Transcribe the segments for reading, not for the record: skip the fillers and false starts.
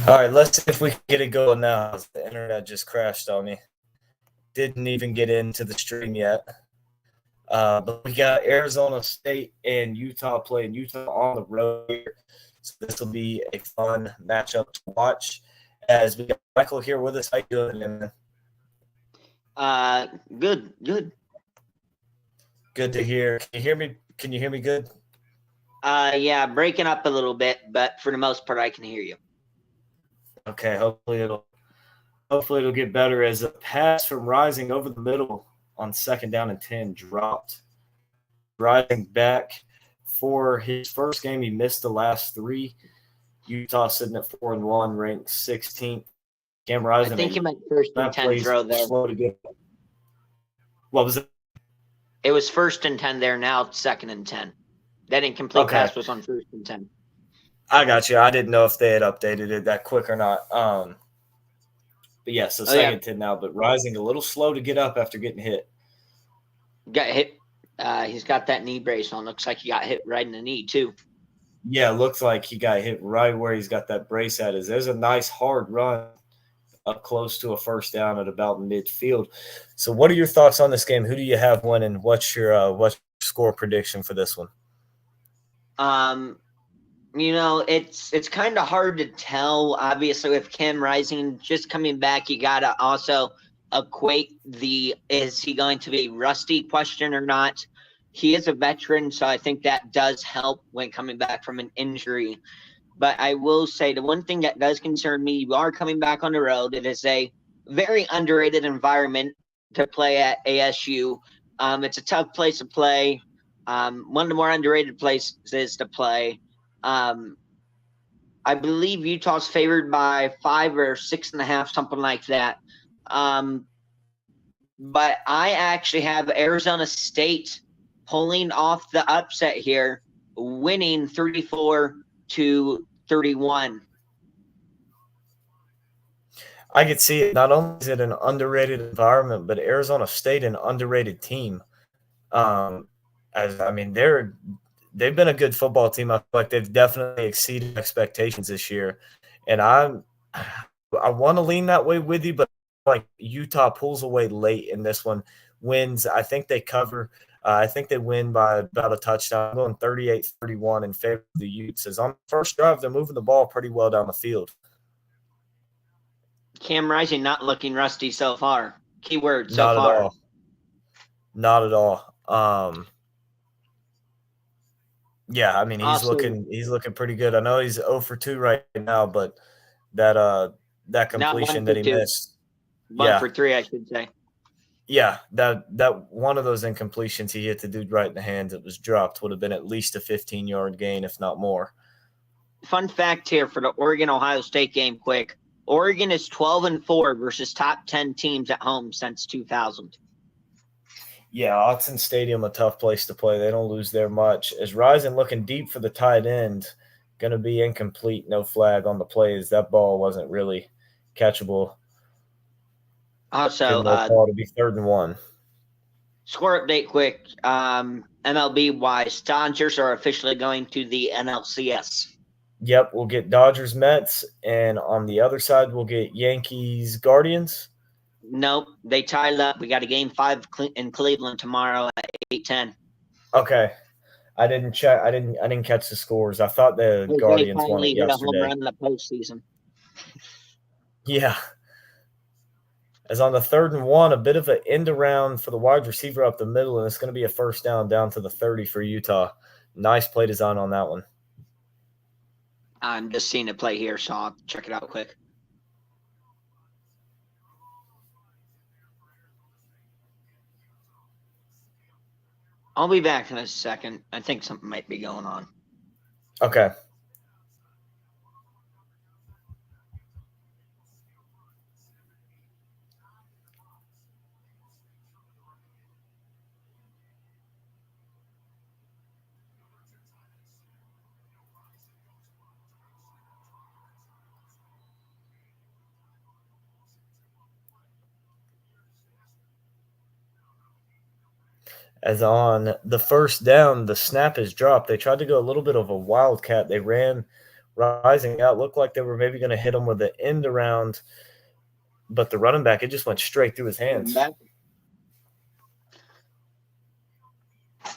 All right, let's see if we can get it going now. The internet just crashed on me. Didn't even get into the stream yet. But we got Arizona State and Utah playing Utah on the road here. So this will be a fun matchup to watch. As we got Michael here with us. How you doing, man? Good. Good to hear. Can you hear me? Can you hear me good? Yeah, breaking up a little bit, but for the most part, I can hear you. Okay, hopefully it'll get better as a pass from Rising over the middle on 2nd down and 10 dropped. Rising back for his first game, he missed the last 3. Utah sitting at 4-1, ranked 16th. Cam Rising. I think you meant 1st and 10 throw there. Slow to get. What was it? It was 1st and 10 there. Now it's 2nd and 10. That incomplete pass was on 1st and 10. I got you. I didn't know if they had updated it that quick or not. But yeah, so 2nd and 10 now. But Rising a little slow to get up after getting hit. Got hit. He's got that knee brace on. Looks like he got hit right in the knee too. Yeah, looks like he got hit right where he's got that brace at. There's a nice hard run up close to a 1st down at about midfield. So what are your thoughts on this game? Who do you have winning? What's your score prediction for this one? It's kind of hard to tell. Obviously, with Cam Rising just coming back, you got to also equate is he going to be rusty question or not. He is a veteran, so I think that does help when coming back from an injury. But I will say the one thing that does concern me, you are coming back on the road. It is a very underrated environment to play at ASU. It's a tough place to play. One of the more underrated places to play. I believe Utah's favored by 5 or 6.5, something like that. But I actually have Arizona State pulling off the upset here, winning 34-31. I could see it. Not only is it an underrated environment, but Arizona State an underrated team. They've been a good football team. I feel like they've definitely exceeded expectations this year, and I want to lean that way with you, but like Utah pulls away late in this one, wins. I think they cover. I think they win by about a touchdown. I'm going 38-31 in favor of the Utes. As on the first drive, they're moving the ball pretty well down the field. Cam Rising not looking rusty so far. Keyword so Not far. At all. Not at all. Yeah, I mean he's looking pretty good. I know he's 0 for 2 right now, but that completion that he missed. 1 for 3, I should say. Yeah, that one of those incompletions he hit the dude right in the hands. It was dropped. Would have been at least a 15-yard gain, if not more. Fun fact here for the Oregon-Ohio State game, quick. Oregon is 12-4 versus top 10 teams at home since 2000. Yeah, Autzen Stadium, a tough place to play. They don't lose there much. As Rising looking deep for the tight end, going to be incomplete, no flag on the plays. That ball wasn't really catchable. Also, ball to be 3rd and 1. Score update quick. MLB-wise, Dodgers are officially going to the NLCS. Yep, we'll get Dodgers, Mets, and on the other side, we'll get Yankees, Guardians. Nope, they tied up. We got a game 5 in Cleveland tomorrow at 8:10. Okay, I didn't check. I didn't catch the scores. I thought the Guardians won it yesterday. Hit a home run in the postseason. Yeah. As on the 3rd and 1, a bit of an end around for the wide receiver up the middle, and it's going to be a 1st down to the 30 for Utah. Nice play design on that one. I'm just seeing it play here, so I'll check it out quick. I'll be back in a second. I think something might be going on. Okay. As on the 1st down, the snap is dropped. They tried to go a little bit of a wildcat. They ran Rising out looked like they were maybe going to hit him with the end around, but the running back, it just went straight through his hands.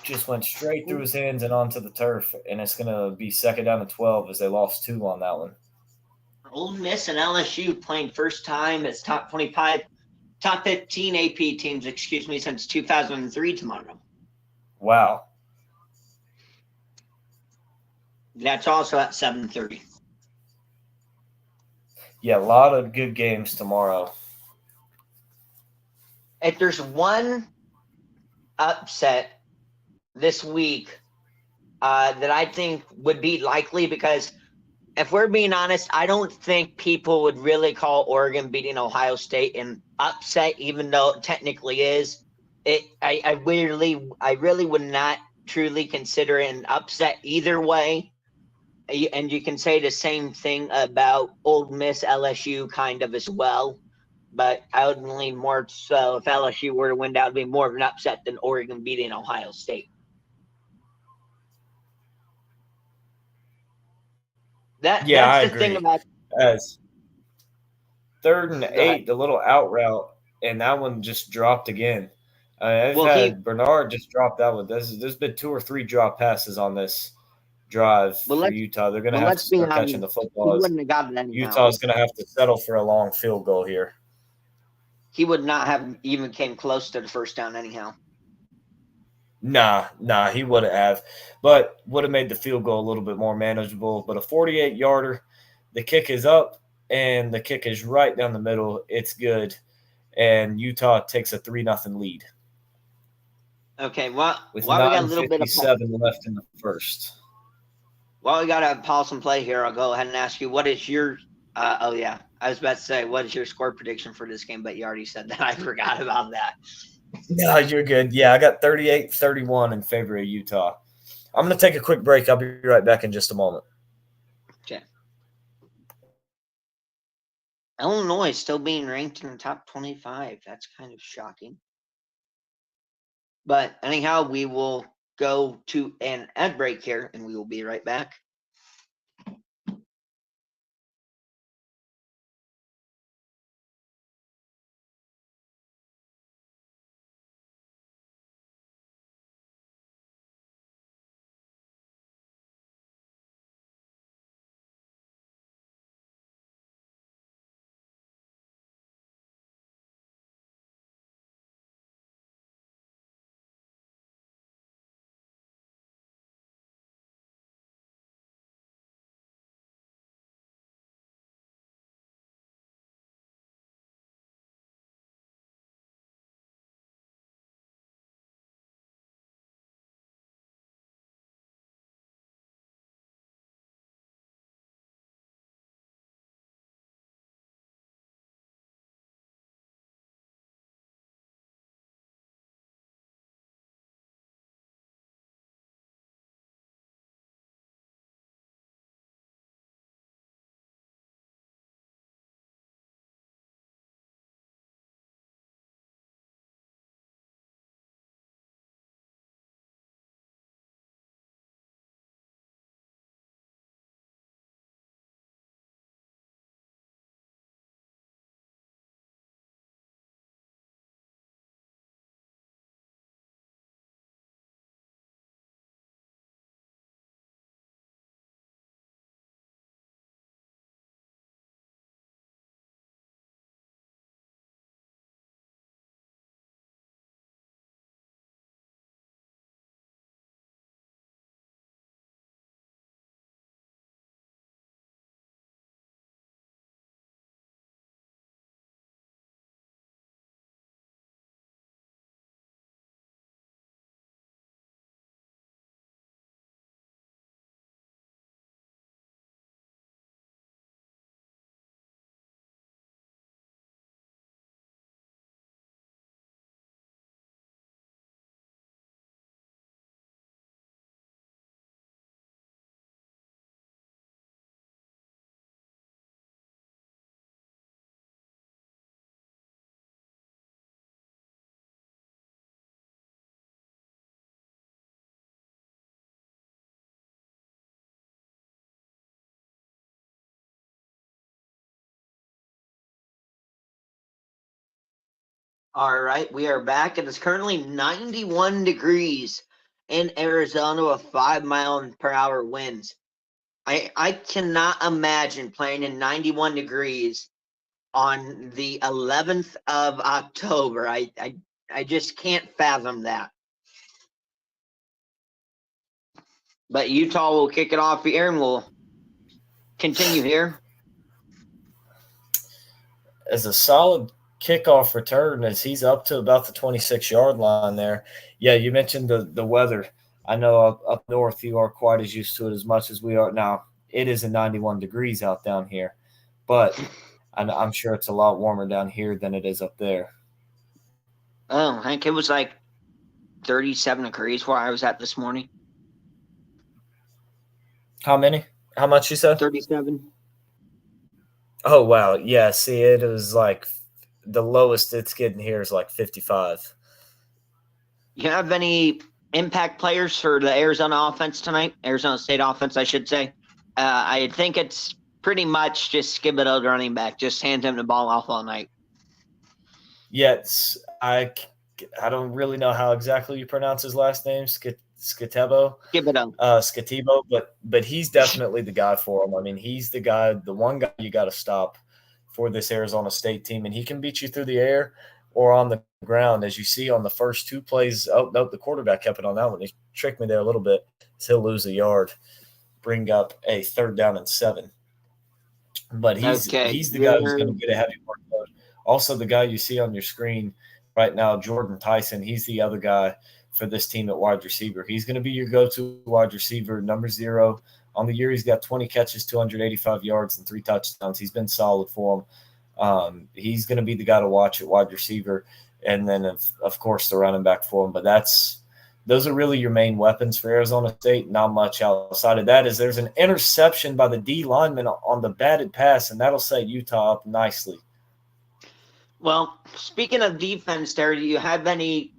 Just went straight through his hands and onto the turf, and it's going to be second down and 12 as they lost 2 on that one. Ole Miss and LSU playing first time as top 25, top 15 AP teams, since 2003 tomorrow. Wow. That's also at 7:30. Yeah, a lot of good games tomorrow. If there's one upset this week that I think would be likely, because if we're being honest, I don't think people would really call Oregon beating Ohio State an upset, even though it technically is. I really would not truly consider it an upset either way. And you can say the same thing about Ole Miss LSU kind of as well. But I would lean more so if LSU were to win, that would be more of an upset than Oregon beating Ohio State. That's I the agree. thing about As 3rd and 8, the little out route, and that one just dropped again. I've had Bernard just drop that one. There's been 2 or 3 drop passes on this drive for Utah. They're going to have to start catching the football. He wouldn't have gotten it anyhow. Utah's going to have to settle for a long field goal here. He would not have even came close to the first down anyhow. Nah, he wouldn't have. But would have made the field goal a little bit more manageable. But a 48-yarder, the kick is up, and the kick is right down the middle. It's good. And Utah takes a 3-0 lead. Okay, well, with while we got a little bit of 7 left in the first. While we got a pause and play here, I'll go ahead and ask you, what is your I was about to say, what is your score prediction for this game? But you already said that. I forgot about that. No, you're good. Yeah, I got 38-31 in favor of Utah. I'm going to take a quick break. I'll be right back in just a moment. Okay. Illinois still being ranked in the top 25. That's kind of shocking. But anyhow, we will go to an ad break here, and we will be right back. All right, we are back. It is currently 91 degrees in Arizona with 5 mile per hour winds. I cannot imagine playing in 91 degrees on the 11th of October. I just can't fathom that. But Utah will kick it off here and we'll continue here. As a solid kickoff return, as he's up to about the 26-yard line there. Yeah, you mentioned the weather. I know up north you aren't quite as used to it as much as we are now. It is 91 degrees out down here, but I'm sure it's a lot warmer down here than it is up there. Oh, I think it was like 37 degrees where I was at this morning. How many? How much you said? 37. Oh wow, yeah. See, it was like the lowest it's getting here is like 55. You have any impact players for the Arizona offense tonight? Arizona State offense, I should say. I think it's pretty much just Skibido the running back. Just hand him the ball off all night. Yes, I don't really know how exactly you pronounce his last name, Skitebo, Skibido. Skatibo, but he's definitely the guy for him. I mean, he's the guy, the one guy you got to stop for this Arizona State team, and he can beat you through the air or on the ground, as you see on the first two plays. Oh no, the quarterback kept it on that one. He tricked me there a little bit. So he'll lose a yard, bring up a 3rd down and 7. But he's the guy who's going to get a heavy workload. Also, the guy you see on your screen right now, Jordan Tyson, he's the other guy for this team at wide receiver. He's going to be your go-to wide receiver, number 0. On the year, he's got 20 catches, 285 yards, and 3 touchdowns. He's been solid for him. He's going to be the guy to watch at wide receiver, and then, of course, the running back for him. But those are really your main weapons for Arizona State. Not much outside of that. Is there's an interception by the D lineman on the batted pass, and that'll set Utah up nicely. Well, speaking of defense, there, do you have any,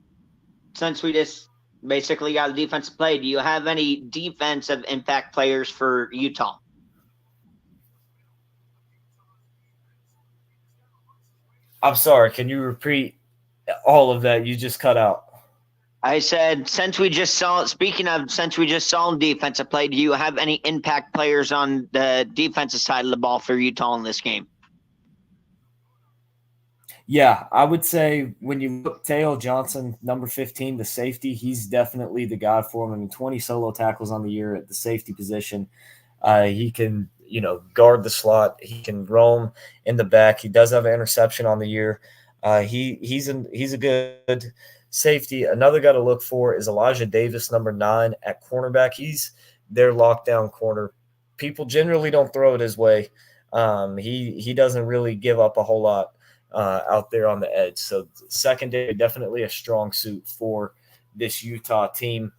since we just basically got a defensive play, do you have any defensive impact players for Utah? I'm sorry. Can you repeat all of that? You just cut out. I said, since we just saw defensive play, do you have any impact players on the defensive side of the ball for Utah in this game? Yeah, I would say when you look Teo Johnson, number 15, the safety, he's definitely the guy for him. I mean, 20 solo tackles on the year at the safety position. He can, guard the slot. He can roam in the back. He does have an interception on the year. He's a good safety. Another guy to look for is Elijah Davis, number 9 at cornerback. He's their lockdown corner. People generally don't throw it his way. He doesn't really give up a whole lot out there on the edge. So secondary, definitely a strong suit for this Utah team.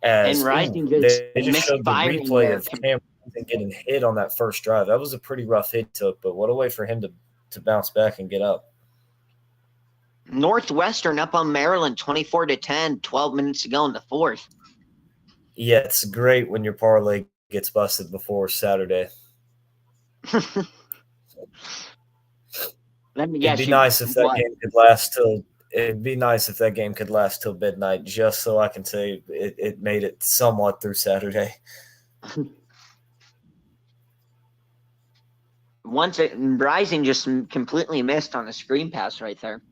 And Rising they just showed the replay there. of Cam getting hit on that first drive. That was a pretty rough hit he took, but what a way for him to bounce back and get up. Northwestern up on Maryland 24-10, 12 minutes to go in the 4th. Yeah, it's great when your parlay gets busted before Saturday. Let me guess. It'd be nice if that game could last till. It'd be nice if that game could last till midnight, just so I can say it made it somewhat through Saturday. Rising just completely missed on a screen pass right there.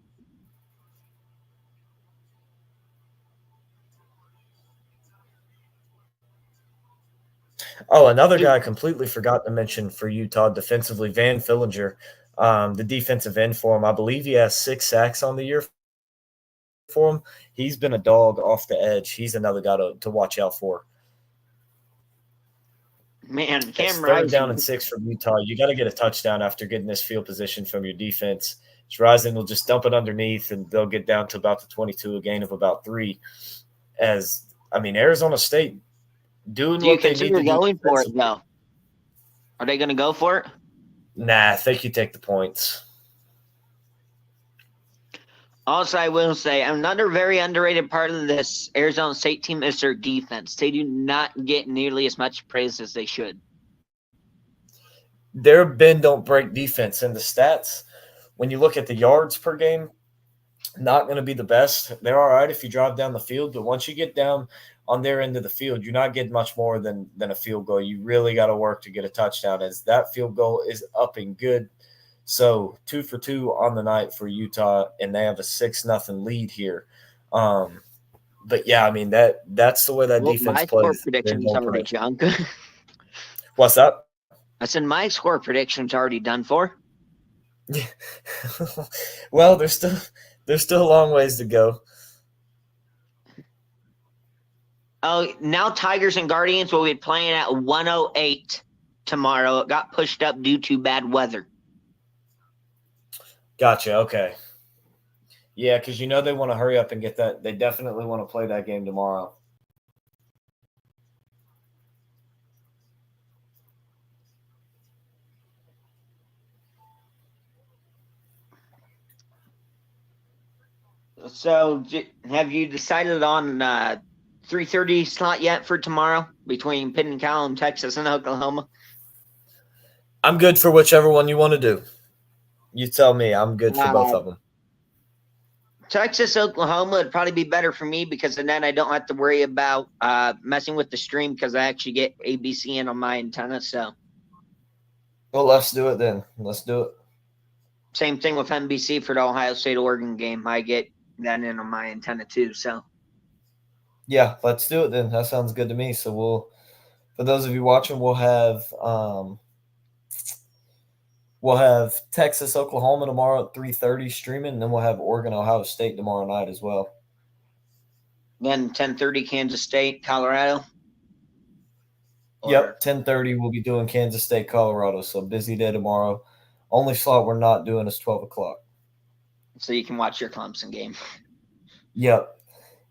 Oh, another guy I completely forgot to mention for Utah defensively, Van Fillinger, the defensive end for him. I believe he has 6 sacks on the year for him. He's been a dog off the edge. He's another guy to watch out for. Man, It's 3rd down and 6 from Utah. You got to get a touchdown after getting this field position from your defense. Rising will just dump it underneath, and they'll get down to about the 22, a gain of about 3. Arizona State doing what they need to do. Going for it, though? Are they going to go for it? Nah, I think you take the points. Also, I will say another very underrated part of this Arizona State team is their defense. They do not get nearly as much praise as they should. Their bend don't break defense, and the stats, when you look at the yards per game, Not going to be the best. They're all right if you drive down the field, but once you get down on their end of the field, you're not getting much more than a field goal. You really got to work to get a touchdown, as that field goal is up and good. So 2 for 2 on the night for Utah, and they have a 6-0 lead here. But yeah, I mean that's the way that Well, defense my score plays. They prediction's don't already play. junk. What's up? I said my score prediction's already done for. Yeah. Well, there's still a long ways to go. Oh, now Tigers and Guardians will be playing at 1:08 tomorrow. It got pushed up due to bad weather. Gotcha. Okay. Yeah, because they want to hurry up and get that. They definitely want to play that game tomorrow. So, have you decided on 3:30 slot yet for tomorrow between Pitt and Callum, Texas, and Oklahoma? I'm good for whichever one you want to do. You tell me. I'm good for both Uh, of them. Texas, Oklahoma would probably be better for me because then I don't have to worry about messing with the stream because I actually get ABC in on my antenna. So, Well, let's do it then. Let's do it. same thing with NBC for the Ohio State Oregon game. I get that in on my antenna too. So, Yeah, let's do it then. That sounds good to me. So for those of you watching, we'll have Texas, Oklahoma tomorrow at 3:30 streaming, and then we'll have Oregon, Ohio State tomorrow night as well. then 10:30 Kansas State, Colorado. Yep, 10:30 we'll be doing Kansas State, Colorado. So busy day tomorrow. Only slot we're not doing is 12 o'clock. So you can watch your Clemson game. Yep.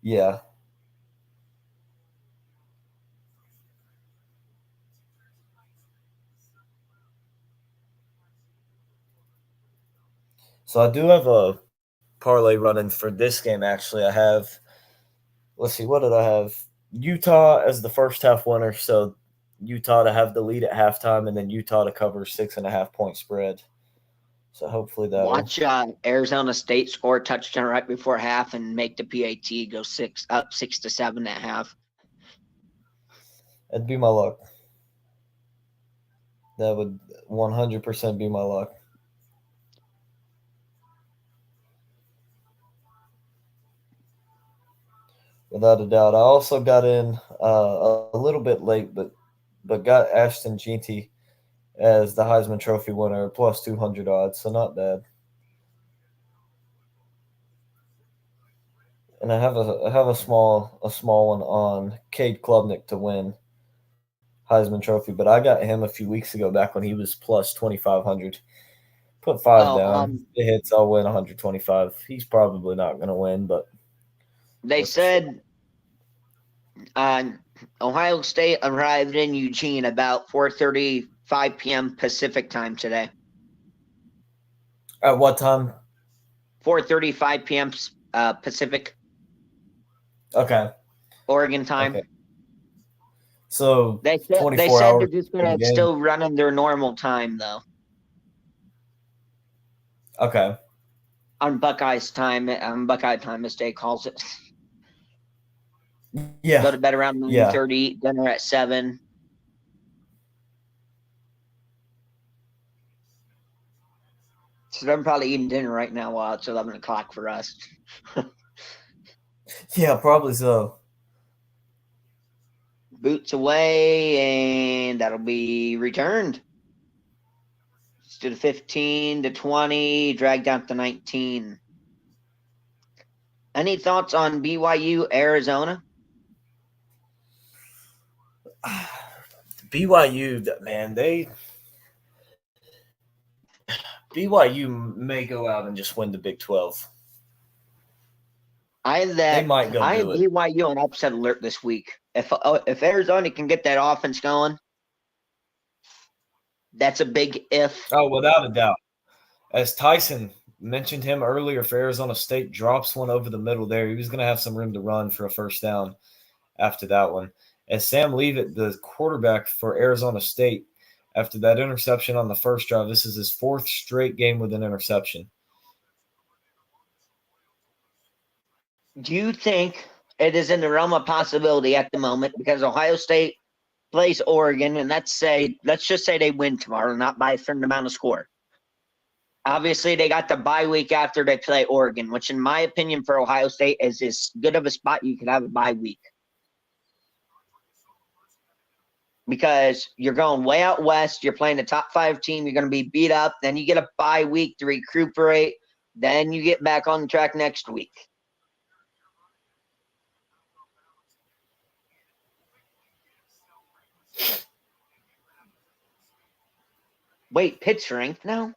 Yeah. So I do have a parlay running for this game. Actually, I have. Let's see, what did I have? Utah as the first half winner. So Utah to have the lead at halftime, and then Utah to cover 6.5 point spread. So hopefully that'll Watch Arizona State score a touchdown right before half and make the PAT go 6-7 at half. that'd be my luck. That would 100% be my luck. Without a doubt. I also got in a little bit late, but got Ashton Jeanty as the Heisman Trophy winner, plus 200 odds, so not bad. And I have a small one on Cade Klubnik to win Heisman Trophy, but I got him a few weeks ago back when he was plus 2,500. Put five Oh, down. If it hits, I'll win 125. He's probably not going to win, but they said Ohio State arrived in Eugene about 4:35 p.m. Pacific time today. At what time? 4:35 p.m. Pacific. Okay. Oregon time. Okay. So they said 24 hours they're just gonna still running their normal time though. Okay. On Buckeyes time, Buckeye time, as Jay calls it. Yeah. Go to bed around 9:30, dinner at 7. So I'm probably eating dinner right now while it's 11 o'clock for us. Yeah, probably so. Boots away, and that'll be returned. Let's do the 15 to 20, drag down to 19. Any thoughts on BYU, Arizona? BYU, man, BYU may go out and just win the Big 12. They might go I do have it. BYU on upset alert this week. If Arizona can get that offense going, that's a big if. Oh, without a doubt. As Tyson mentioned him earlier for Arizona State, drops one over the middle there. He was going to have some room to run for a first down after that one. As Sam Leavitt, the quarterback for Arizona State, after that interception on the first drive, this is his 4th straight game with an interception. Do you think it is in the realm of possibility at the moment because Ohio State plays Oregon, and let's just say they win tomorrow, not by a certain amount of score. Obviously, they got the bye week after they play Oregon, which, in my opinion, for Ohio State is as good of a spot you could have a bye week. Because you're going way out west, you're playing a top 5 team, you're going to be beat up, then you get a bye week to recuperate, then you get back on the track next week. Wait, Pitt's ranked now?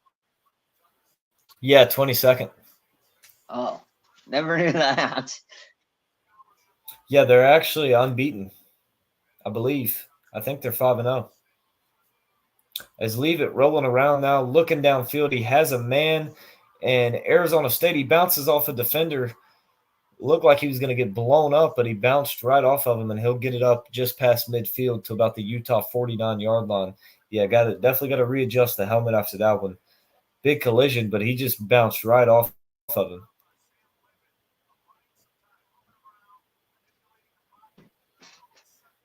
Yeah, 22nd. Oh, never knew that. Yeah, they're actually unbeaten, I believe. I think they're 5-0. As leave it rolling around now, looking downfield, he has a man, and Arizona State, he bounces off a defender. Looked like he was going to get blown up, but he bounced right off of him, and he'll get it up just past midfield to about the Utah 49-yard line. Yeah, definitely got to readjust the helmet after that one. Big collision, but he just bounced right off of him.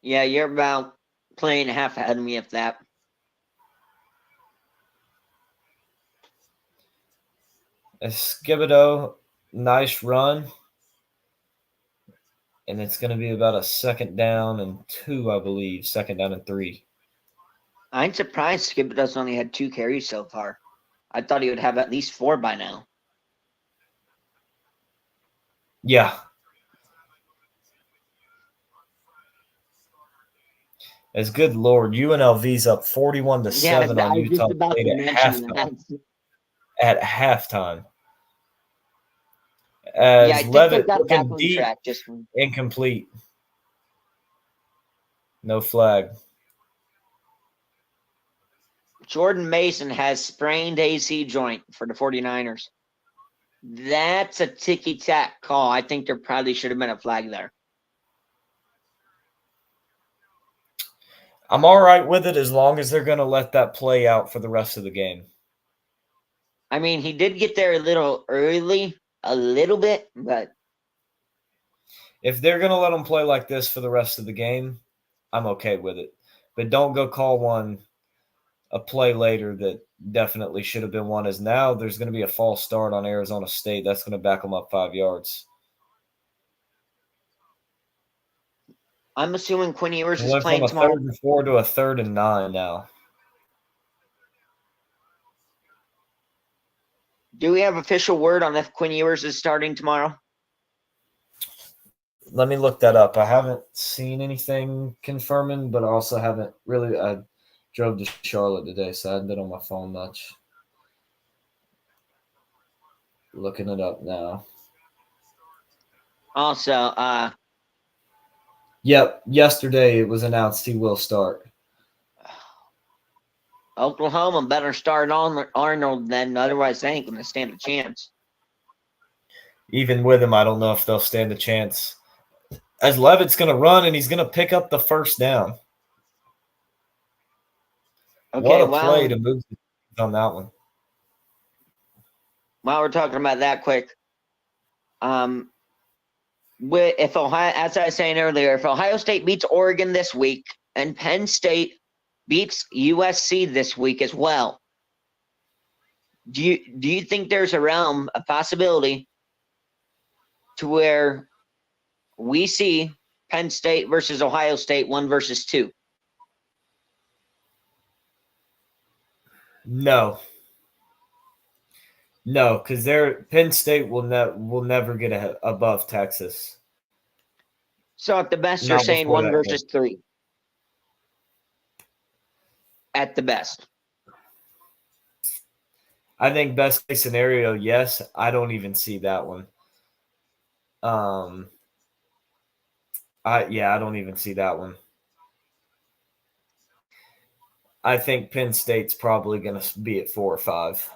Yeah, you're about playing half ahead of me if that. Escobedo, nice run. And it's going to be about a 2nd down and 2, I believe. 2nd down and 3. I'm surprised Skipper's only had 2 carries so far. I thought he would have at least 4 by now. Yeah. As good Lord, UNLV's up 41-7 on Utah State at halftime. As yeah, I think Levitt got looking back on deep, track. Just incomplete. No flag. Jordan Mason has sprained AC joint for the 49ers. That's a ticky-tack call. I think there probably should have been a flag there. I'm all right with it as long as they're going to let that play out for the rest of the game. I mean, he did get there a little early, a little bit, but if they're going to let him play like this for the rest of the game, I'm okay with it. But don't go call a play later that definitely should have been one, as now there's going to be a false start on Arizona State. That's going to back them up 5 yards. I'm assuming Quinn Ewers is went playing from a tomorrow. 3rd and 4 to a 3rd and 9 now. Do we have official word on if Quinn Ewers is starting tomorrow? Let me look that up. I haven't seen anything confirming, but I also haven't really. I drove to Charlotte today, so I haven't been on my phone much. Looking it up now. Also, yep, yesterday it was announced he will start. Oklahoma better start on Arnold, then otherwise they ain't going to stand a chance. Even with him, I don't know if they'll stand a chance. As Levitt's going to run, and he's going to pick up the 1st down. Okay, what a play to move on that one. While we're talking about that quick, if Ohio, as I was saying earlier, if Ohio State beats Oregon this week and Penn State beats USC this week as well, do you think there's a possibility to where we see Penn State versus Ohio State 1 versus 2? No, because Penn State will never get above Texas. So at the best, you're saying 1 versus 3. At the best. I think best case scenario, yes. I don't even see that one. I don't even see that one. I think Penn State's probably going to be at 4 or 5.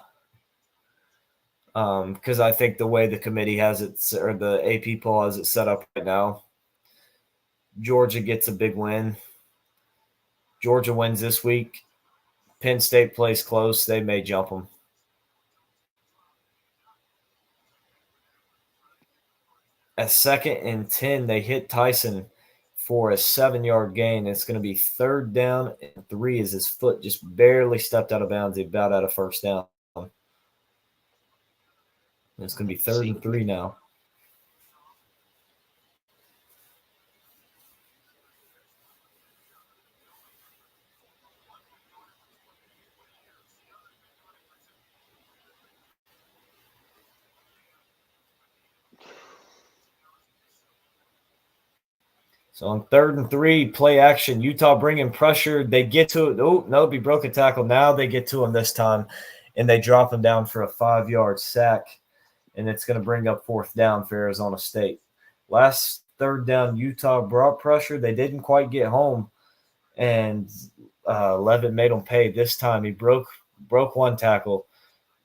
Because I think the way the committee has it, or the AP poll has it set up right now, Georgia gets a big win. Georgia wins this week. Penn State plays close. They may jump them. At 2nd and 10, they hit Tyson for a 7-yard gain. It's going to be 3rd down and 3 as his foot just barely stepped out of bounds. He about out of first down. It's going to be 3rd and 3 now. So on 3rd and 3, play action. Utah bringing pressure. They get to it. Oh, no, he broke a tackle. Now they get to him this time, and they drop him down for a 5-yard sack, and it's going to bring up 4th down for Arizona State. Last 3rd down, Utah brought pressure. They didn't quite get home, and Levin made him pay. This time he broke one tackle,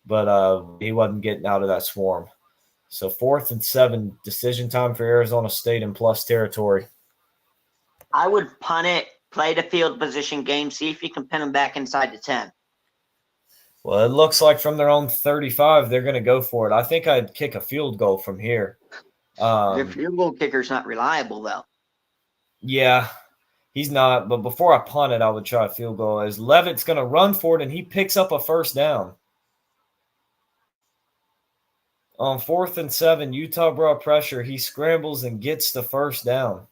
but he wasn't getting out of that swarm. So 4th and 7, decision time for Arizona State in plus territory. I would punt it, play the field position game, see if you can pin them back inside the 10. Well, it looks like from their own 35, they're going to go for it. I think I'd kick a field goal from here. The field goal kicker's not reliable, though. Yeah, he's not. But before I punt it, I would try a field goal. As Levitt's going to run for it, and he picks up a 1st down. On 4th and 7, Utah brought pressure. He scrambles and gets the 1st down.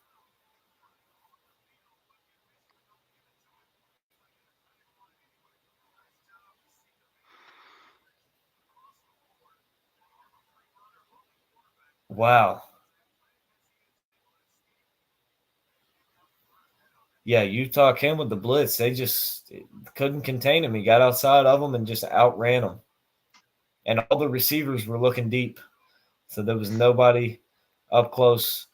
Wow. Yeah, Utah came with the blitz. They just couldn't contain him. He got outside of them and just outran them. And all the receivers were looking deep. So there was nobody up close.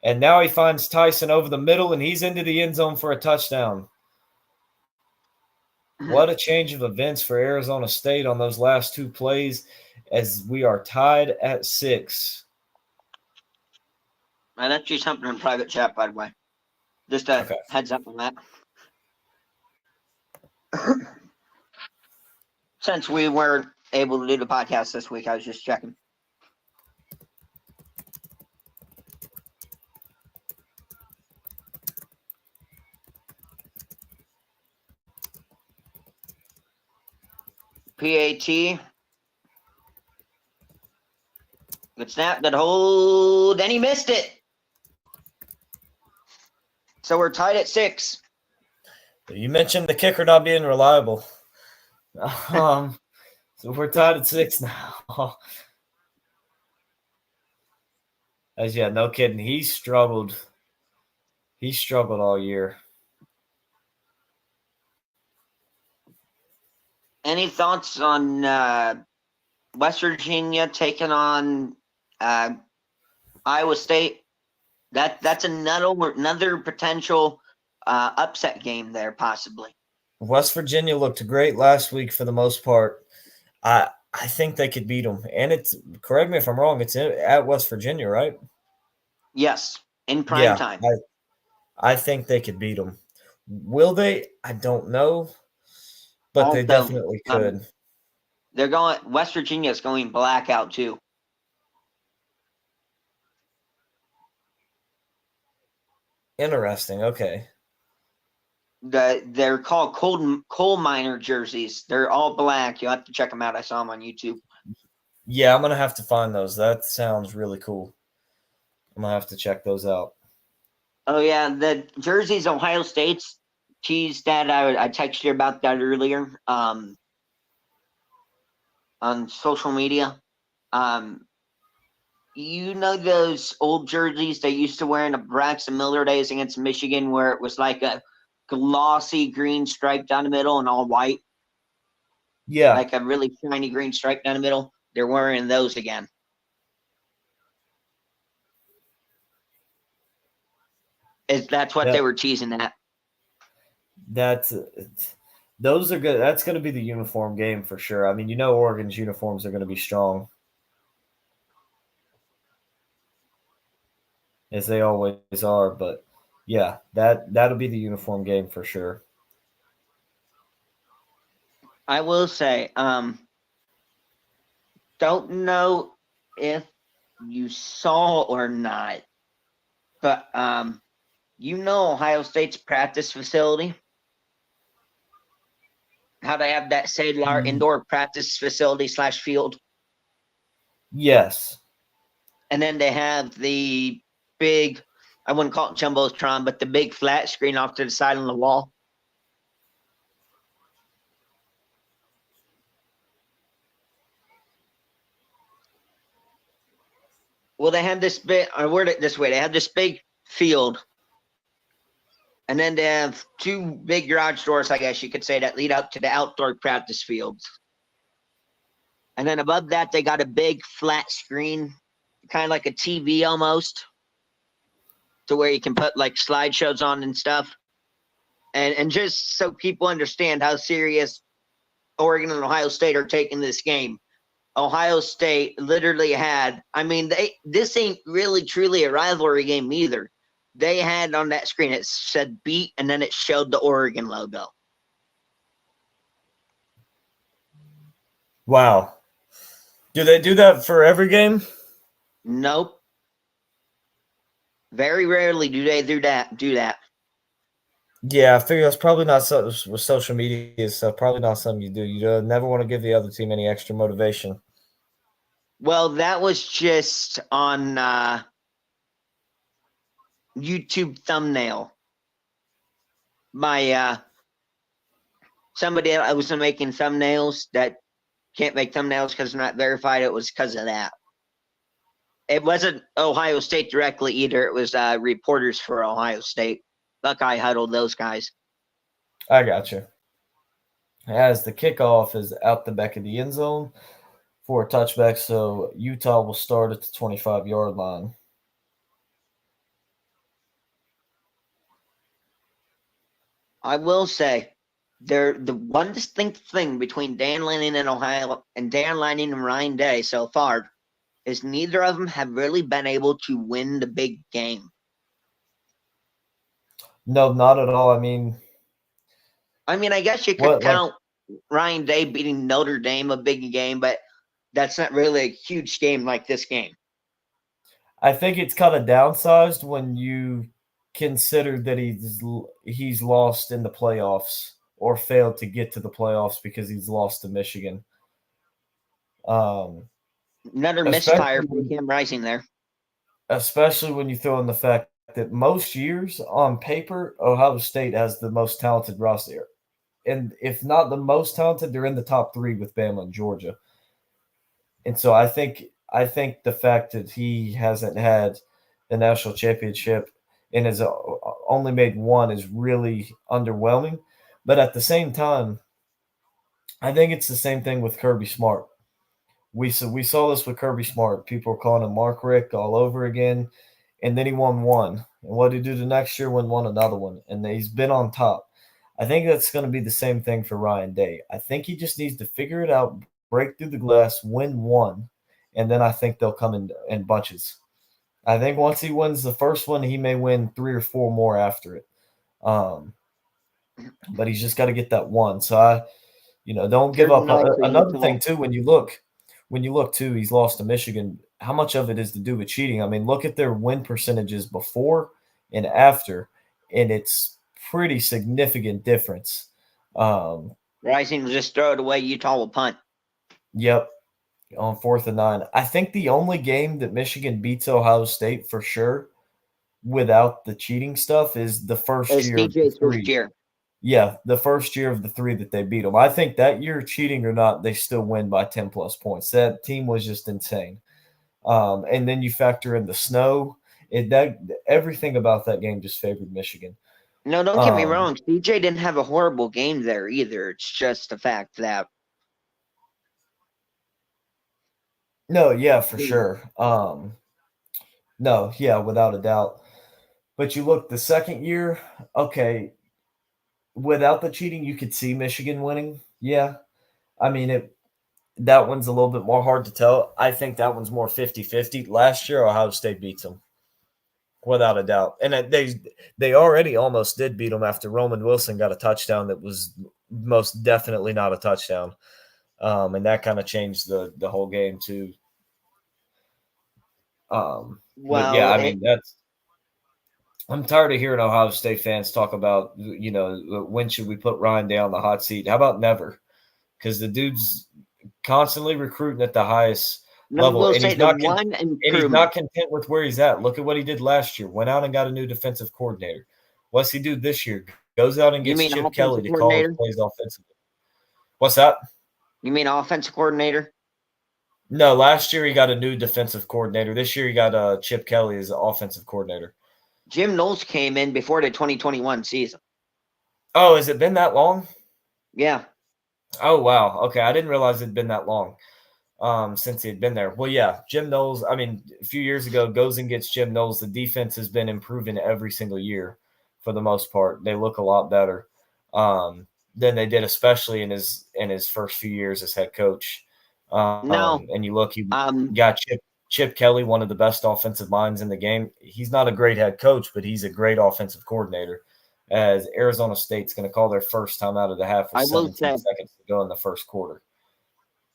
And now he finds Tyson over the middle, and he's into the end zone for a touchdown. What a change of events for Arizona State on those last 2 plays as we are tied at 6. I left you something in private chat, by the way. Just a heads up on that. Since we weren't able to do the podcast this week, I was just checking. PAT. Good snap, good hold, and he missed it. So we're tied at 6. You mentioned the kicker not being reliable. So we're tied at 6 now. As yeah, no kidding. He struggled. He struggled all year. Any thoughts on West Virginia taking on Iowa State? That's another potential upset game there, possibly. West Virginia looked great last week for the most part. I think they could beat them. And it's, correct me if I'm wrong, it's at West Virginia, right? Yes, in prime time. I think they could beat them. Will they? I don't know, but they definitely could. West Virginia is going blackout too. Interesting. Okay. They're called coal miner jerseys. They're all black. You'll have to check them out. I saw them on YouTube. Yeah, I'm going to have to find those. That sounds really cool. I'm going to have to check those out. Oh, yeah. The jerseys, Ohio State's teased that. I texted you about that earlier on social media. You know those old jerseys they used to wear in the Braxton Miller days against Michigan where it was like a glossy green stripe down the middle and all white? Yeah. Like a really shiny green stripe down the middle. They're wearing those again. That's what they were teasing at. Those are good. That's going to be the uniform game for sure. I mean, Oregon's uniforms are going to be strong, as they always are. But yeah, that'll be the uniform game for sure. I will say, don't know if you saw or not, but Ohio State's practice facility, how they have that Sadler indoor practice facility / field, Yes. and then they have the big, I wouldn't call it jumbotron, but the big flat screen off to the side on the wall. Well, they had this big, I word it this way, they have this big field, and then they have two big garage doors, I guess you could say, that lead up to the outdoor practice fields. And then above that, they got a big flat screen, kind of like a TV almost, to where you can put like slideshows on and stuff. And just so people understand how serious Oregon and Ohio State are taking this game, Ohio State literally had, I mean, this ain't really truly a rivalry game either. They had on that screen, it said beat, and then it showed the Oregon logo. Wow. Do they do that for every game? Nope. Very rarely do they do that. Yeah, I figure that's probably not so with social media stuff. Probably not something you do. You never want to give the other team any extra motivation. Well, that was just on YouTube thumbnail. My somebody I was making thumbnails that can't make thumbnails because they're not verified. It was because of that. It wasn't Ohio State directly either. It was reporters for Ohio State. Buckeye Huddle, those guys. I got you. As the kickoff is out the back of the end zone for a touchback, so Utah will start at the 25-yard line. I will say, the one distinct thing between Dan Lanning and Ohio and Dan Lanning and Ryan Day so far is neither of them have really been able to win the big game. No, not at all. I mean, I guess you could count Ryan Day beating Notre Dame a big game, but that's not really a huge game like this game. I think it's kind of downsized when you consider that he's lost in the playoffs or failed to get to the playoffs because he's lost to Michigan. Another misfire for Cam Rising there. Especially when you throw in the fact that most years on paper, Ohio State has the most talented roster. And if not the most talented, they're in the top 3 with Bama and Georgia. And so I think the fact that he hasn't had the national championship and has only made one is really underwhelming. But at the same time, I think it's the same thing with Kirby Smart. We saw this with Kirby Smart. People were calling him Mark Rick all over again, and then he won one. And what did he do the next year? Won another one, and he's been on top. I think that's going to be the same thing for Ryan Day. I think he just needs to figure it out, break through the glass, win one, and then I think they'll come in bunches. I think once he wins the first one, he may win 3 or 4 more after it. But he's just got to get that one. So don't give up. Another thing too, when you look too, he's lost to Michigan. How much of it is to do with cheating? I mean, look at their win percentages before and after, and it's pretty significant difference. Rising will just throw it away. Utah will punt. Yep, on 4th and 9. I think the only game that Michigan beats Ohio State for sure without the cheating stuff is the first year. DJ's first year. Yeah, the first year of the 3 that they beat them. I think that year, cheating or not, they still win by 10-plus points. That team was just insane. And then you factor in the snow. Everything about that game just favored Michigan. No, don't get me wrong. DJ didn't have a horrible game there either. It's just the fact that. No, yeah, for sure. No, yeah, without a doubt. But you look the second year, okay, without the cheating, you could see Michigan winning. Yeah. I mean, that one's a little bit more hard to tell. I think that one's more 50-50. Last year, Ohio State beats them without a doubt. And they already almost did beat them after Roman Wilson got a touchdown that was most definitely not a touchdown. And that kind of changed the whole game too. But yeah, Well, I mean that's. I'm tired of hearing Ohio State fans talk about, when should we put Ryan Day on the hot seat? How about never? Because the dude's constantly recruiting at the highest I level, will and say he's the not one and he's not improvement. content with where he's at. Look at what he did last year. Went out and got a new defensive coordinator. What's he do this year? Goes out and You gets mean Chip Kelly offensive to call his coordinator? plays offensively. What's that? You mean offensive coordinator? No, last year he got a new defensive coordinator. This year he got Chip Kelly as offensive coordinator. Jim Knowles came in before the 2021 season. Oh, has it been that long? Yeah. Oh wow. Okay, I didn't realize it'd been that long. Since he had been there. Well, yeah, Jim Knowles. I mean, a few years ago, goes and gets Jim Knowles. The defense has been improving every single year, for the most part. They look a lot better than they did, especially in his first few years as head coach. No. And you look, he Um. got Chip Kelly, one of the best offensive minds in the game. He's not a great head coach, but he's a great offensive coordinator. As Arizona State's going to call their first time out of the half with I will 17 say seconds to go in the first quarter.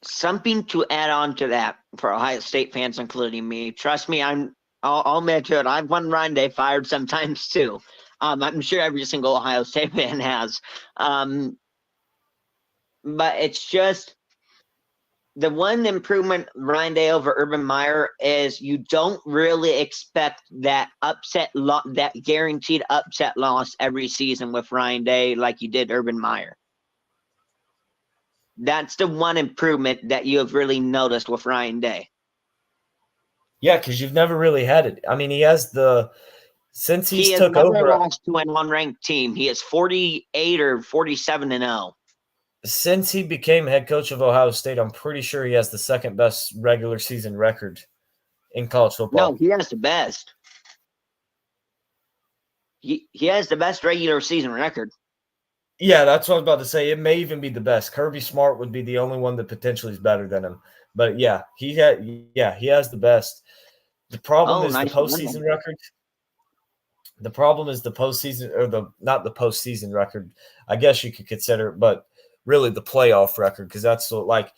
something to add on to that for Ohio State fans, including me. Trust me, I'll admit to it. I've won Ryan Day fired sometimes too. I'm sure every single Ohio State fan has. But it's just the one improvement Ryan Day over Urban Meyer is you don't really expect that that guaranteed upset loss every season with Ryan Day like you did Urban Meyer. That's the one improvement that you have really noticed with Ryan Day. Yeah, because you've never really had it. I mean, he has since He he's has took never over, lost to an unranked team. He is 48 or 47-0. since he became head coach of Ohio State, I'm pretty sure he has the second best regular season record in college No, football. he has the best. He has the best regular season record. Yeah, that's what I was about to say. It may even be the best. Kirby Smart would be the only one that potentially is better than him. But yeah, he has the best. The problem Oh, is the nice one. postseason record. The problem is the postseason, or the not the postseason record. I guess you could consider it, but really the playoff record, because that's like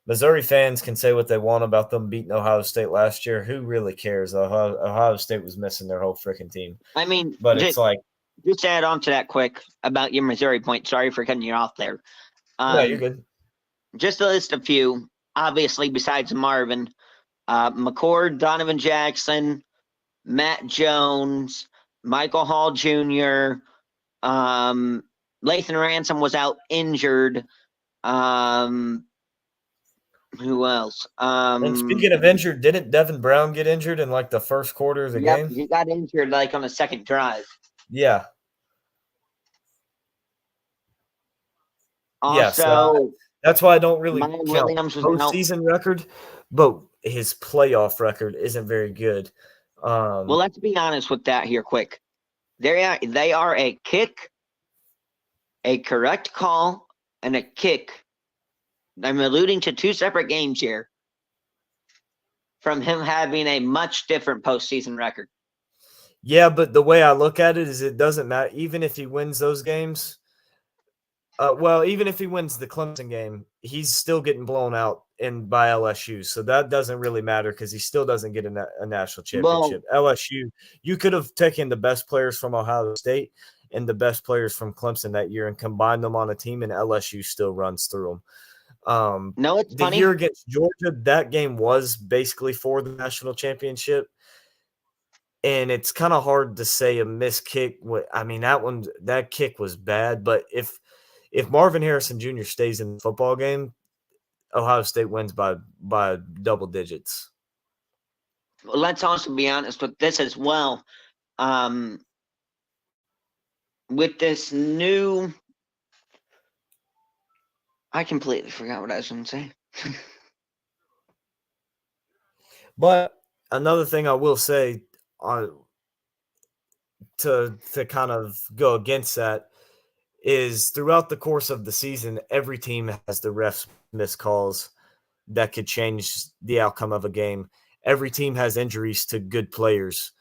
Missouri fans can say what they want about them beating Ohio State last year. Who really cares? Ohio State was missing their whole freaking team. I mean, But it's like, just add on to that quick about your Missouri point. Sorry for cutting you off there. no, you're good. Just to list a few, obviously besides Marvin, McCord, Donovan Jackson, Matt Jones, Michael Hall Jr., Lathan Ransom was out injured. Who else? And speaking of injured, didn't Devin Brown get injured in like the first quarter of the Yep, game? he got injured like on the second drive. Yeah. Yeah, so Also, that's why I don't really Miles count Williams was out. postseason record, but his playoff record isn't very good. Well, let's be honest with that here, quick. They are a kick, a correct call, and a kick. I'm alluding to two separate games here from him having a much different postseason record. Yeah, but the way I look at it is it doesn't matter. Even if he wins those games, even if he wins the Clemson game, he's still getting blown out by LSU. So that doesn't really matter because he still doesn't get a national Well, championship. LSU, you could have taken the best players from Ohio State and the best players from Clemson that year and combined them on a team, and LSU still runs through them. no, it's The funny. year against Georgia, that game was basically for the national championship. And it's kind of hard to say a missed kick. I mean, that kick was bad. But if Marvin Harrison Jr. stays in the football game, Ohio State wins by double digits. Let's also be honest with this as well. With this new, I completely forgot what I was going to say. But another thing I will say to kind of go against that is throughout the course of the season, every team has the refs miss calls that could change the outcome of a game. Every team has injuries to good players.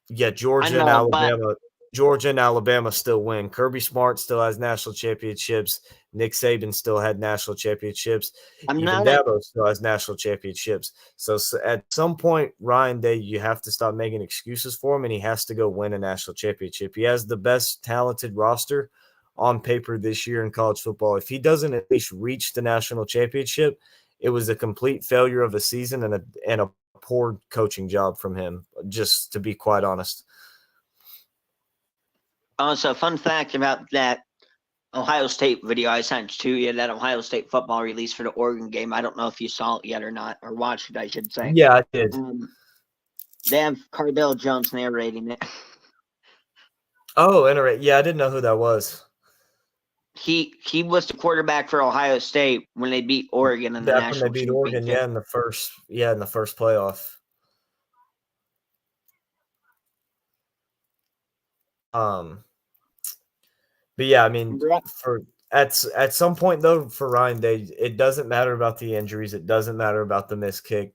Yeah, Georgia and Alabama. Georgia and Alabama still win. Kirby Smart still has national championships. Nick Saban still had national championships. I'm Even not a Dabo still has national championships. So at some point, Ryan Day, you have to stop making excuses for him, and he has to go win a national championship. He has the best talented roster on paper this year in college football. If he doesn't at least reach the national championship, it was a complete failure of a season and a poor coaching job from him, just to be quite honest. Also, fun fact about that Ohio State video I sent to you, that Ohio State football release for the Oregon game. I don't know if you saw it yet or not, or watched it, I should say. Yeah, I did. They have Cardell Jones narrating it. Oh, interesting. Yeah, I didn't know who that was. He was the quarterback for Ohio State when they beat Oregon in the Back when they national beat Oregon, championship. in the first playoff. But yeah, I mean, for at some point though, for Ryan Day, it doesn't matter about the injuries. It doesn't matter about the missed kick.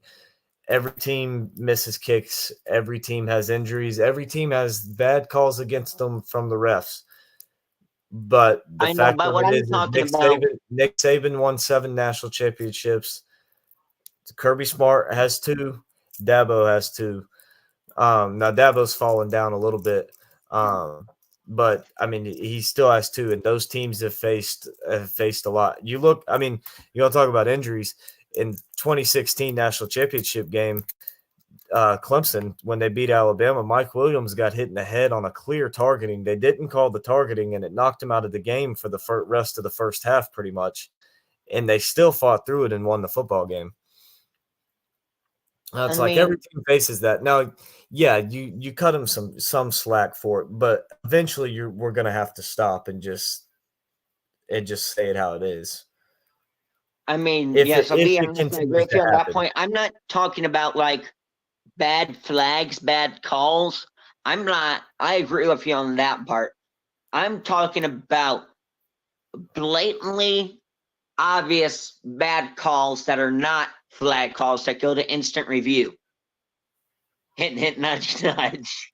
Every team misses kicks. Every team has injuries. Every team has bad calls against them from the refs. But the I know, fact but of what it I'm is talking about, Nick Saban won 7 national championships. Kirby Smart has 2. Dabo has 2. Now Dabo's fallen down a little bit, but I mean he still has 2, and those teams have faced a lot. You look, I mean, you want to talk about injuries in 2016 national championship game. Clemson, when they beat Alabama, Mike Williams got hit in the head on a clear targeting. They didn't call the targeting, and it knocked him out of the game for the rest of the first half, pretty much. And they still fought through it and won the football game. It's like every team faces that. Now, yeah, you cut them some slack for it, but eventually we're going to have to stop and just say it how it is. I mean, yes, I'll be honest, I agree with you on that point. I'm not talking about like bad flags, bad calls. I agree with you on that part. I'm talking about blatantly obvious bad calls that are not flag calls that go to instant review. Hint, nudge, nudge.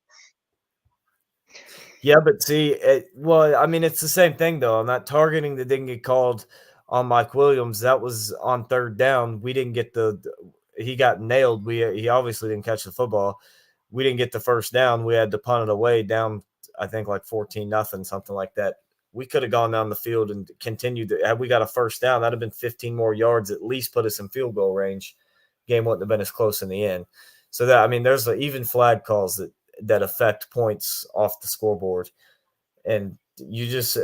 Yeah, but see, well, I mean, it's the same thing though. On that targeting that didn't get called on Mike Williams, that was on third down. We didn't get he got nailed. He obviously didn't catch the football. We didn't get the first down. We had to punt it away down, I think like 14-0, something like that. We could have gone down the field and continued. Had we got a first down, that'd have been 15 more yards, at least put us in field goal range. Game wouldn't have been as close in the end. So that, I mean, there's even flag calls that affect points off the scoreboard. And you just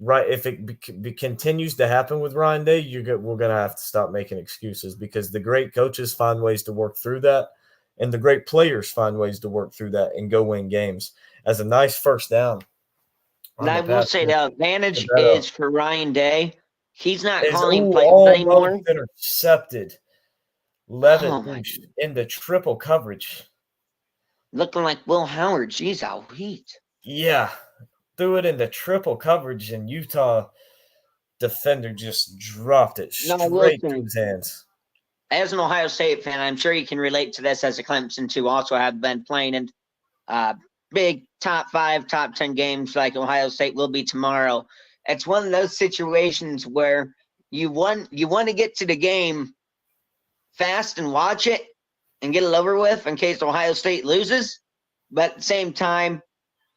right, if it continues to happen with Ryan Day, we're going to have to stop making excuses, because the great coaches find ways to work through that, and the great players find ways to work through that and go win games. As a nice first down. And I will say the advantage is for Ryan Day. He's not calling plays anymore. Intercepted. Levitt into triple coverage. Looking like Will Howard. Jeez, how heat. Yeah. Threw it into triple coverage, and Utah defender just dropped it straight to his hands. As an Ohio State fan, I'm sure you can relate to this as a Clemson to also have been playing in big top 5, top 10 games like Ohio State will be tomorrow. It's one of those situations where you want to get to the game fast and watch it and get it over with in case Ohio State loses. But at the same time,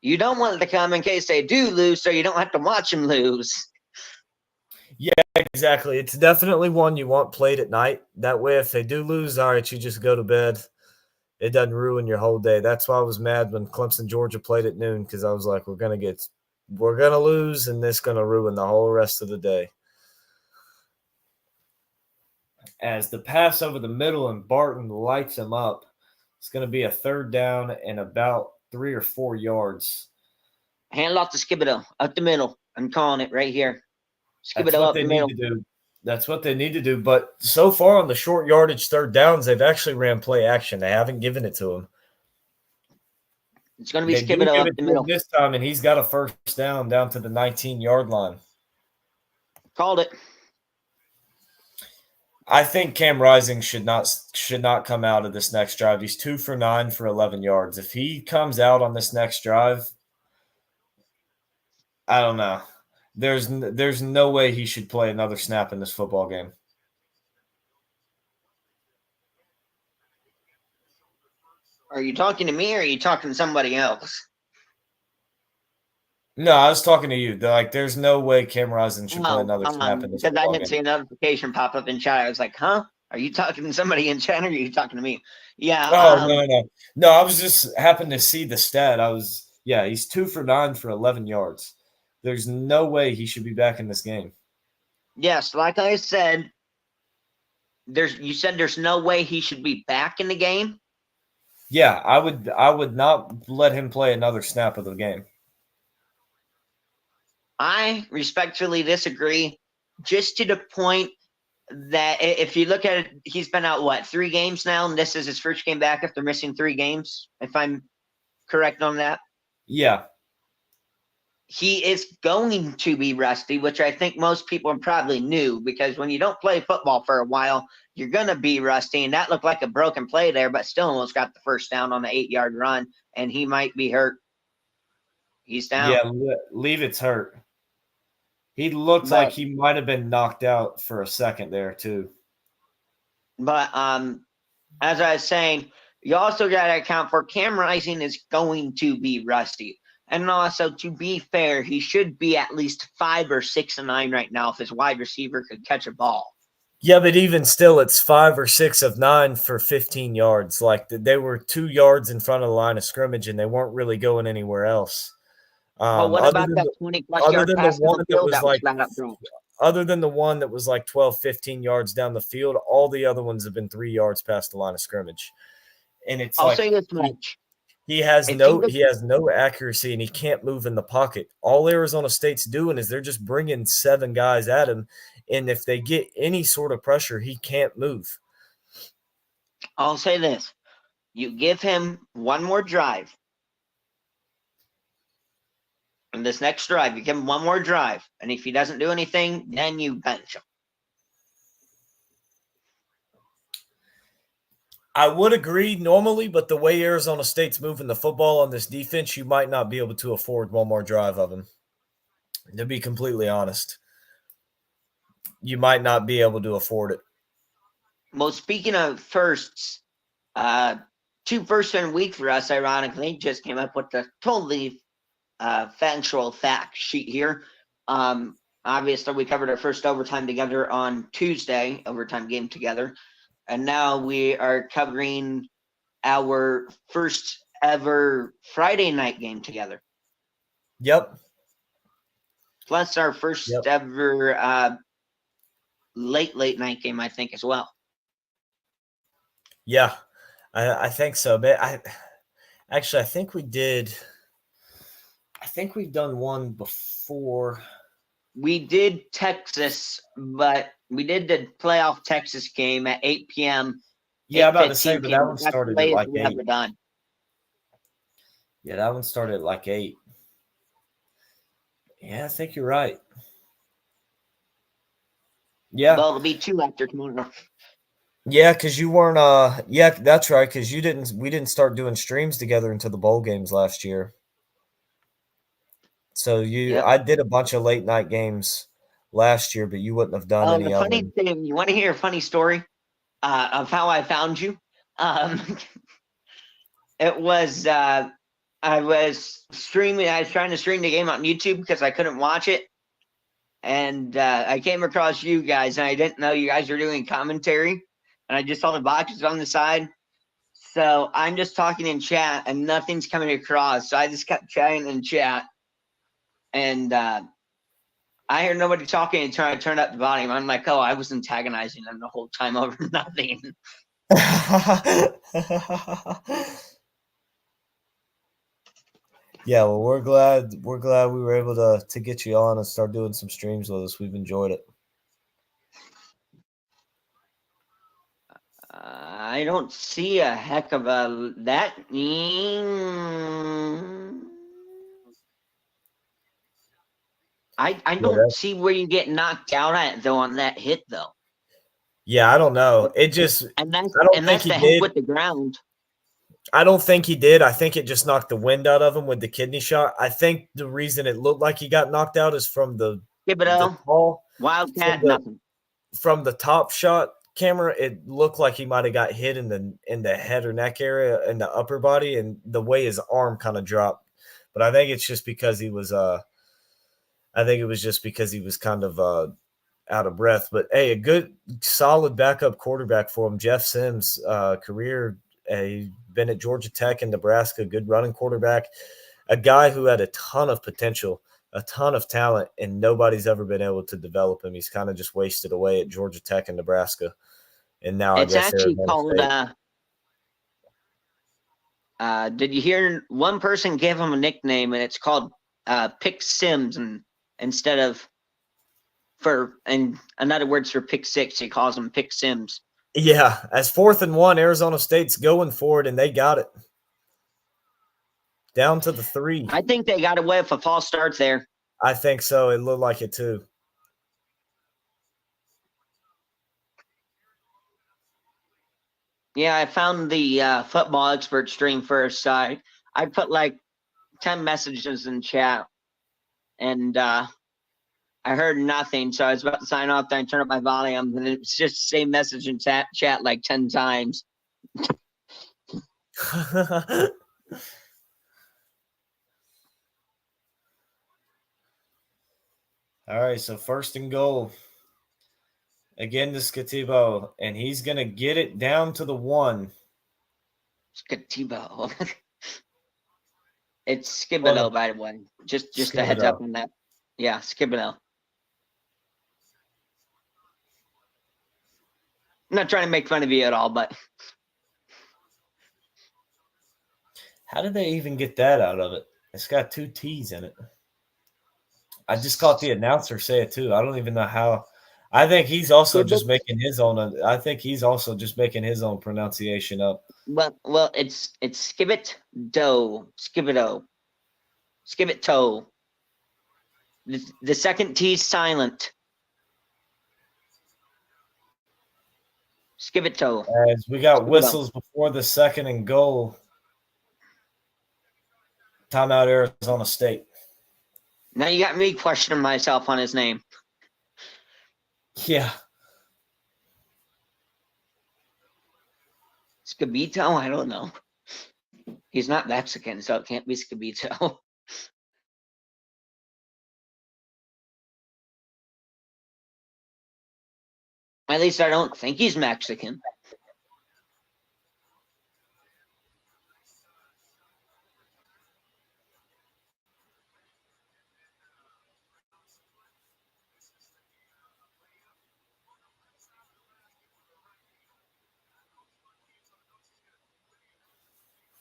you don't want it to come in case they do lose, so you don't have to watch them lose. Yeah, exactly. It's definitely one you want played at night. That way, if they do lose, all right, you just go to bed. It doesn't ruin your whole day. That's why I was mad when Clemson, Georgia played at noon, because I was like, we're going to lose, and this is going to ruin the whole rest of the day. As the pass over the middle and Barton lights him up, it's going to be a third down and about 3 or 4 yards. Hand off to Skibido up the middle. I'm calling it right here. Skibido up the middle. That's what they need to do. But so far on the short yardage third downs, they've actually ran play action. They haven't given it to him. It's going to be Skibido up the middle this time, and he's got a first down to the 19-yard line. Called it. I think Cam Rising should not come out of this next drive. He's 2 for 9 for 11 yards. If he comes out on this next drive, I don't know. There's no way he should play another snap in this football game. Are you talking to me or are you talking to somebody else? No, I was talking to you. There's no way Cam Rising should play No, another snap in this because I football didn't game. see a notification pop up in chat. I was like, huh? Are you talking to somebody in chat or are you talking to me? Yeah. Oh, no. I was just happened to see the stat. He's 2 for 9 for 11 yards. There's no way he should be back in this game. Yes, like I said, you said there's no way he should be back in the game. Yeah, I would not let him play another snap of the game. I respectfully disagree, just to the point that if you look at it, he's been out 3 games now, and this is his first game back after missing 3 games, if I'm correct on that. Yeah. He is going to be rusty, which I think most people probably knew, because when you don't play football for a while, you're going to be rusty. And that looked like a broken play there, but still almost got the first down on the 8-yard run, and he might be hurt. He's down. Yeah, Leavitt's hurt. He looked like he might have been knocked out for a second there, too. But as I was saying, you also got to account for Cam Rising is going to be rusty. And also, to be fair, he should be at least 5 or 6 and 9 right now if his wide receiver could catch a ball. Yeah, but even still, it's 5 or 6 of 9 for 15 yards. Like, they were 2 yards in front of the line of scrimmage, and they weren't really going anywhere else. Well, what about that 20-plus yard pass to the field that was flat up dropped? Other than the one that was like 12, 15 yards down the field, all the other ones have been 3 yards past the line of scrimmage. And it's I'll say this much. He has no accuracy, and he can't move in the pocket. All Arizona State's doing is they're just bringing 7 guys at him, and if they get any sort of pressure, he can't move. I'll say this. You give him one more drive. And this next drive, you give him one more drive. And if he doesn't do anything, then you bench him. I would agree normally, but the way Arizona State's moving the football on this defense, you might not be able to afford one more drive of him. To be completely honest, you might not be able to afford it. Well, speaking of firsts, 2 firsts in a week for us, ironically, just came up with the totally factual fact sheet here. Obviously, we covered our first overtime together on Tuesday, overtime game together. And now we are covering our first ever Friday night game together. Yep. Plus our first ever late night game, I think, as well. Yeah, I think so. But I think we did. I think we've done one before. We did Texas, but we did the playoff Texas game at 8 p.m. Yeah, I'm about to say, but that one started at like 8. Done. Yeah, that one started at like 8. Yeah, I think you're right. Yeah. Well, it'll be 2 after tomorrow. Yeah, because you weren't. Yeah, that's right. Because we didn't start doing streams together until the bowl games last year. So I did a bunch of late night games last year, but you wouldn't have done any of them. Thing, you want to hear a funny story of how I found you? It was I was streaming. I was trying to stream the game on YouTube because I couldn't watch it, and I came across you guys, and I didn't know you guys were doing commentary, and I just saw the boxes on the side. So I'm just talking in chat, and nothing's coming across. So I just kept chatting in chat. And I heard nobody talking and trying to turn up the volume. I'm like, oh, I was antagonizing them the whole time over nothing. Yeah, well, we're glad we were able to get you on and start doing some streams with us. We've enjoyed it. I don't see a heck of that. I don't see where you get knocked out at though on that hit though. Yeah, I don't know. It just and that's I don't think the he head did with the ground. I don't think he did. I think it just knocked the wind out of him with the kidney shot. I think the reason it looked like he got knocked out is from the Thibodeau, tall from Wildcat, the nothing. from the top shot camera. It looked like he might have got hit in the head or neck area in the upper body, and the way his arm kind of dropped. But I think it's just because he was I think it was just because he was kind of out of breath. But hey, a good, solid backup quarterback for him. Jeff Sims, career, been at Georgia Tech and Nebraska, good running quarterback, a guy who had a ton of potential, a ton of talent, and nobody's ever been able to develop him. He's kind of just wasted away at Georgia Tech and Nebraska, and now I It's guess actually Arizona called. State. Did you hear one person give him a nickname, and it's called Pick Sims, and instead of and another words for pick six, he calls him Pick Sims. Yeah, as 4th and 1, Arizona State's going for it, and they got it down to the 3. I think they got away with a false start there. I think so. It looked like it too. Yeah, I found the football expert stream first. I put like 10 messages in chat, and I heard nothing. So I was about to sign off there and turn up my volume, and it's just the same message in chat like 10 times. All right, so 1st and goal. Again to Skatibo, and he's going to get it down to the 1. Skatibo. It's Well, Skibido, by the way. Just a heads up Skibido. on that. Yeah, Skibido. I'm not trying to make fun of you at all, but How did they even get that out of it? It's got 2 T's in it. I just caught the announcer say it too. I don't even know how. I think he's also just Skibit. making his own. I think he's also just making his own pronunciation up. Well, it's Skibit Doe, Skibido, Skibit Toe. The second T is silent. Skibit Toe. As we got Skibido. whistles before the 2nd and goal. Timeout, Arizona State. Now you got me questioning myself on his name. Yeah. Skibito? I don't know. He's not Mexican, so it can't be Skibito. At least I don't think he's Mexican.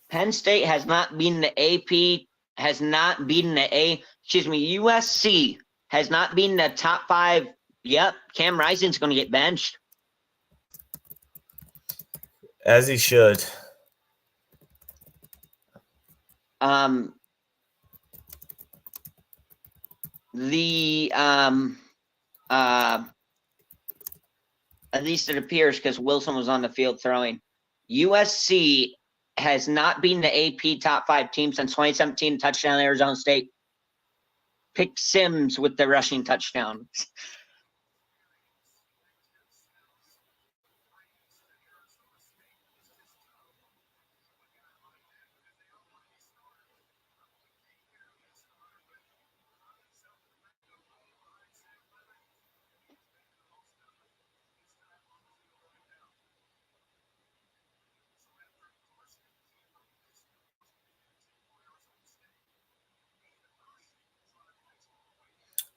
Penn State has not beaten the AP, has not beaten USC has not beaten the top 5. Yep, Cam Rising's going to get benched. As he should. At least it appears, because Wilson was on the field throwing. USC has not beaten the AP top 5 team since 2017, touchdown Arizona State. Pick Sims with the rushing touchdown.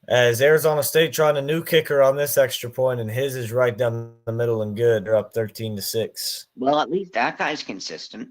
As Arizona State trying a new kicker on this extra point, and his is right down the middle and good. They're up 13-6. Well, at least that guy's consistent.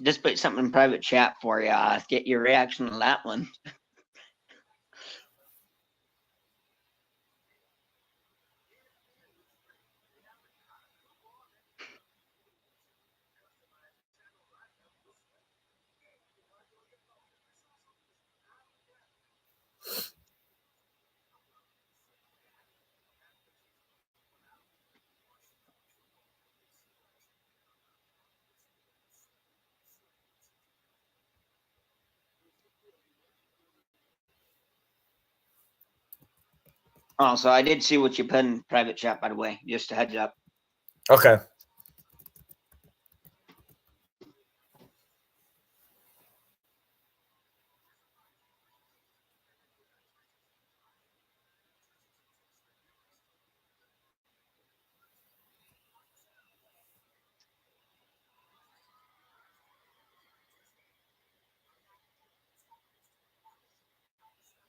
Just put something in private chat for you. Get your reaction to that one. Also, I did see what you put in private chat, by the way. Just a heads up. Okay.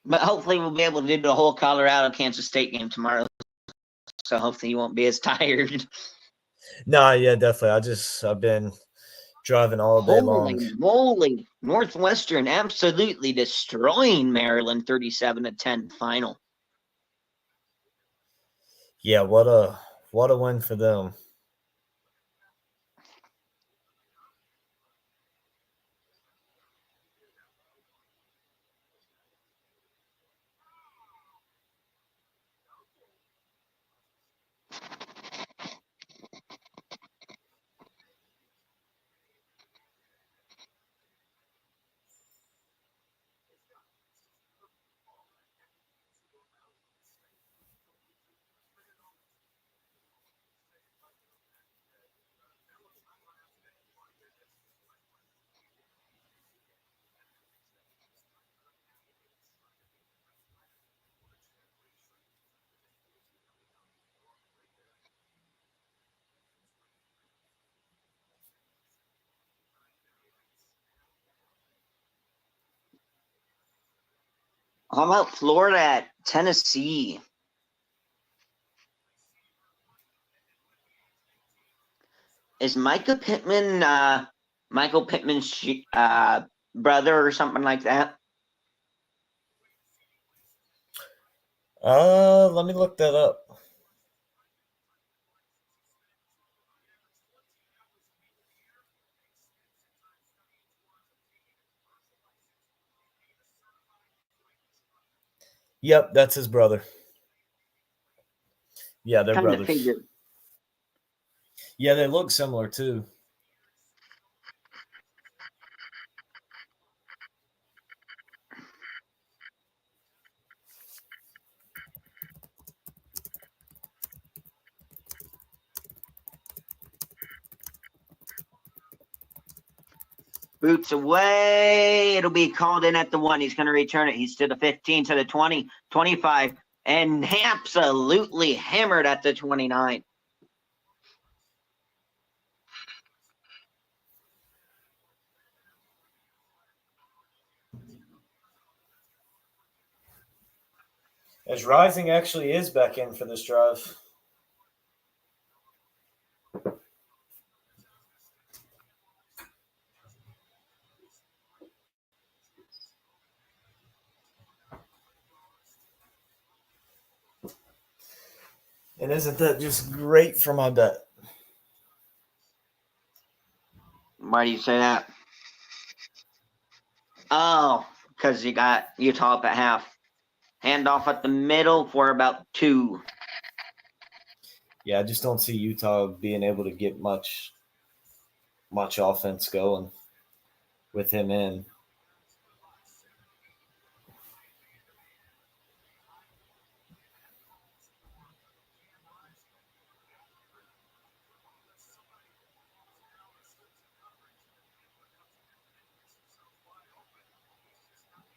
But hopefully we'll be able to do the whole Colorado-Kansas State game tomorrow. So hopefully you won't be as tired. No, yeah, definitely. I've been driving all day long. Holy moly. Northwestern absolutely destroying Maryland 37-10 final. Yeah, what a win for them. How about Florida at Tennessee? Is Michael Pittman's brother or something like that? Let me look that up. Yep, that's his brother. Yeah, they're Kind of brothers. figured. Yeah, they look similar too. Boots away. It'll be called in at the 1. He's going to return it. He's to the 15, to the 20, 25, and absolutely hammered at the 29. As Rising actually is back in for this drive. And isn't that just great for my bet? Why do you say that? Oh, because you got Utah up at half. Handoff at the middle for about 2. Yeah, I just don't see Utah being able to get much offense going with him in.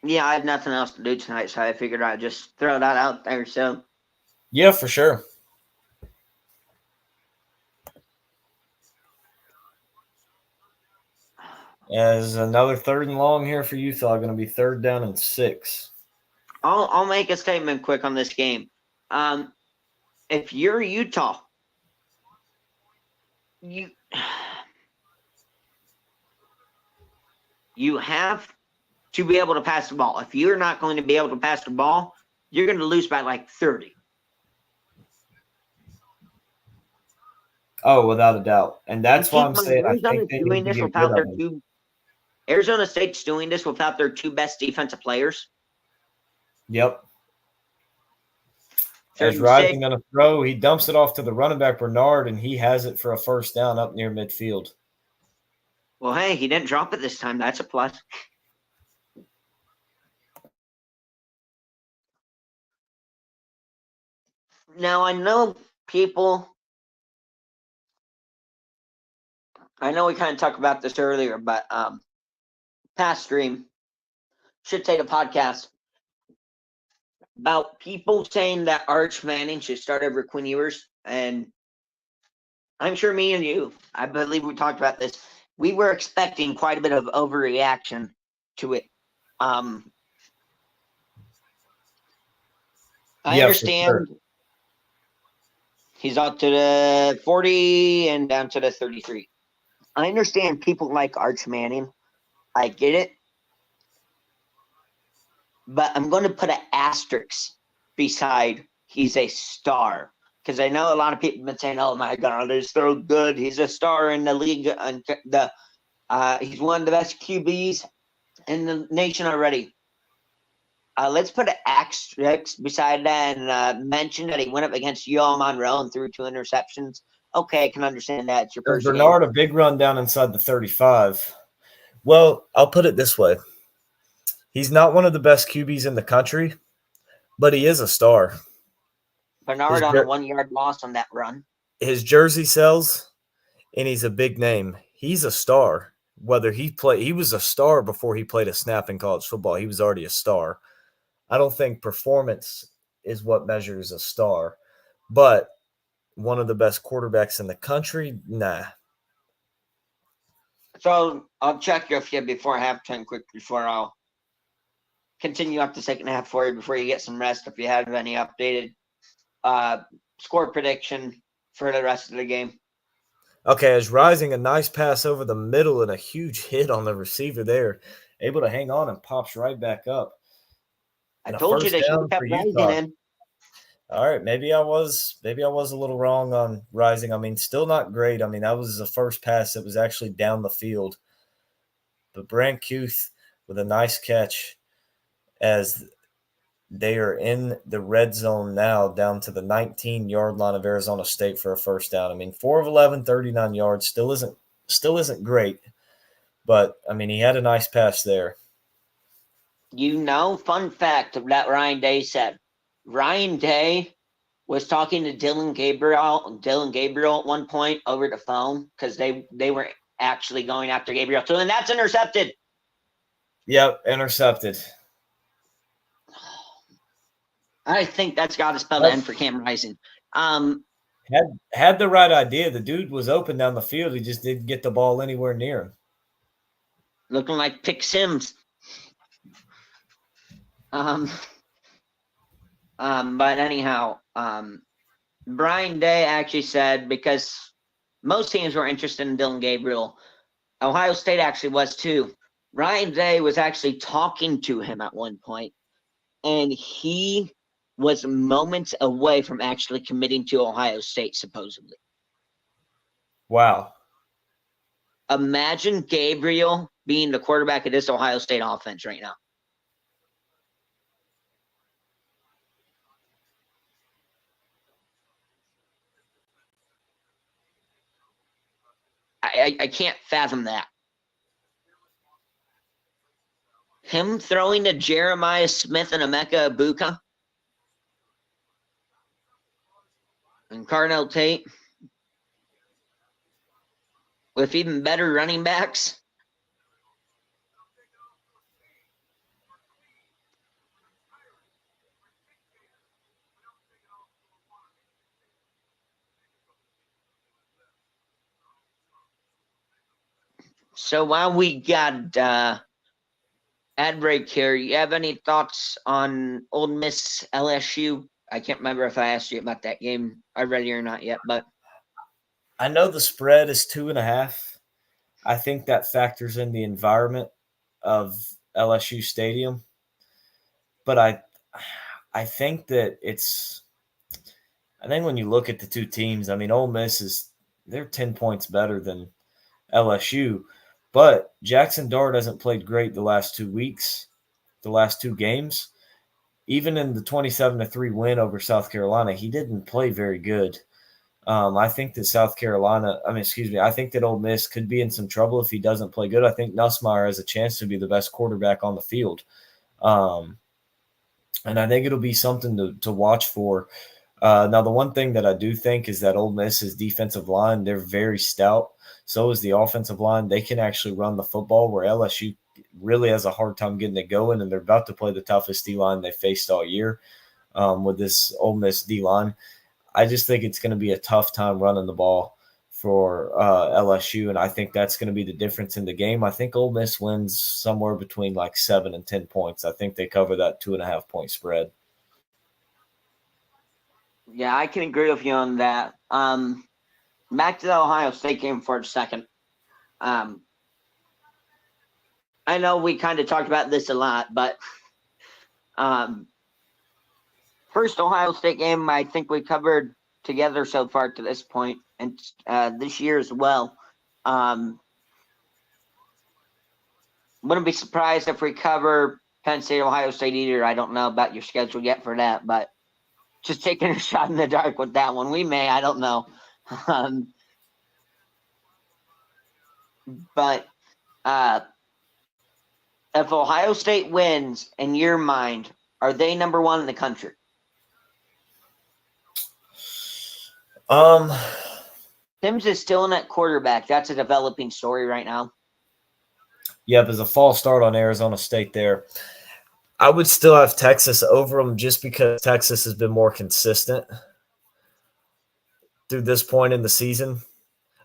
Yeah, I had nothing else to do tonight, so I figured I'd just throw that out there. So, Yeah, for sure. As another 3rd and long here for Utah, going to be 3rd down and 6. I'll make a statement quick on this game. If you're Utah, you You have to be able to pass the ball. If you're not going to be able to pass the ball, you're going to lose by like 30. Oh, without a doubt. And And that's why keep I'm in mind, saying I think Arizona's they doing need to this get rid without of their him. two. Arizona State's doing this without their two best defensive players. Yep. Third As and 6. Rising on a throw, he dumps it off to the running back Bernard, and he has it for a first down up near midfield. Well, hey, he didn't drop it this time. That's a plus. Now, I know we kind of talked about this earlier, but past stream should take a podcast about people saying that Arch Manning should start over Quinn Ewers. And I'm sure me and you, I believe we talked about this. We were expecting quite a bit of overreaction to it. I Yeah, for understand sure. he's out to the 40 and down to the 33. I understand people like Arch Manning. I get it. But I'm going to put an asterisk beside he's a star. Because I know a lot of people have been saying, oh my God, he's so good. He's a star in the league. And he's one of the best QBs in the nation already. Let's put an asterisk beside that and mention that he went up against UL Monroe and threw 2 interceptions. Okay, I can understand that. It's your There's first game. Bernard, a big run down inside the 35. Well, I'll put it this way. He's not one of the best QBs in the country, but he is a star. Bernard His, on a 1-yard loss on that run. his jersey sells, and he's a big name. He's a star. Whether he was a star before he played a snap in college football. He was already a star. I don't think performance is what measures a star, but one of the best quarterbacks in the country, nah. So I'll check with you before halftime quick before I'll continue up the second half for you before you get some rest if you have any updated score prediction for the rest of the game. Okay, as Rising, a nice pass over the middle and a huge hit on the receiver there. Able to hang on and pops right back up. I And a told you first they should have down for kept Rising Utah. in. All right, maybe I was a little wrong on Rising. I mean, still not great. I mean, that was the first pass that was actually down the field. But Brant Kuth with a nice catch as they are in the red zone now, down to the 19-yard line of Arizona State for a first down. I mean, 4 of 11, 39 yards, still isn't great, but I mean, he had a nice pass there. Fun fact that Ryan Day said. Ryan Day was talking to Dylan Gabriel at one point over the phone because they were actually going after Gabriel too, and that's intercepted. Yep, intercepted. I think that's got to spell the end for Cam Rising. Had the right idea. The dude was open down the field. He just didn't get the ball anywhere near him. Looking like Pick Sims. But anyhow, Brian Day actually said, because most teams were interested in Dylan Gabriel, Ohio State actually was too. Ryan Day was actually talking to him at one point, and he was moments away from actually committing to Ohio State, supposedly. Wow. Imagine Gabriel being the quarterback of this Ohio State offense right now. I can't fathom that. Him throwing to Jeremiah Smith and Emeka Ibuka and Carnell Tate with even better running backs. So while we got ad break here, you have any thoughts on Ole Miss LSU? I can't remember if I asked you about that game already or not yet, but I know the spread is 2.5. I think that factors in the environment. of LSU Stadium, but I think that it's I think when you look at the two teams, I mean, Ole Miss they're 10 points better than LSU, but Jackson Dart hasn't played great the last 2 weeks, the last two games. Even in the 27-3 win over South Carolina, he didn't play very good. I think that I think that Ole Miss could be in some trouble if he doesn't play good. I think Nussmeier has a chance to be the best quarterback on the field. Um, and I think it'll be something to watch for. Now, the one thing that I do think is that Ole Miss's defensive line, they're very stout. So is the offensive line. They can actually run the football, where LSU really has a hard time getting it going, and they're about to play the toughest D-line they faced all year with this Ole Miss D-line. I just think it's going to be a tough time running the ball for LSU, and I think that's going to be the difference in the game. I think Ole Miss wins somewhere between like 7 and 10 points. I think they cover that 2.5-point spread. Yeah, I can agree with you on that. Back to the Ohio State game for a second. I know we kind of talked about this a lot, but first Ohio State game I think we covered together so far to this point, and this year as well. Wouldn't be surprised if we cover Penn State, Ohio State either. I don't know about your schedule yet for that, but just taking a shot in the dark with that one. We may, I don't know. But if Ohio State wins, in your mind, are they number one in the country? Sims is still in at quarterback. That's a developing story right now. Yep, as a false start on Arizona State there. I would still have Texas over them just because Texas has been more consistent through this point in the season.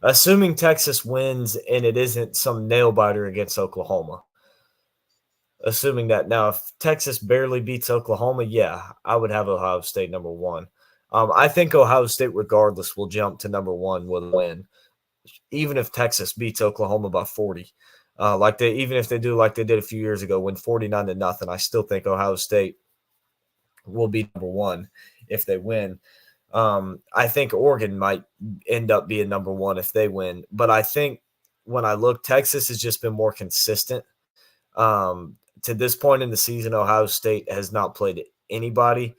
Assuming Texas wins and it isn't some nail biter against Oklahoma. Assuming that. Now, if Texas barely beats Oklahoma, yeah, I would have Ohio State number one. I think Ohio State, regardless, will jump to number one with a win, even if Texas beats Oklahoma by 40. Even if they do like they did a few years ago, win 49-0, I still think Ohio State will be number one if they win. I think Oregon might end up being number one if they win. But I think when I look, Texas has just been more consistent. To this point in the season, Ohio State has not played anybody.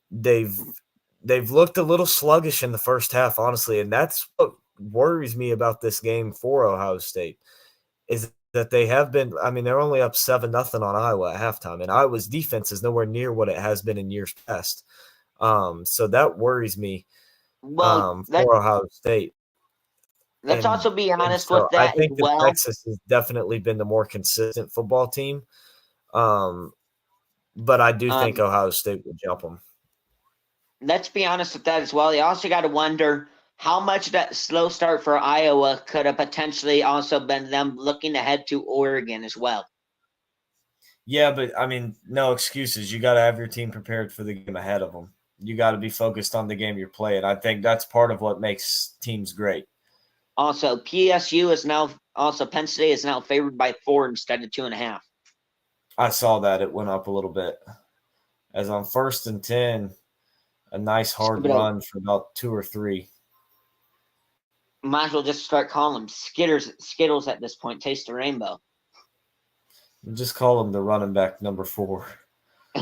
They've looked a little sluggish in the first half, honestly, and that's what worries me about this game for Ohio State is that they have been – I mean, they're only up 7-0 on Iowa at halftime, and Iowa's defense is nowhere near what it has been in years past. So that worries me for Ohio State. Let's also be honest with that I think as well. that Texas has definitely been the more consistent football team, but I do think Ohio State will jump them. Let's be honest with that as well. You also got to wonder how much that slow start for Iowa could have potentially also been them looking ahead to Oregon as well. Yeah, but, I mean, no excuses. You got to have your team prepared for the game ahead of them. You got to be focused on the game you're playing. I think that's part of what makes teams great. Also, Penn State is now favored by 4 instead of 2.5. I saw that. It went up a little bit. As on 1st and 10, a nice hard run for about 2 or 3. Might as well just start calling them Skittles at this point. Taste the rainbow. Just call him the running back number 4.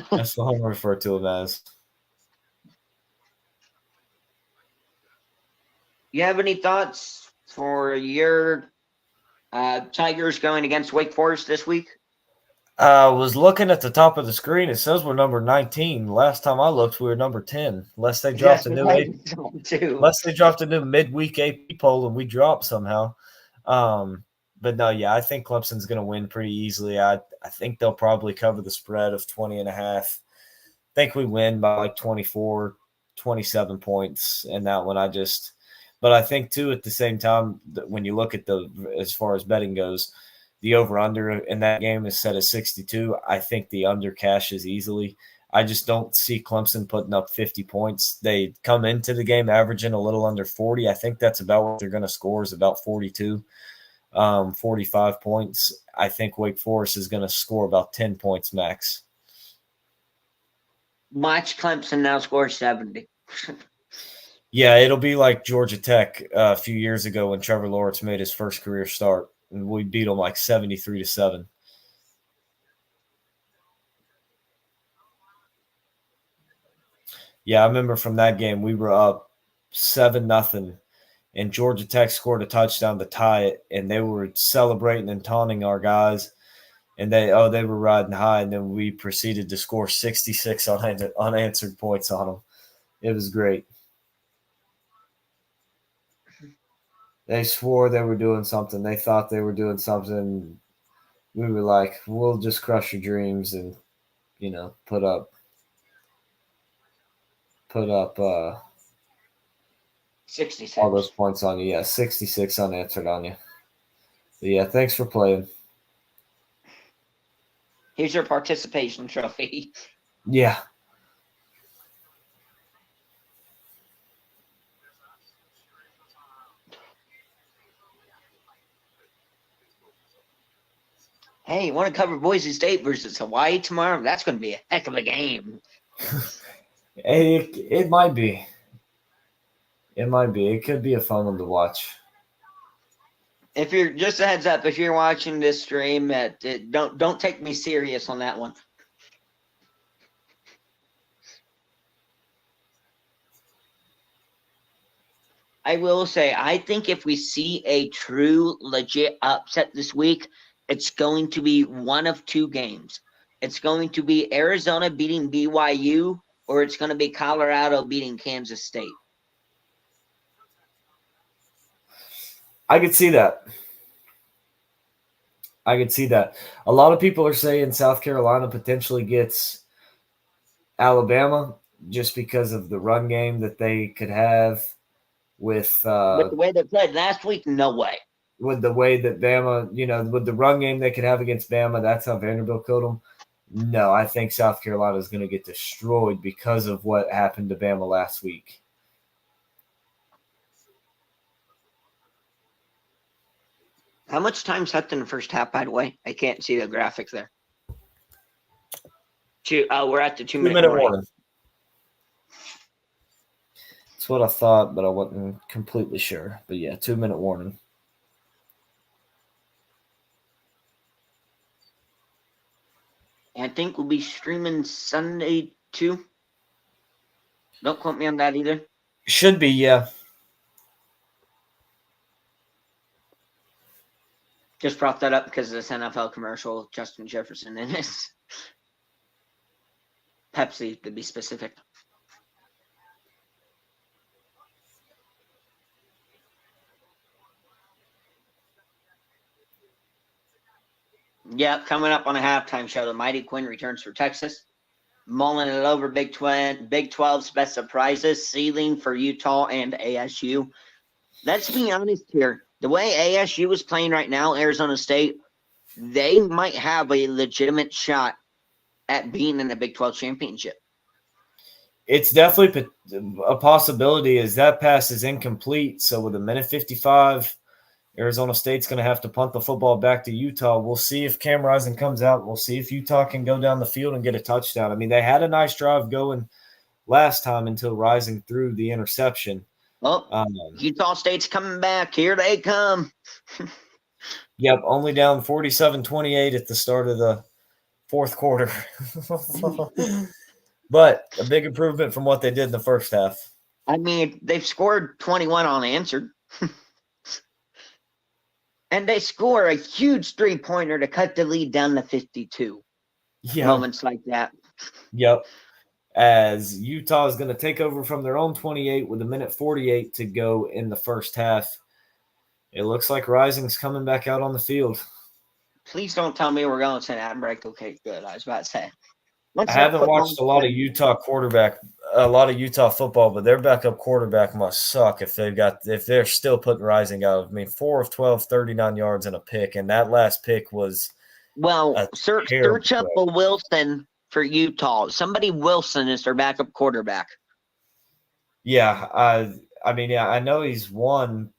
That's what I'm refer to him as. You have any thoughts for your Tigers going against Wake Forest this week? I was looking at the top of the screen. It says we're number 19. Last time I looked, we were number 10. Unless they dropped a new midweek AP poll and we dropped somehow. But no, yeah, I think Clemson's going to win pretty easily. I think they'll probably cover the spread of 20.5. I think we win by like 24, 27 points in that one. But I think too, at the same time, when you look at as far as betting goes, the over-under in that game is set at 62. I think the under cashes easily. I just don't see Clemson putting up 50 points. They come into the game averaging a little under 40. I think that's about what they're going to score, is about 42. 45 points. I think Wake Forest is going to score about 10 points max. Watch Clemson now score 70. Yeah, it'll be like Georgia Tech a few years ago when Trevor Lawrence made his first career start, and we beat them like 73-7. Yeah, I remember from that game we were up 7-0, and Georgia Tech scored a touchdown to tie it, and they were celebrating and taunting our guys, and they were riding high, and then we proceeded to score 66 unanswered points on them. It was great. They swore they were doing something. They thought they were doing something. We were like, we'll just crush your dreams and, put up 66. all those points on you. Yeah, 66 unanswered on you. But yeah, thanks for playing. Here's your participation trophy. Yeah. Hey, you want to cover Boise State versus Hawaii tomorrow? That's going to be a heck of a game. It might be. It might be. It could be a fun one to watch. If you're just a heads up, if you're watching this stream, don't take me serious on that one. I will say, I think if we see a true, legit upset this week, it's going to be one of two games. It's going to be Arizona beating BYU, or it's going to be Colorado beating Kansas State. I could see that. A lot of people are saying South Carolina potentially gets Alabama just because of the run game that they could have with the way they played last week. No way. With the way that Bama, with the run game they could have against Bama, that's how Vanderbilt killed them. No, I think South Carolina is going to get destroyed because of what happened to Bama last week. How much time's left in the first half, by the way? I can't see the graphic there. We're at the 2-minute warning. That's what I thought, but I wasn't completely sure. But yeah, 2-minute warning. I think we'll be streaming Sunday too. Don't quote me on that either. Should be, yeah. Just brought that up because of this NFL commercial, Justin Jefferson in this. Pepsi, to be specific. Yep, coming up on a halftime show, the Mighty Quinn returns for Texas. Mulling it over Big 12's best surprises, ceiling for Utah and ASU. Let's be honest here. The way ASU is playing right now, Arizona State, they might have a legitimate shot at being in the Big 12 championship. It's definitely a possibility as that pass is incomplete. So with a minute 55, Arizona State's going to have to punt the football back to Utah. We'll see if Cam Rising comes out. We'll see if Utah can go down the field and get a touchdown. I mean, they had a nice drive going last time until Rising threw the interception. Well, Utah State's coming back. Here they come. Yep, only down 47-28 at the start of the fourth quarter. But a big improvement from what they did in the first half. I mean, they've scored 21 unanswered. And they score a huge three-pointer to cut the lead down to 52. Yeah. Moments like that. Yep. As Utah is going to take over from their own 28 with a minute 48 to go in the first half. It looks like Rising's coming back out on the field. Please don't tell me we're going to an break. Okay, good. I was about to say. I haven't watched a lot of Utah football, but their backup quarterback must suck if they're still putting Rising out. I mean, 4 of 12, 39 yards and a pick, and that last pick was search up a Wilson for Utah. Somebody Wilson is their backup quarterback. Yeah, I know he's one.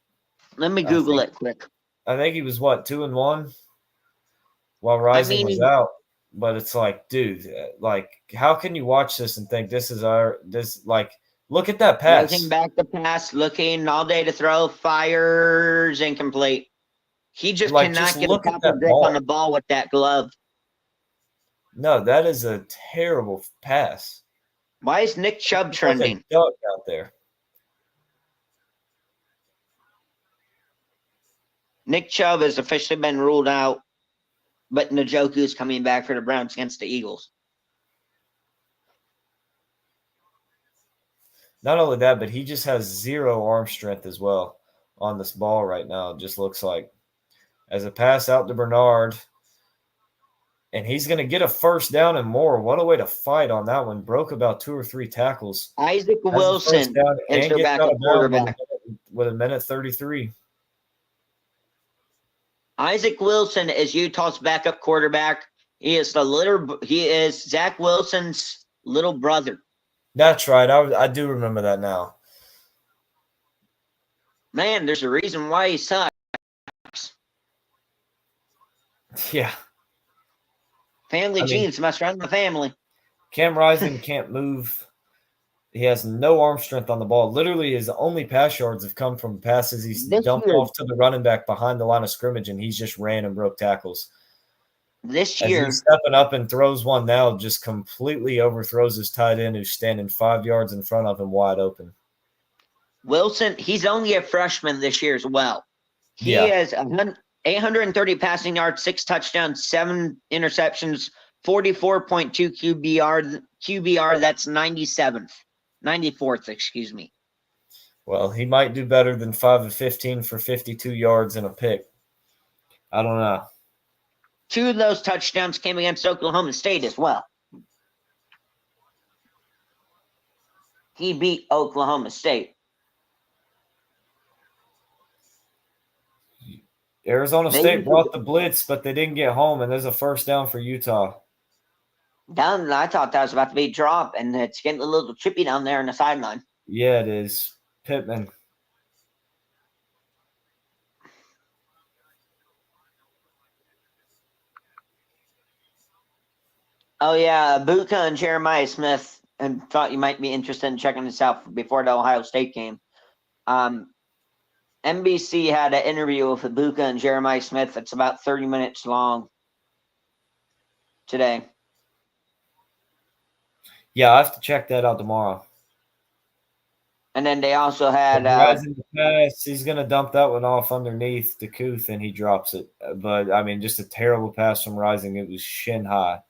Let me Google it quick. I think he was what 2-1 while I Rising was mean, out. But it's like, dude, like, how can you watch this and think this is this? Like, look at that looking pass. back to pass, looking all day to throw, fires incomplete. He just Like, just cannot get a look at proper that grip on the ball. ball with that glove. No, that is a terrible pass. Why is Nick He Chubb looked like a trending? duck out there. Nick Chubb has officially been ruled out, but Njoku is coming back for the Browns against the Eagles. Not only that, but he just has zero arm strength as well on this ball right now. It just looks like as a pass out to Bernard, and he's going to get a first down and more. What a way to fight on that one. Broke about 2 or 3 tackles. Isaac Has the first Wilson down is and their gets out backup of bounds quarterback. with a minute 33. Isaac Wilson is Utah's backup quarterback. He is Zach Wilson's little brother. That's right. I do remember that now. Man, there's a reason why he sucks. Yeah. Family genes must run the family. Cam Rising can't move. He has no arm strength on the ball. Literally, his only pass yards have come from passes he's dumped off to the running back behind the line of scrimmage, and he's just ran and broke tackles. This As year, he's stepping up and throws one now, just completely overthrows his tight end who's standing 5 yards in front of him wide open. Wilson, he's only a freshman this year as well. He has 830 passing yards, 6 touchdowns, 7 interceptions, 44.2 QBR. That's 94th, excuse me. Well, he might do better than 5 of 15 for 52 yards and a pick. I don't know. 2 of those touchdowns came against Oklahoma State as well. He beat Oklahoma State. Arizona State brought the blitz, but they didn't get home, and there's a first down for Utah. I thought that was about to be a drop, and it's getting a little chippy down there on the sideline. Yeah, it is. Pittman. Oh, yeah, Buka and Jeremiah Smith, and thought you might be interested in checking this out before the Ohio State game. NBC had an interview with Buka and Jeremiah Smith that's about 30 minutes long today. Yeah, I have to check that out tomorrow. And then they also had rising the pass. He's going to dump that one off underneath DeCouth, and he drops it. But, I mean, just a terrible pass from Rising. It was shin high.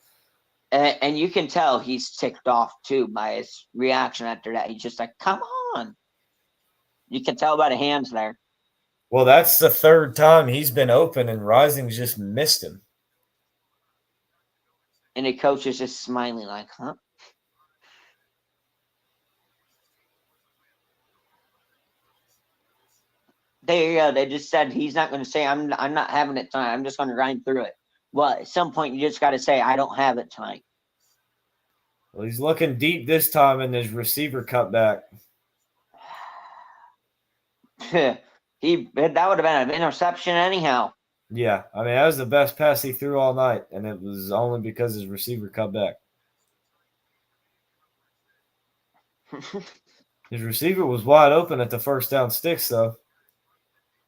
And you can tell he's ticked off, too, by his reaction after that. He's just like, come on. You can tell by the hands there. Well, that's the 3rd time he's been open, and Rising's just missed him. And the coach is just smiling like, huh? There you go. They just said he's not going to say, I'm not having it tonight. I'm just going to grind through it. Well, at some point, you just got to say, I don't have it tonight. Well, he's looking deep this time in his receiver cutback. That would have been an interception anyhow. Yeah, I mean, that was the best pass he threw all night, and it was only because his receiver cut back. His receiver was wide open at the first down sticks, though.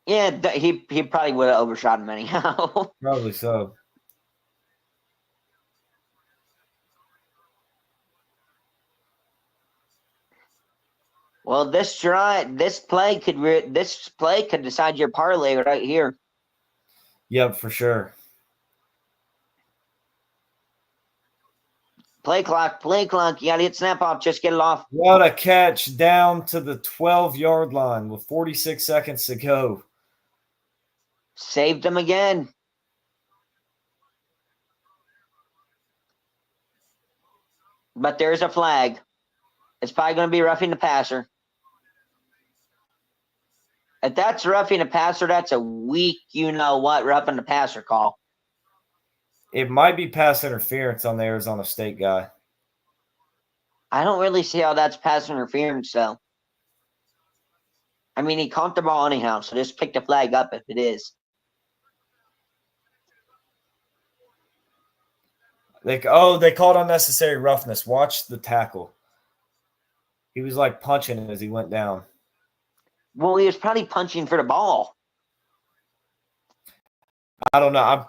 Yeah, he probably would have overshot him anyhow. Probably so. Well, this play could decide your parlay right here. Yep, for sure. Play clock. You got to hit snap off. Just get it off. What a catch down to the 12-yard line with 46 seconds to go. Saved him again. But there's a flag. It's probably going to be roughing the passer. If that's roughing the passer, that's a weak, roughing the passer call. It might be pass interference on the Arizona State guy. I don't really see how that's pass interference, though. I mean, he caught the ball anyhow, so just pick the flag up if it is. They called unnecessary roughness. Watch the tackle. He was like punching as he went down. Well, he was probably punching for the ball. I don't know. I'm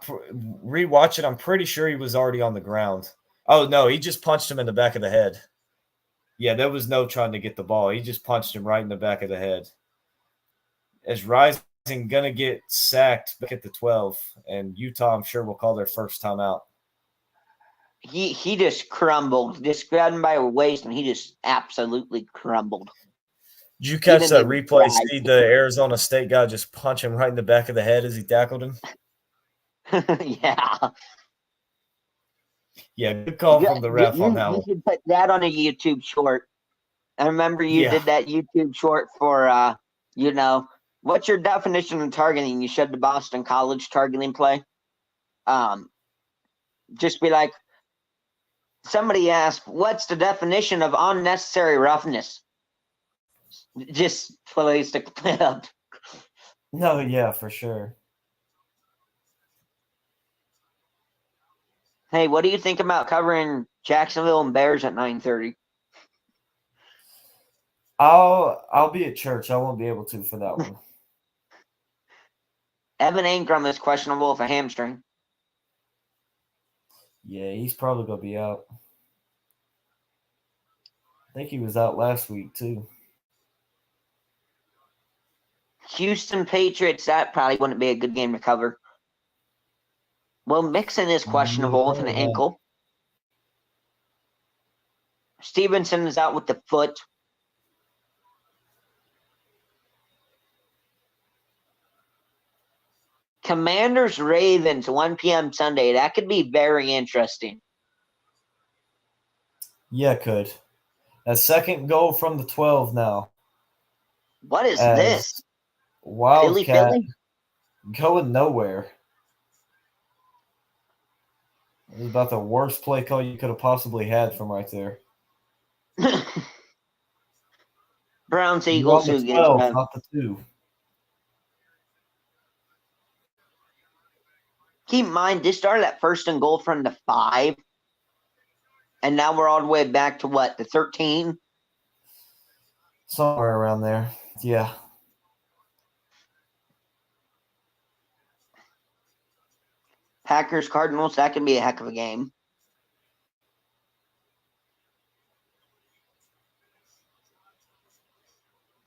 rewatching. I'm pretty sure he was already on the ground. Oh no, he just punched him in the back of the head. Yeah, there was no trying to get the ball. He just punched him right in the back of the head. As Rising gonna get sacked back at the 12, and Utah, I'm sure, will call their first timeout. He just crumbled. Just grabbed him by the waist, and he just absolutely crumbled. Did you catch that replay? See the Arizona State guy just punch him right in the back of the head as he tackled him? Yeah. Yeah, good call from the ref on that one. You should put that on a YouTube short. I remember you did that YouTube short for, what's your definition of targeting? You said the Boston College targeting play. Just be like, somebody asked, what's the definition of unnecessary roughness? Just place the clip. No, yeah, for sure. Hey, what do you think about covering Jacksonville and Bears at 9:30? I'll be at church. I won't be able to for that one. Evan Ingram is questionable with a hamstring. Yeah, he's probably gonna be out. I think he was out last week too. Houston Patriots, that probably wouldn't be a good game to cover. Well, Mixon is questionable with an ankle. Stevenson is out with the foot. Commanders Ravens 1 p.m. Sunday. That could be very interesting. Yeah, it could. A second goal from the 12 now. What is this? Wildcat Philly? Going nowhere. It was about the worst play call you could have possibly had from right there. Browns Eagles 12, not the 2. Keep in mind, this started at 1st and goal from the 5. And now we're all the way back to what, the 13? Somewhere around there. Yeah. Packers Cardinals, that could be a heck of a game.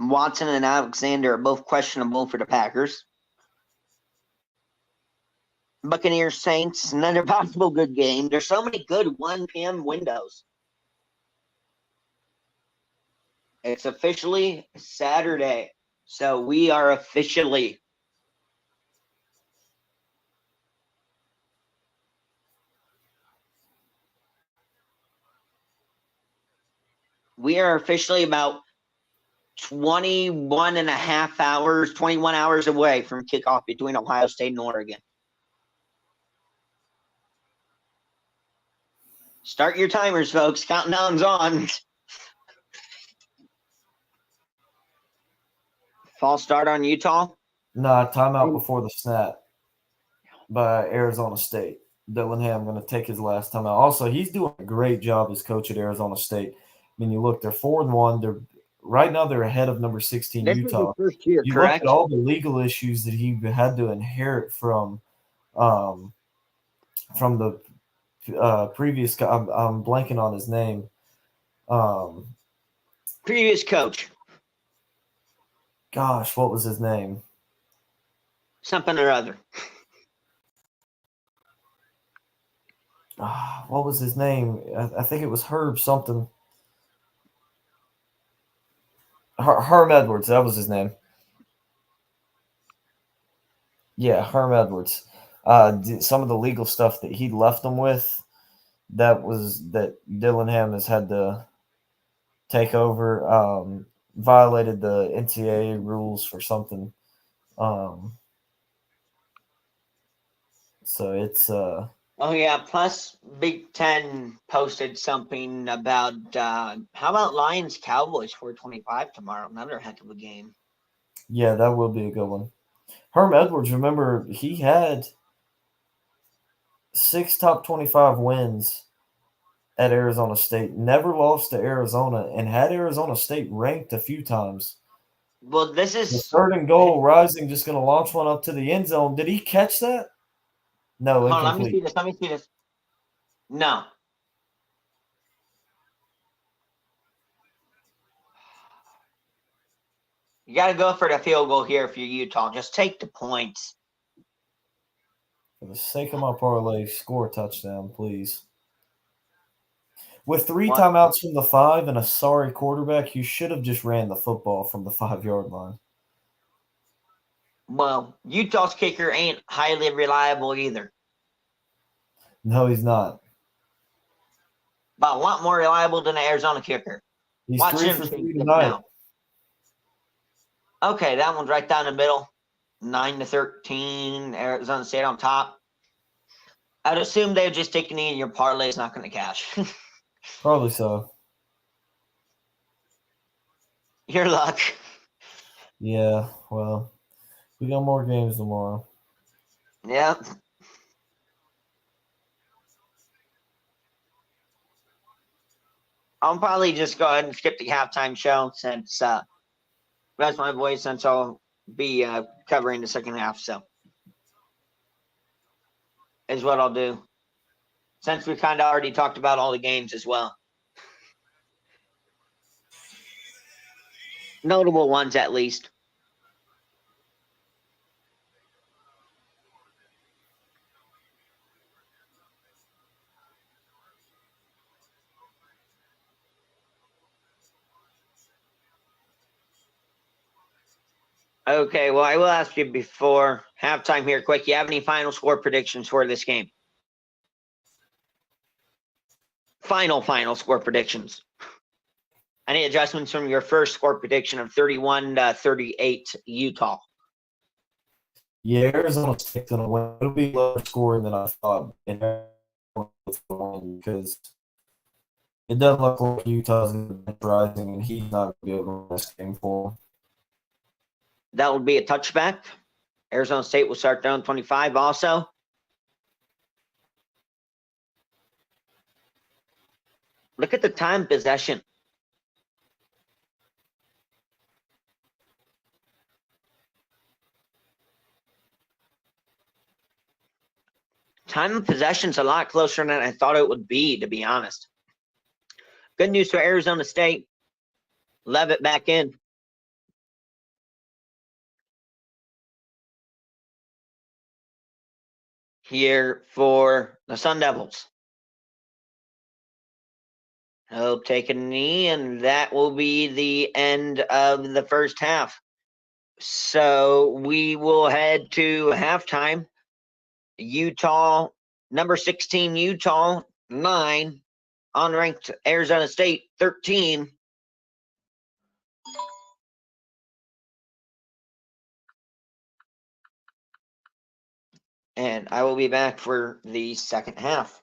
Watson and Alexander are both questionable for the Packers. Buccaneers Saints, another possible good game. There's so many good 1 p.m. windows. It's officially Saturday, so we are officially about 21 and a half hours, 21 hours away from kickoff between Ohio State and Oregon. Start your timers, folks. Countdown's on. False start on Utah? Nah, timeout before the snap by Arizona State. Dillingham going to take his last timeout. Also, he's doing a great job as coach at Arizona State. I mean, you look, they're 4-1. They're right now they're ahead of number 16 this Utah. Is his first year, you correct? Look at all the legal issues that he had to inherit from the previous guy. I'm blanking on his name. Previous coach. Gosh, what was his name? Something or other. What was his name? I think it was Herb something. Herm Edwards, that was his name. Yeah, Herm Edwards. Some of the legal stuff that he left them with, that Dillingham has had to take over. Violated the NCAA rules for something. So it's Oh yeah, plus Big Ten posted something about how about Lions Cowboys 425 tomorrow? Another heck of a game. Yeah, that will be a good one. Herm Edwards, remember, he had 6 top 25 wins at Arizona State, never lost to Arizona, and had Arizona State ranked a few times. Well, this The is. 3rd and goal, Rising just going to launch one up to the end zone. Did he catch that? No, Hold on, let me see incomplete. this. Let me see this. No. You got to go for the field goal here if you're Utah. Just take the points. For the sake of my parlay, score a touchdown, please. With 3 What? timeouts from the 5 and a sorry quarterback, you should have just ran the football from the 5-yard line. Well, Utah's kicker ain't highly reliable either. No, he's not. But a lot more reliable than the Arizona kicker. He's Watch 3 him for take 3 this tonight. now. Okay, that one's right down the middle. 9-13. Arizona State on top. I'd assume they're just taking in your parlay is not going to cash. Probably so. Your luck. Yeah, well, we got more games tomorrow. Yeah. I'll probably just go ahead and skip the halftime show since that's my voice, since I'll be covering the second half. So is what I'll do. Since we kind of already talked about all the games as well. Notable ones, at least. Okay, well, I will ask you before halftime here quick. You have any final score predictions for this game? Final score predictions. Any adjustments from your first score prediction of 31-38 Utah? Yeah, Arizona State's going to win. It'll be lower scoring than I thought because it doesn't look like Utah's going to be Rising, and he's not going to be able to win this game for him. That will be a touchback. Arizona State will start down 25 also. Look at the time possession. Time of possession's a lot closer than I thought it would be, to be honest. Good news for Arizona State. Levitt back in. Here for the Sun Devils. He'll take a knee, and that will be the end of the first half. So we will head to halftime. Utah, number 16, Utah, 9. Unranked Arizona State, 13. And I will be back for the second half.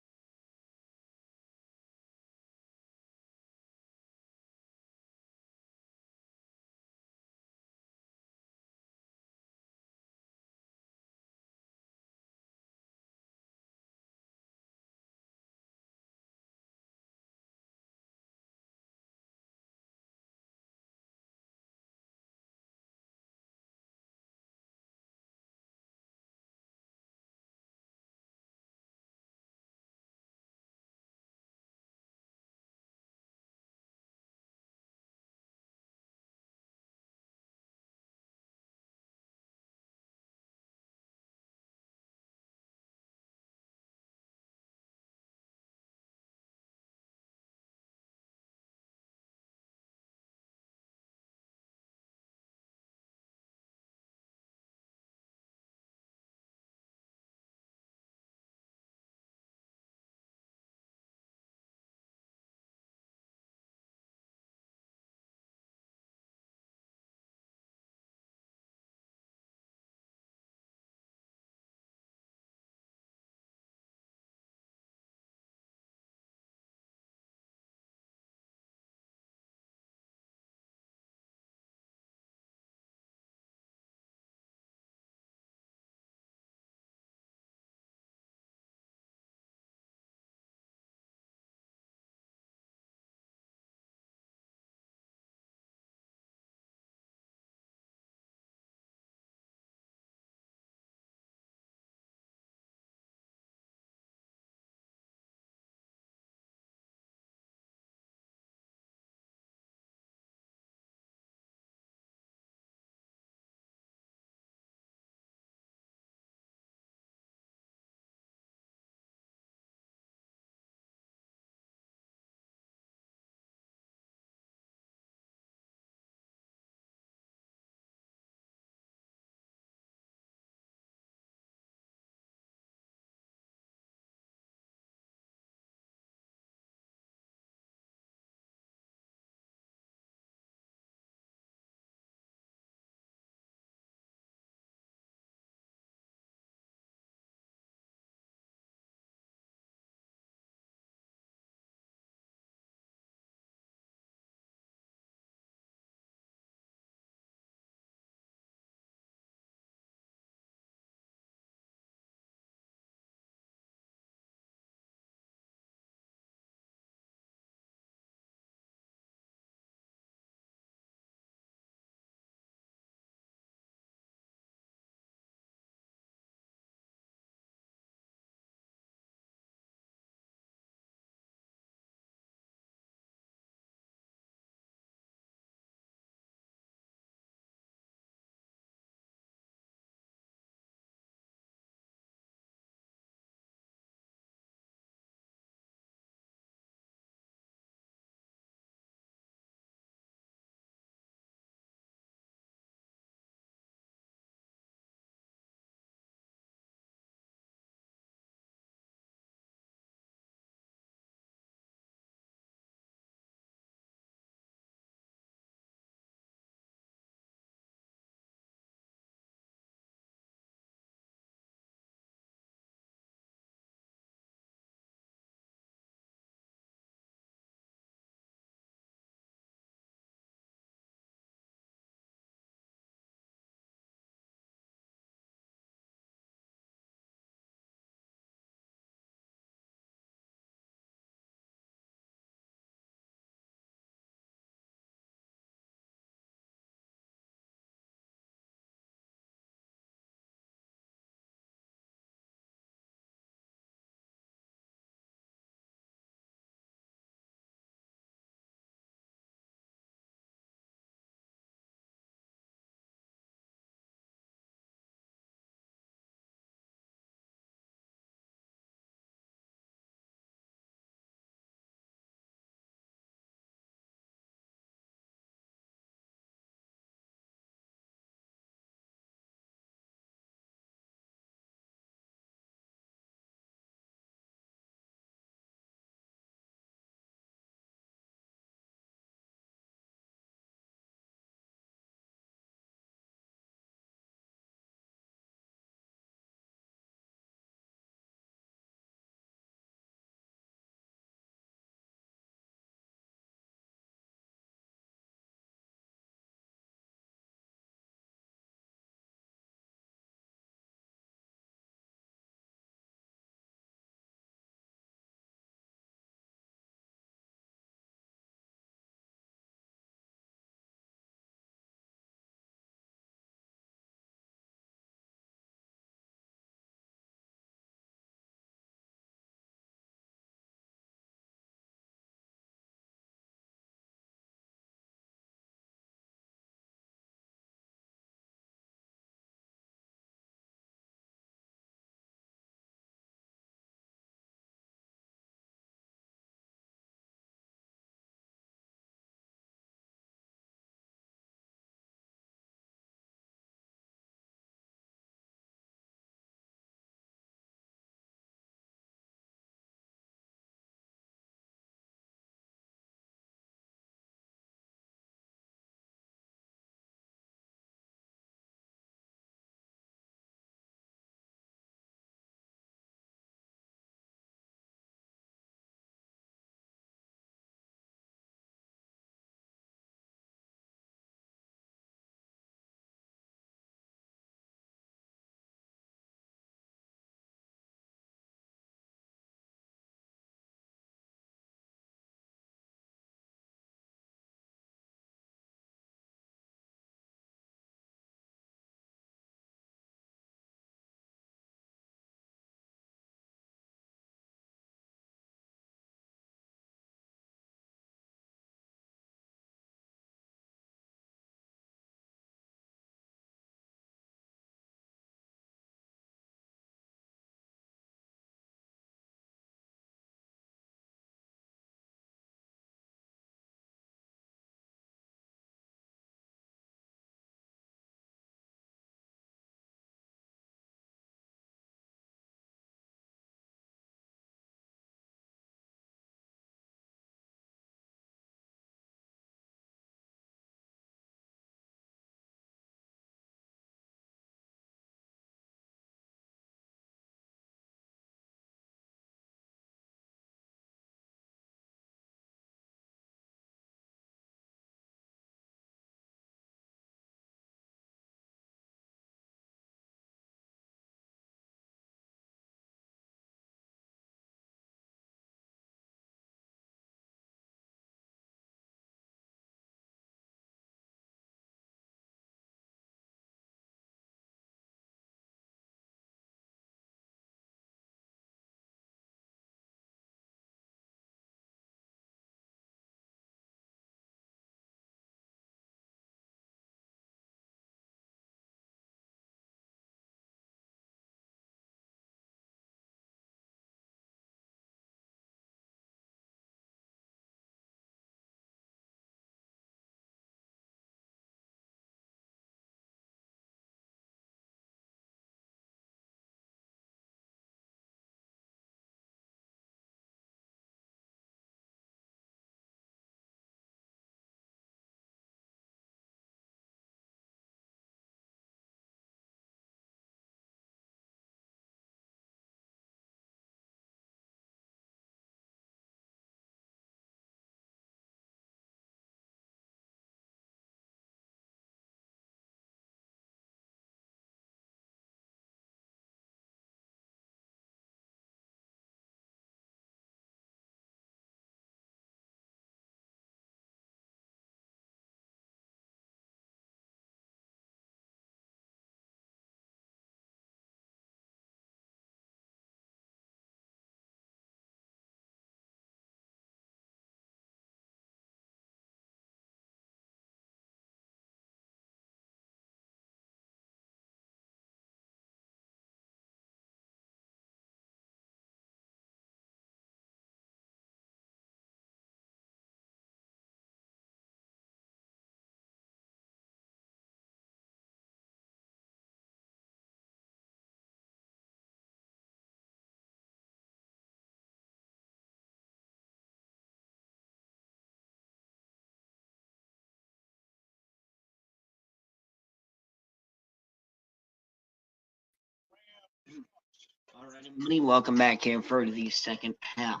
All right, everybody, welcome back here for the second half.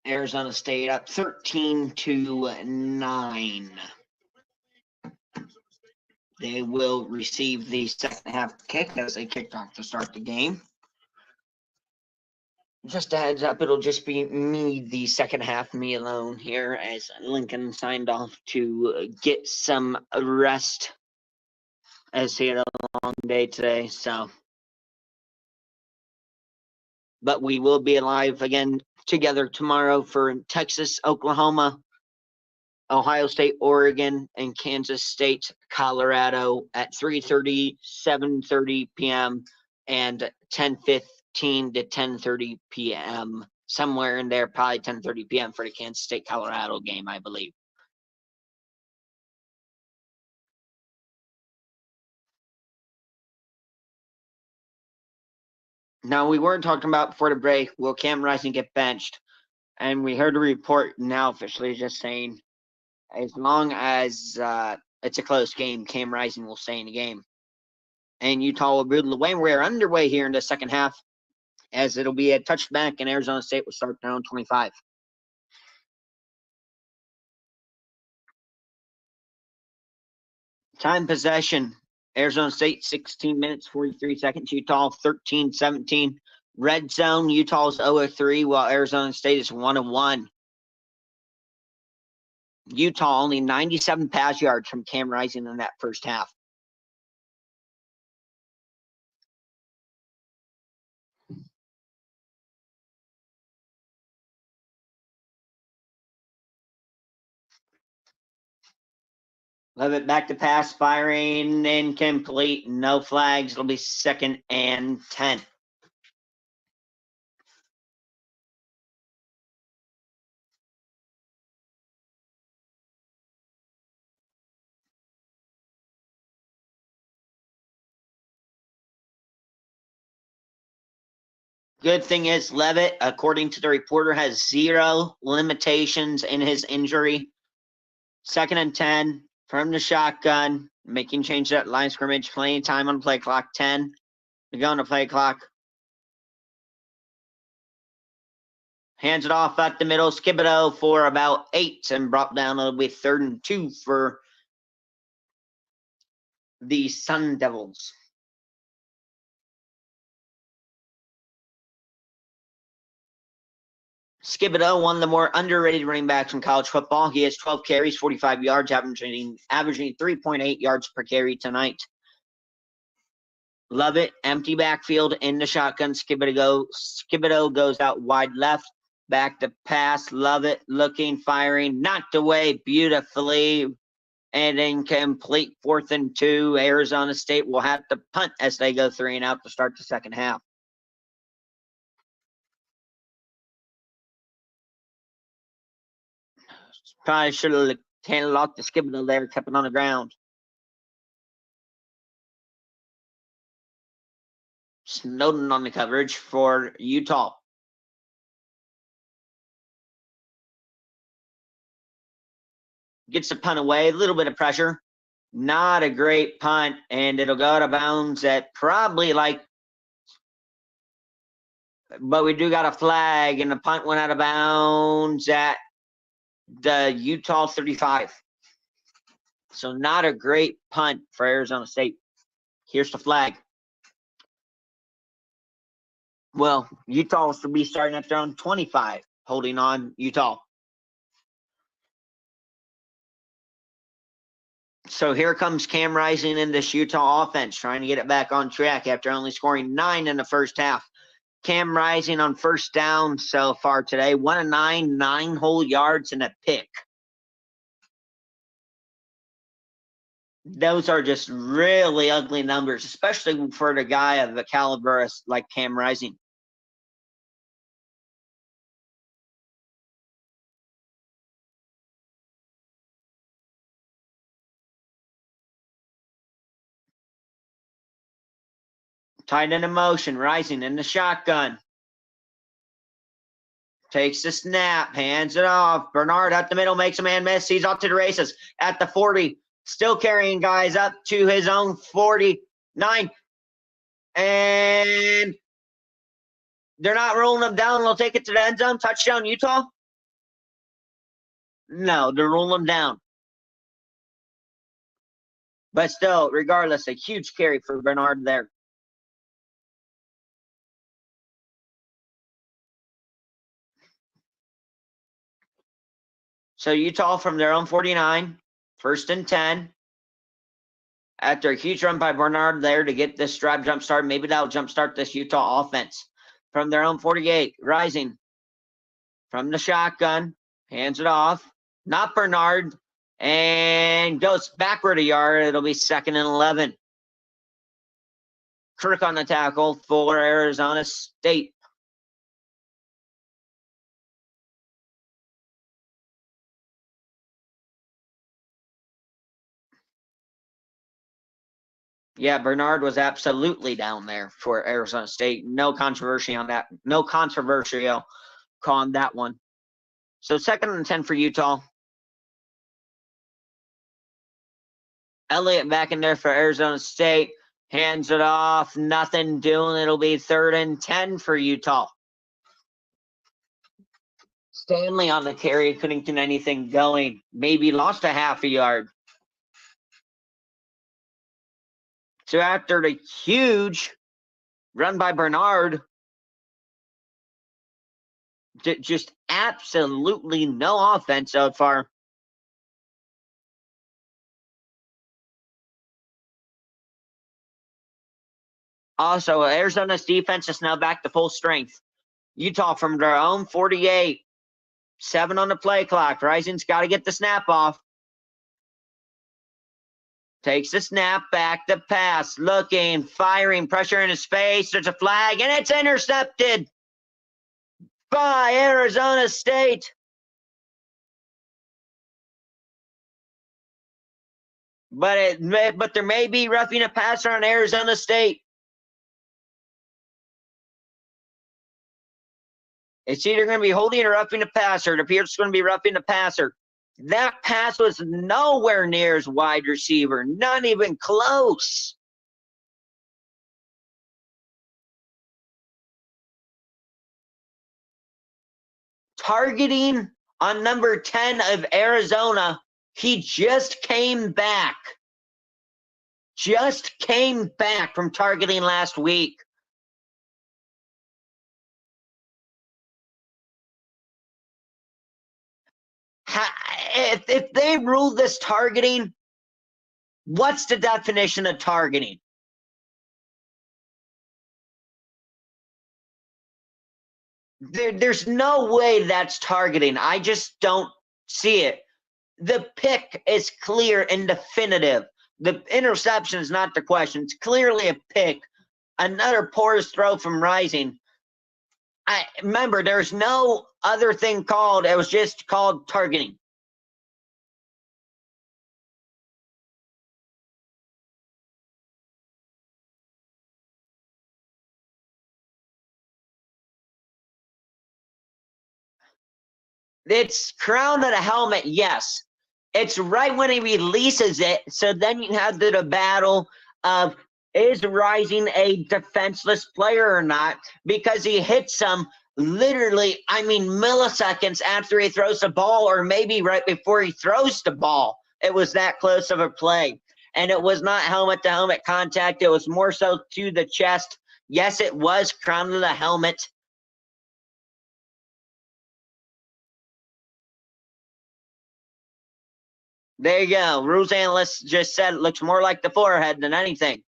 Arizona State up 13-9. They will receive the second half kick as they kicked off to start the game. Just a heads up, it'll just be me the second half, me alone here, as Lincoln signed off to get some rest as he had a long day today. But we will be live again together tomorrow for Texas, Oklahoma, Ohio State, Oregon, and Kansas State, Colorado at 3:30, 7:30 p.m. and 10:15 to 10:30 p.m. Somewhere in there, probably 10:30 p.m. for the Kansas State, Colorado game, I believe. Now, we weren't talking about before the break, will Cam Rising get benched? And we heard a report now officially just saying as long as it's a close game, Cam Rising will stay in the game. And Utah will boot away. We're underway here in the second half, as it'll be a touchback, and Arizona State will start down 25. Time possession, Arizona State 16 minutes, 43 seconds. Utah 13-17. Red zone, Utah's 0-3, while Arizona State is 1-1. Utah only 97 pass yards from Cam Rising in that first half. Levitt back to pass, firing, incomplete, no flags. It'll be 2nd and 10. Good thing is Levitt, according to the reporter, has 0 limitations in his injury. 2nd and 10 from the shotgun, making change at line scrimmage, playing time on play clock, 10 to go on the play clock. Hands it off at the middle, Skibido for about 8 and brought down. It'll be 3rd and 2 for the Sun Devils. Skibido, one of the more underrated running backs in college football. He has 12 carries, 45 yards, averaging 3.8 yards per carry tonight. Love it. Empty backfield in the shotgun. Skibido goes out wide left. Back to pass. Love it. Looking, firing, knocked away beautifully. And incomplete. 4th and 2. Arizona State will have to punt as they go 3 and out to start the second half. Probably should have handed off the Skibido there, kept it on the ground. Snowden on the coverage for Utah. Gets the punt away, a little bit of pressure. Not a great punt, and it'll go out of bounds at probably but we do got a flag, and the punt went out of bounds at the Utah 35. So not a great punt for Arizona State. Here's the flag. Well, Utah will be starting at their own 25, holding on Utah. So here comes Cam Rising in this Utah offense, trying to get it back on track after only scoring 9 in the first half. Cam Rising on first down so far today, 1 of 9, 9 whole yards and a pick. Those are just really ugly numbers, especially for the guy of the caliber like Cam Rising. Tight end in motion, Rising in the shotgun. Takes the snap, hands it off. Bernard at the middle, makes a man miss. He's off to the races at the 40. Still carrying guys up to his own 49. And they're not rolling them down. They'll take it to the end zone. Touchdown, Utah? No, they're rolling them down. But still, regardless, a huge carry for Bernard there. So Utah from their own 49, 1st and 10. After a huge run by Bernard there to get this drive jump started, maybe that'll jumpstart this Utah offense. From their own 48, Rising from the shotgun, hands it off. Not Bernard, and goes backward a yard. It'll be 2nd and 11. Kirk on the tackle for Arizona State. Yeah, Bernard was absolutely down there for Arizona State. No controversy on that. No controversial call on that one. So 2nd and 10 for Utah. Elliott back in there for Arizona State. Hands it off. Nothing doing. It'll be 3rd and 10 for Utah. Stanley on the carry. Couldn't get anything going. Maybe lost a half a yard. So after the huge run by Bernard, just absolutely no offense so far. Also, Arizona's defense is now back to full strength. Utah from their own 48. 7 on the play clock. Rising's got to get the snap off. Takes the snap, back to pass. Looking, firing, pressure in his face. There's a flag, and it's intercepted by Arizona State. But there may be roughing a passer on Arizona State. It's either going to be holding or roughing the passer. It appears it's going to be roughing the passer. That pass was nowhere near his wide receiver. Not even close. Targeting on number 10 of Arizona. He just came back. Just came back from targeting last week. If they rule this targeting, what's the definition of targeting? There's no way that's targeting. I just don't see it. The pick is clear and definitive. The interception is not the question. It's clearly a pick. Another porous throw from Rising. I remember there's no other thing called. It was just called targeting. It's crown of the helmet, yes. It's right when he releases it. So then you have the battle of, is Rising a defenseless player or not? Because he hits him literally, milliseconds after he throws the ball, or maybe right before he throws the ball. It was that close of a play. And it was not helmet-to-helmet contact. It was more so to the chest. Yes, it was crown of the helmet. There you go. Rules analysts just said it looks more like the forehead than anything.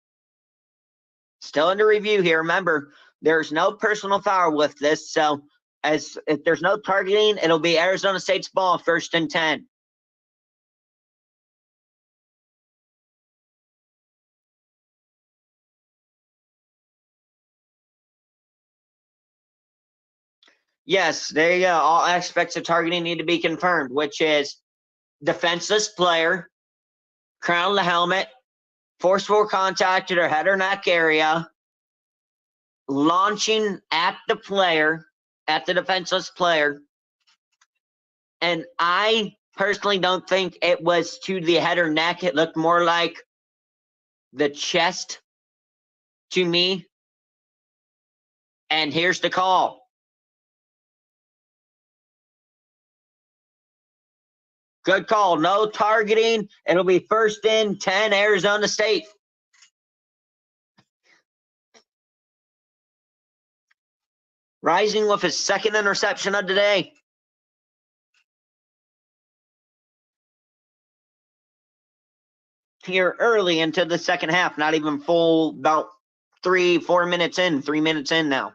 Still under review here. Remember, there's no personal foul with this. So if there's no targeting, it'll be Arizona State's ball, 1st and 10. Yes, there you go. All aspects of targeting need to be confirmed, which is defenseless player, crown of the helmet, forceful contact to their head or neck area, launching at the player, at the defenseless player. And I personally don't think it was to the head or neck. It looked more like the chest to me. And here's the call. Good call. No targeting. It'll be 1st and 10, Arizona State. Rising with his 2nd interception of the day. Here early into the 2nd half, not even full, about 3 minutes in now.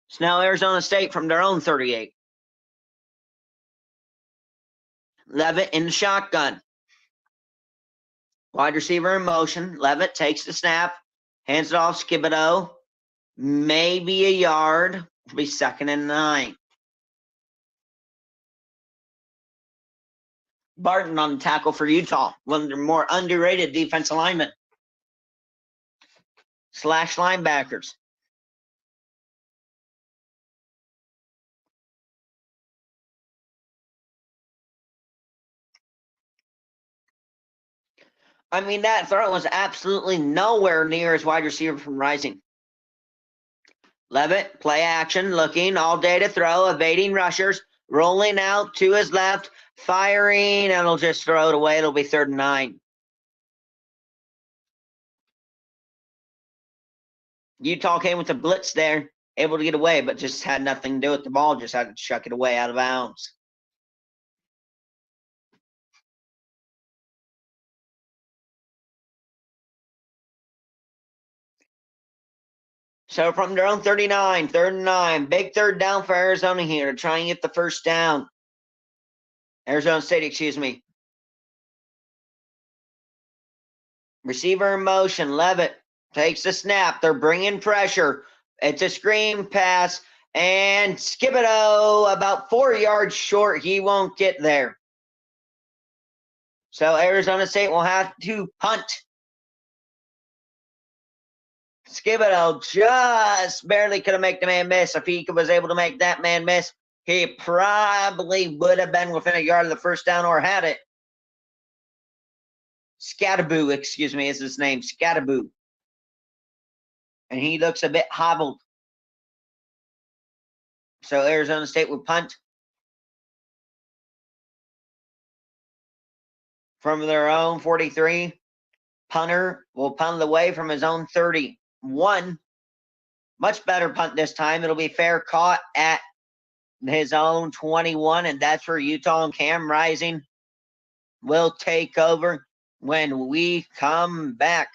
It's now Arizona State from their own 38. Levitt in the shotgun. Wide receiver in motion. Levitt takes the snap, hands it off Skibido. Maybe a yard. It'll be 2nd and 9. Barton on the tackle for Utah, one of their more underrated defensive linemen. / linebackers. I mean, that throw was absolutely nowhere near his wide receiver from Rising. Levitt, play action, looking all day to throw, evading rushers, rolling out to his left, firing, and he'll just throw it away. It'll be 3rd and 9. Utah came with a blitz there, able to get away, but just had nothing to do with the ball, just had to chuck it away out of bounds. So from their own 39, 3rd and 9, big 3rd down for Arizona here to try and get the 1st down. Arizona State, excuse me. Receiver in motion, Levitt takes the snap. They're bringing pressure. It's a screen pass, and Skibido about 4 yards short. He won't get there. So Arizona State will have to punt. Skibido just barely could have made the man miss. If he was able to make that man miss, he probably would have been within a yard of the 1st down or had it. Scataboo, excuse me, is his name. Scataboo. And he looks a bit hobbled. So Arizona State will punt from their own 43. Punter will punt away from his own 31. Much better punt this time. It'll be fair caught at his own 21, and that's where Utah and Cam Rising will take over when we come back.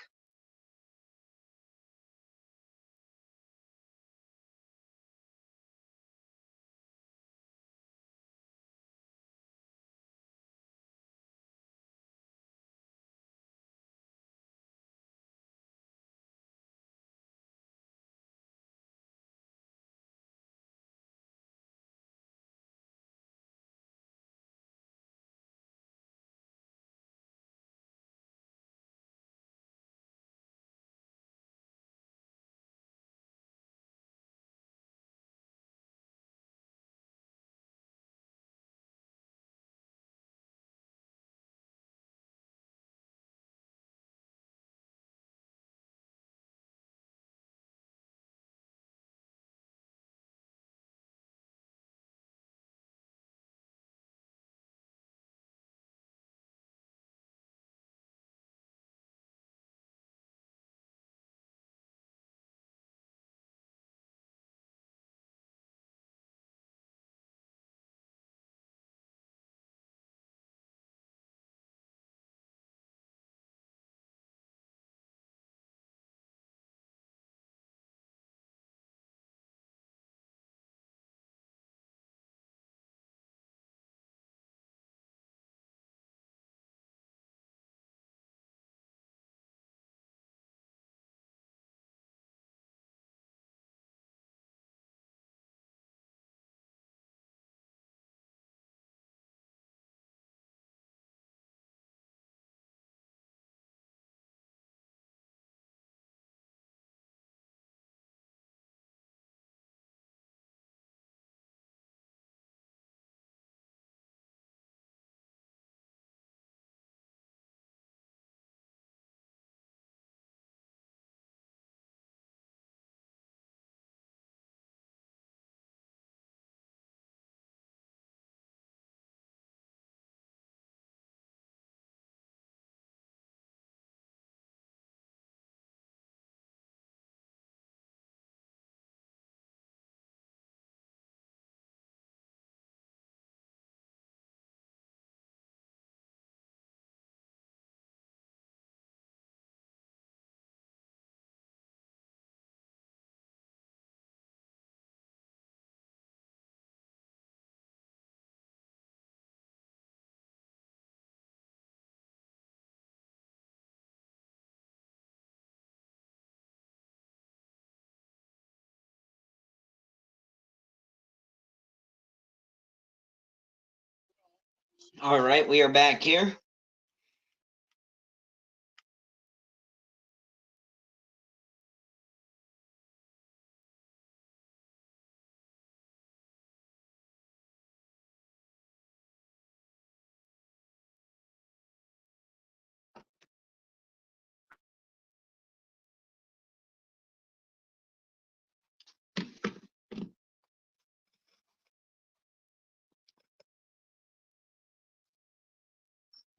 All right, we are back here.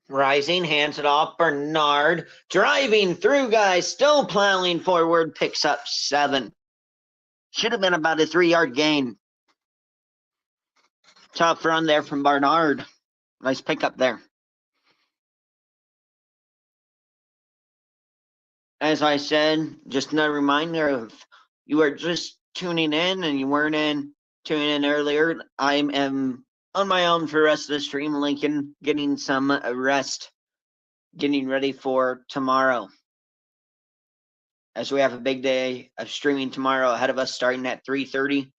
Rising, hands it off. Bernard driving through, guys, still plowing forward, picks up 7. Should have been about a 3-yard gain. Tough run there from Bernard. Nice pickup there. As I said, just another reminder of you are just tuning in and you weren't tuning in earlier. I am on my own for the rest of the stream, Lincoln, getting some rest, getting ready for tomorrow. As we have a big day of streaming tomorrow ahead of us, starting at 3:30,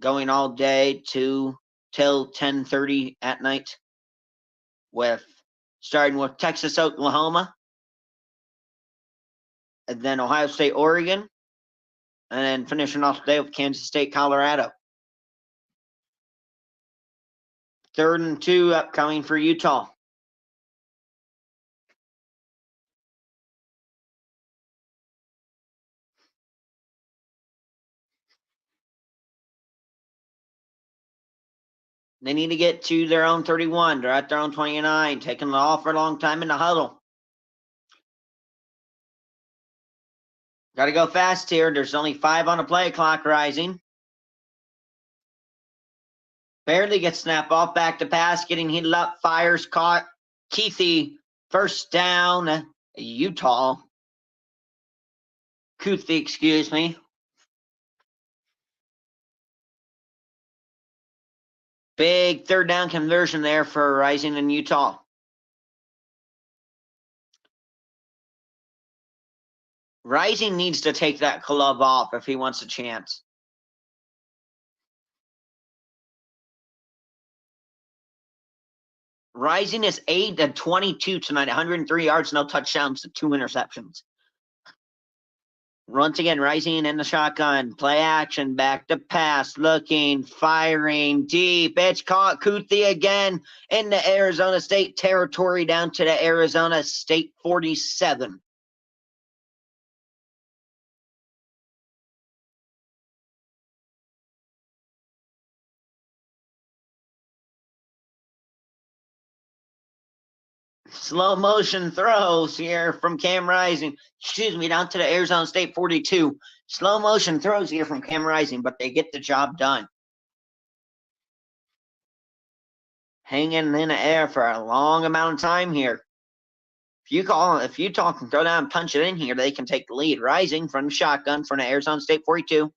going all day till 10:30 at night, starting with Texas, Oklahoma, and then Ohio State, Oregon, and then finishing off the day with Kansas State, Colorado. 3rd and 2 upcoming for Utah. They need to get to their own 31. They're at their own 29, taking it off for a long time in the huddle. Got to go fast here. There's only 5 on the play clock. Rising. Barely gets snapped off, back to pass, getting heated up, fires, caught. Keithy, first down, Utah. Kuthi, excuse me. Big 3rd down conversion there for Rising in Utah. Rising needs to take that glove off if he wants a chance. Rising is 8-22 tonight, 103 yards, no touchdowns, 2 interceptions. Once again, Rising in the shotgun, play action, back to pass, looking, firing deep. It's caught. Kuthi again in the Arizona State territory, down to the Arizona State 47. Slow motion throws here from Cam Rising. Excuse me, down to the Arizona State 42. Slow motion throws here from Cam Rising, but they get the job done. Hanging in the air for a long amount of time here. If Utah can go down and punch it in here, they can take the lead. Rising from the shotgun from the Arizona State 42.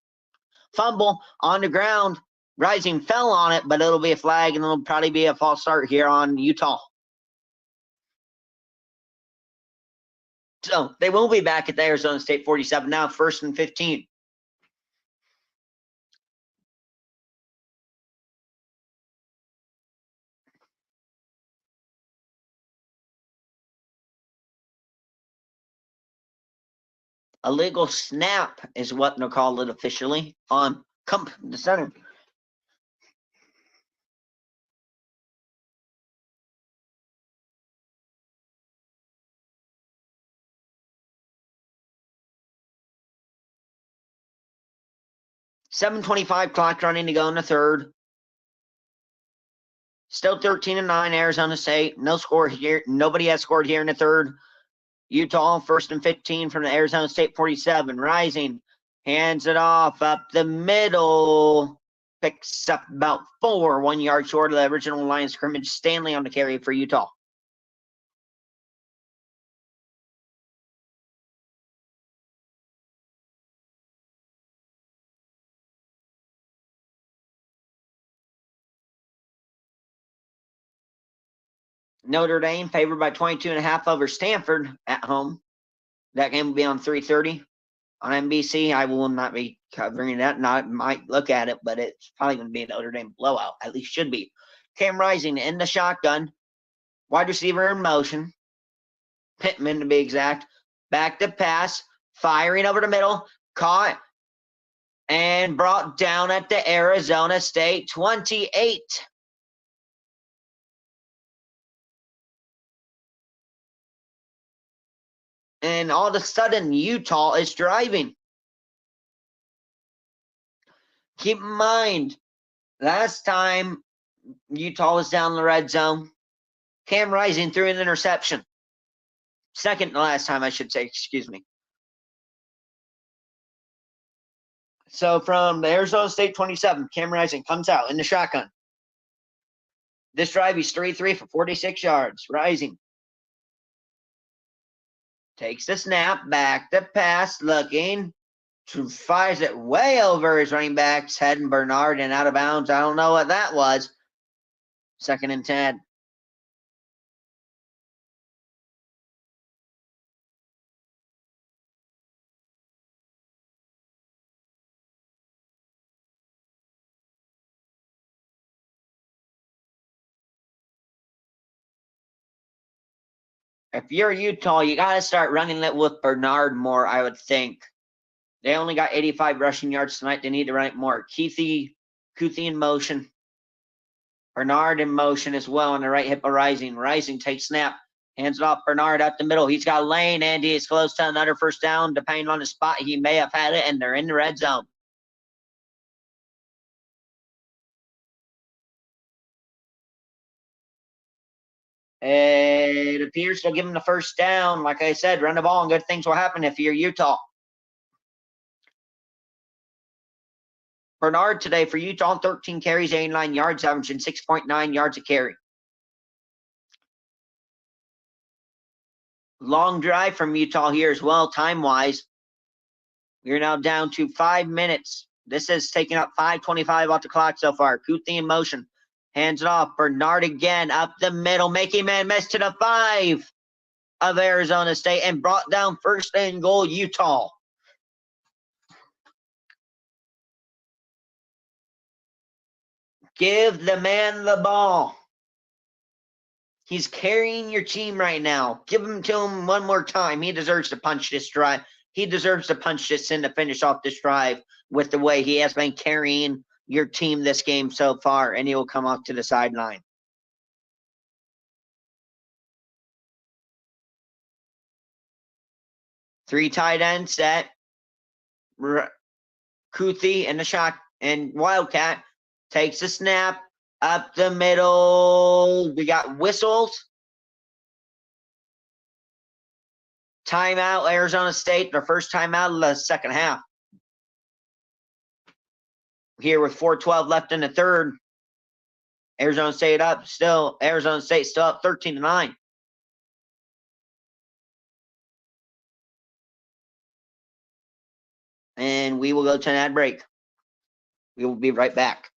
Fumble on the ground. Rising fell on it, but it'll be a flag, and it'll probably be a false start here on Utah. So they will be back at the Arizona State 47 now, 1st and 15. A legal snap is what they'll call it officially on the center. .725 clock running to go in the 3rd. Still 13-9, Arizona State. No score here. Nobody has scored here in the 3rd. Utah, 1st and 15 from the Arizona State 47. Rising, hands it off up the middle. Picks up about 4, 1 yard short of the original line of scrimmage. Stanley on the carry for Utah. Notre Dame favored by 22.5 over Stanford at home. That game will be on 3:30 on NBC. I will not be covering that. I might look at it, but it's probably going to be a Notre Dame blowout. At least should be. Cam Rising in the shotgun. Wide receiver in motion. Pittman to be exact. Back to pass. Firing over the middle. Caught and brought down at the Arizona State 28. And all of a sudden, Utah is driving. Keep in mind, last time Utah was down in the red zone, Cam Rising threw an interception. Second to last time, I should say, excuse me. So from the Arizona State 27, Cam Rising comes out in the shotgun. This drive, he's 3-3 for 46 yards. Rising takes the snap, back to pass, looking, fires it way over his running back's head and Bernard and out of bounds. I don't know what that was. 2nd and 10. If you're Utah, you got to start running it with Bernard more, I would think. They only got 85 rushing yards tonight. They need to run it more. Kuthi in motion. Bernard in motion as well on the right hip of Rising. Rising takes snap. Hands it off Bernard up the middle. He's got a lane, and he is close to another first down. Depending on the spot, he may have had it, and they're in the red zone. It appears they'll give him the first down. Like I said, run the ball and good things will happen if you're Utah. Bernard today for Utah, 13 carries, 89 yards, averaging 6.9 yards a carry. Long drive from Utah here as well, time-wise. We're now down to 5 minutes. This has taken up 5:25 off the clock so far. Kuthi in motion. Hands it off. Bernard again up the middle. Making man miss to the 5 of Arizona State and brought down 1st and goal, Utah. Give the man the ball. He's carrying your team right now. Give him to him one more time. He deserves to punch this drive. He deserves to punch this in to finish off this drive with the way he has been carrying your team this game so far, and he will come off to the sideline. Three tight end set. Kuthi and the shot, and Wildcat takes a snap up the middle. We got whistles. Timeout, Arizona State, their first timeout of the second half. Here with 4:12 left in the third. Arizona State up still. Arizona State still up 13-9. And we will go to an ad break. We will be right back.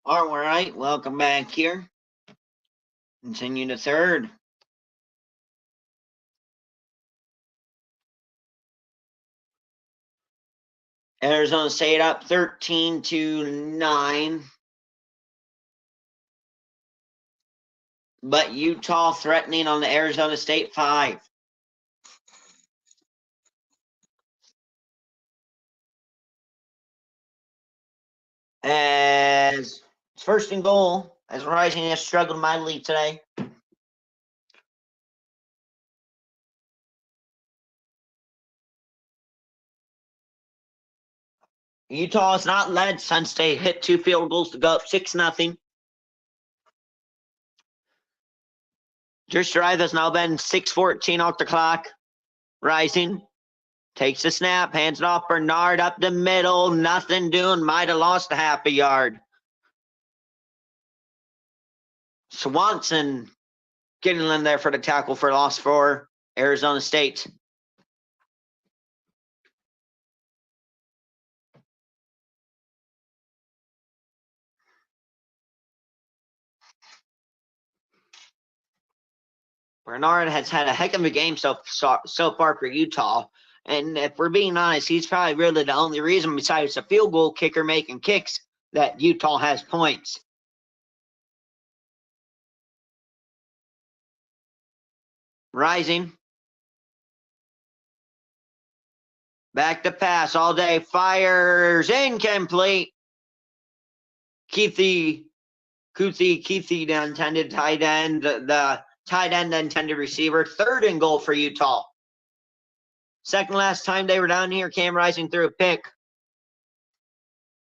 All right, welcome back here. Continue to third. Arizona State up 13-9. But Utah threatening on the Arizona State 5. As first and goal, as Rising has struggled mightily today. Utah has not led since they hit 2 field goals to go up 6-0. Just drive has now been 6:14 off the clock. Rising takes the snap, hands it off Bernard up the middle. Nothing doing. Might have lost a half a yard. Swanson getting in there for the tackle for loss for Arizona State. Bernard has had a heck of a game so far for Utah. And if we're being honest, he's probably really the only reason, besides the field goal kicker making kicks, that Utah has points. Rising. Back to pass all day. Fires incomplete. Keithy, the intended tight end, the tight end intended receiver. Third and goal for Utah. Second last time they were down here, Cam Rising threw a pick.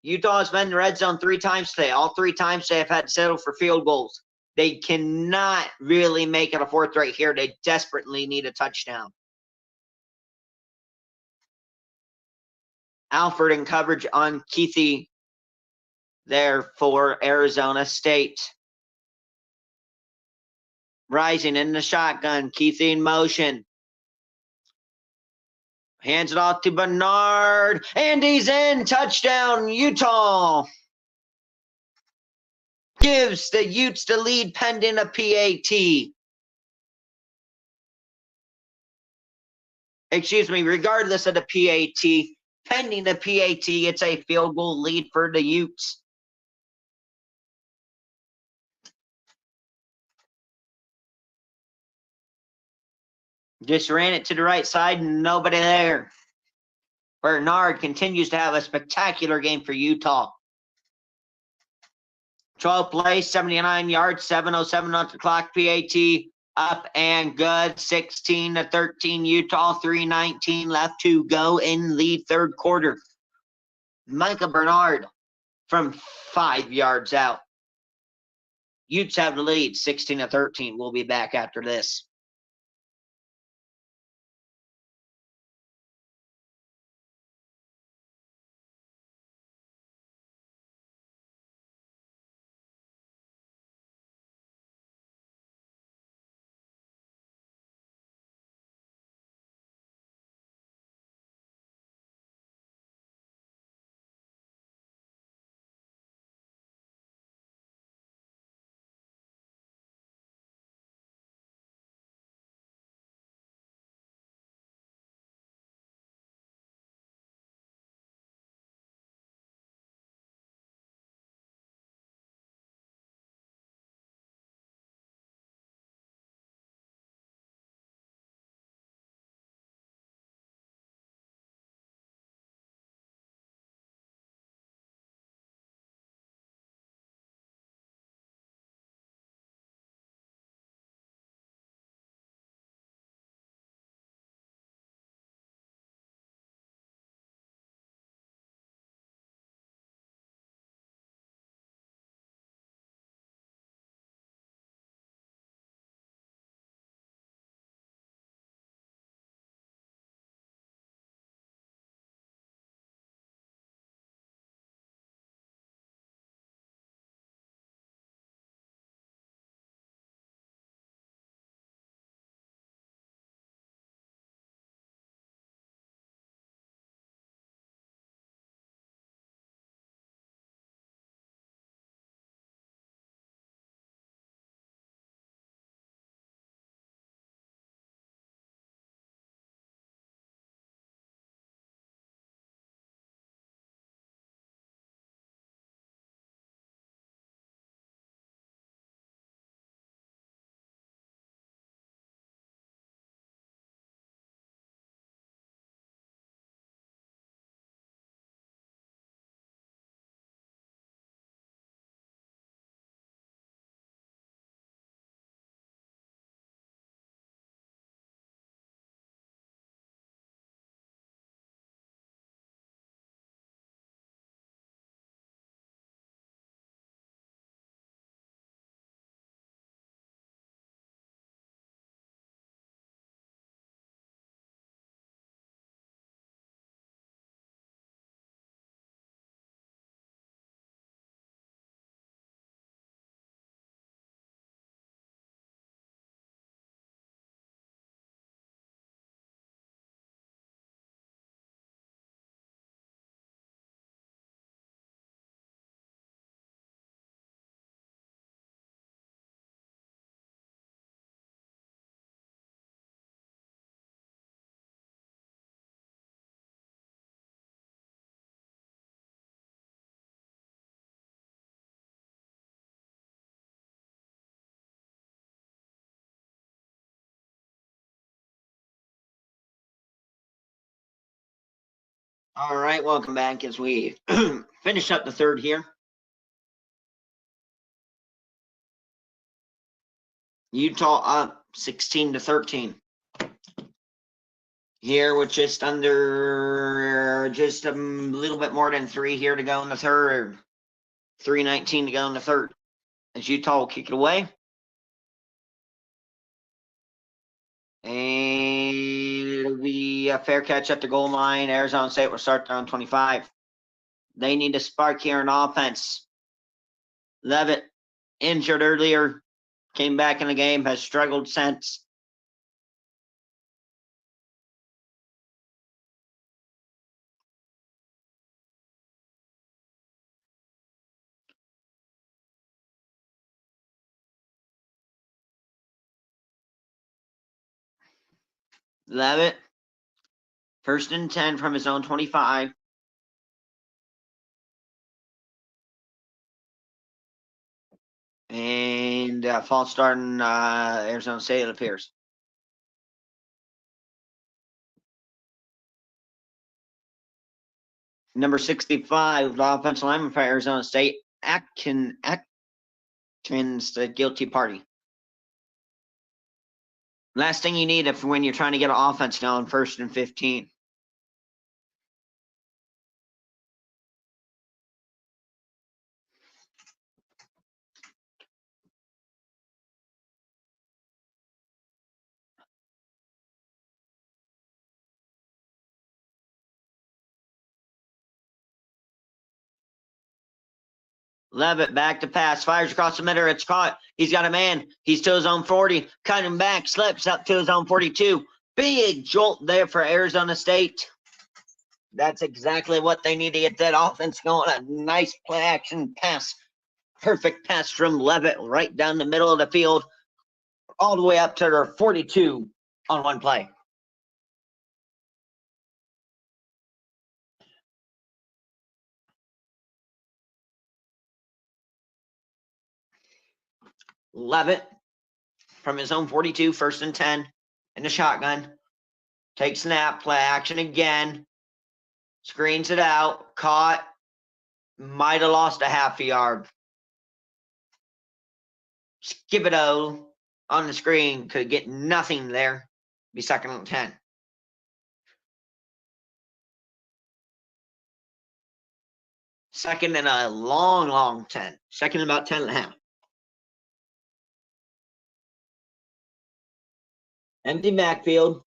Utah has been in the red zone 3 times today. All 3 times they have had to settle for field goals. They cannot really make it a fourth right here. They desperately need a touchdown. Alford in coverage on Keithy there for Arizona State. Rising in the shotgun. Keithy in motion. Hands it off to Bernard. And he's in. Touchdown, Utah. Gives the Utes the lead pending a PAT. Excuse me, regardless of the PAT, pending the PAT, it's a field goal lead for the Utes. Just ran it to the right side, nobody there. Bernard continues to have a spectacular game for Utah. 12 plays, 79 yards, 7:07 on the clock. PAT up and good. 16-13 Utah, 3:19 left to go in the third quarter. Micah Bernard from 5 yards out. Utes have the lead, 16-13. We'll be back after this. All right, welcome back as we finish up the third here. Utah up 16-13. Here with just a little bit more than 3 here to go in the third. 3:19 to go in the third. As Utah will kick it away. And it'll be a fair catch at the goal line. Arizona State will start down 25. They need a spark here in offense. Levitt, injured earlier, came back in the game, has struggled since. Levitt, 1st and 10 from his own 25. And false start in Arizona State, it appears. Number 65, the offensive lineman for Arizona State, Atkins, the guilty party. Last thing you need when you're trying to get an offense going, 1st and 15. Levitt back to pass, fires across the middle. It's caught. He's got a man. He's to his own 40. Cutting back, slips up to his own 42. Big jolt there for Arizona State. That's exactly what they need to get that offense going. A nice play action pass. Perfect pass from Levitt right down the middle of the field, all the way up to their 42 on one play. Levitt from his own 42, 1st and 10 in the shotgun. Take snap, play action again. Screens it out. Caught. Might have lost a half a yard. Skibido on the screen could get nothing there. Be 2nd and 10. Second and a long 10. Second and about 10 and a half. Empty backfield.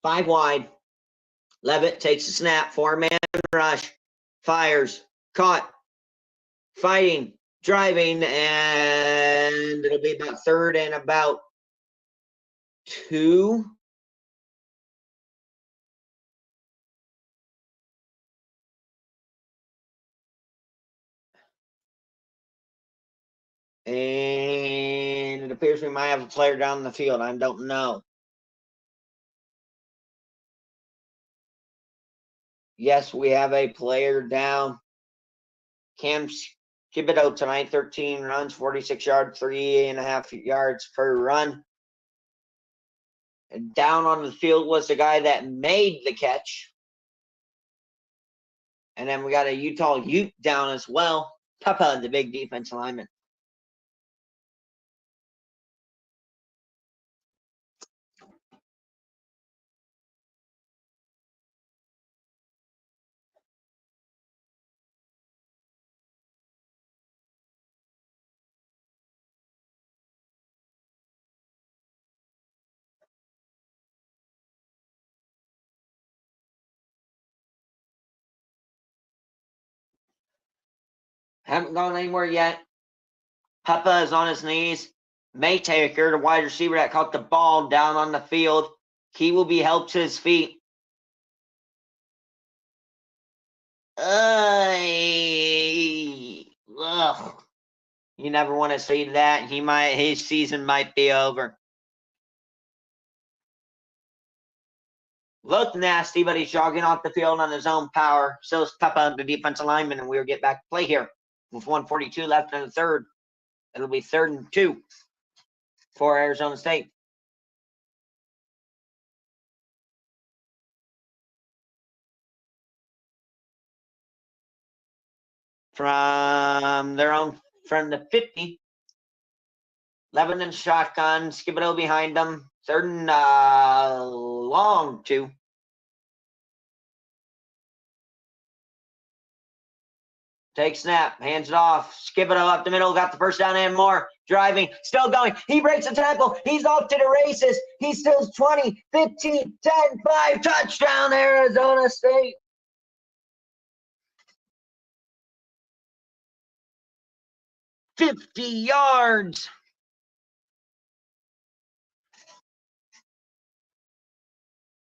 5 wide. Levitt takes the snap. 4-man rush. Fires. Caught. Fighting. Driving. And it'll be about 3rd and about 2. And it appears we might have a player down the field. I don't know. Yes, we have a player down. Cam Skibido tonight, 13 runs, 46 yards, 3.5 yards per run. And down on the field was the guy that made the catch. And then we got a Utah Ute down as well. Papa, the big defensive lineman. Haven't gone anywhere yet. Papa is on his knees. Maytaker, the wide receiver that caught the ball down on the field. He will be helped to his feet. Ugh. You never want to see that. His season might be over. Looked nasty, but he's jogging off the field on his own power. So is Papa, the defensive lineman, and we'll get back to play here with 1:42 left in the third. It'll be 3rd and 2 for Arizona State. from the 50. 11 in shotgun, Skibido behind them. 3rd and long 2. Take snap, hands it off. Skibido up the middle, got the first down and more. Driving, still going. He breaks the tackle. He's off to the races. He's still 20, 15, 10, 5. Touchdown, Arizona State. $50 yards.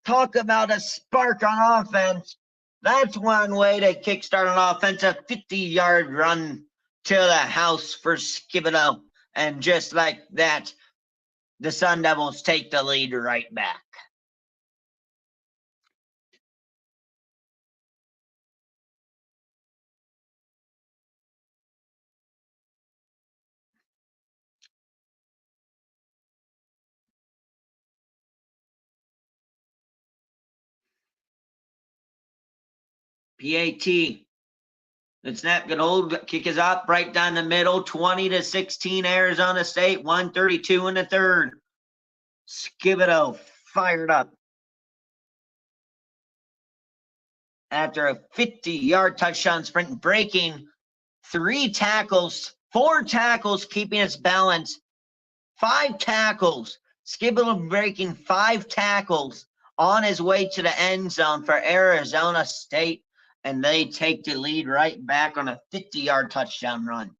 Talk about a spark on offense. That's one way to kickstart an offense, a 50-yard run to the house for Skibido. And just like that, the Sun Devils take the lead right back. PAT. The snap, good hold, kick is up, right down the middle, 20-16, Arizona State, 132 in the 3rd. Skibido fired up. After a 50-yard touchdown sprint, breaking 3 tackles, 4 tackles, keeping its balance, 5 tackles. Skibido breaking 5 tackles on his way to the end zone for Arizona State. And they take the lead right back on a 50-yard touchdown run.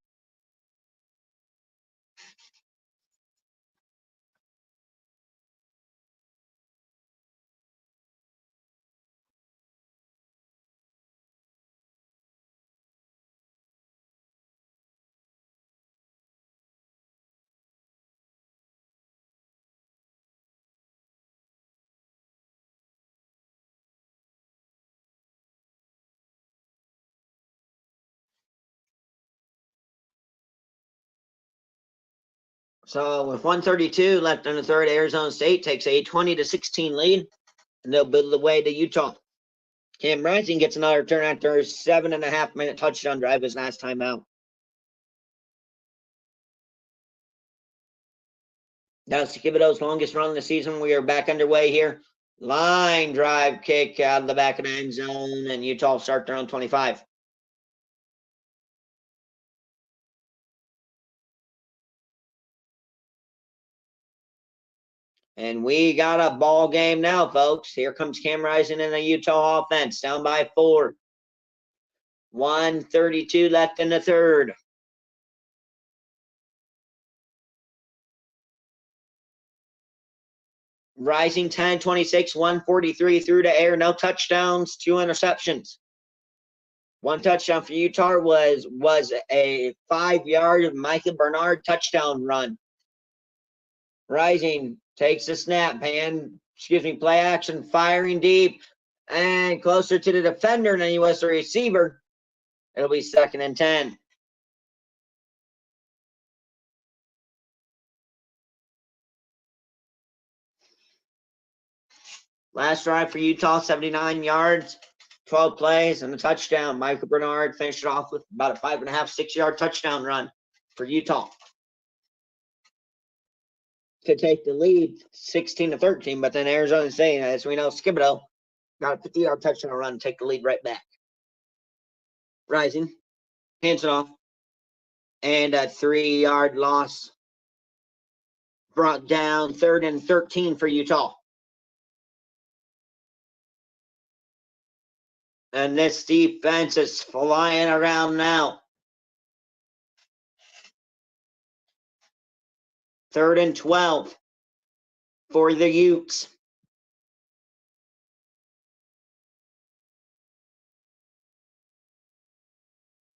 So with 132 left in the 3rd, Arizona State takes a 20-16 lead, and they'll build the way to Utah. Cam Rising gets another turn after a 7.5-minute touchdown drive his last time out. That's Skibido's longest run of the season. We are back underway here. Line drive kick out of the back of the end zone, and Utah start their own 25. And we got a ball game now, folks. Here comes Cam Rising in the Utah offense, down by 4. 1:32 left in the 3rd. Rising 10-26, 143 through the air, no touchdowns, 2 interceptions. 1 touchdown for Utah was a 5-yard Michael Bernard touchdown run. Rising takes the snap, play action, firing deep, and closer to the defender than he was the receiver. It'll be 2nd and 10. Last drive for Utah, 79 yards, 12 plays, and a touchdown. Michael Bernard finished it off with about a 5.5, 6-yard touchdown run for Utah to take the lead 16-13. But then Arizona State, as we know, Skibido got a 50-yard touchdown run, take the lead right back. Rising, hands it off, and a 3-yard loss brought down 3rd and 13 for Utah. And this defense is flying around now. 3rd and 12 for the Utes.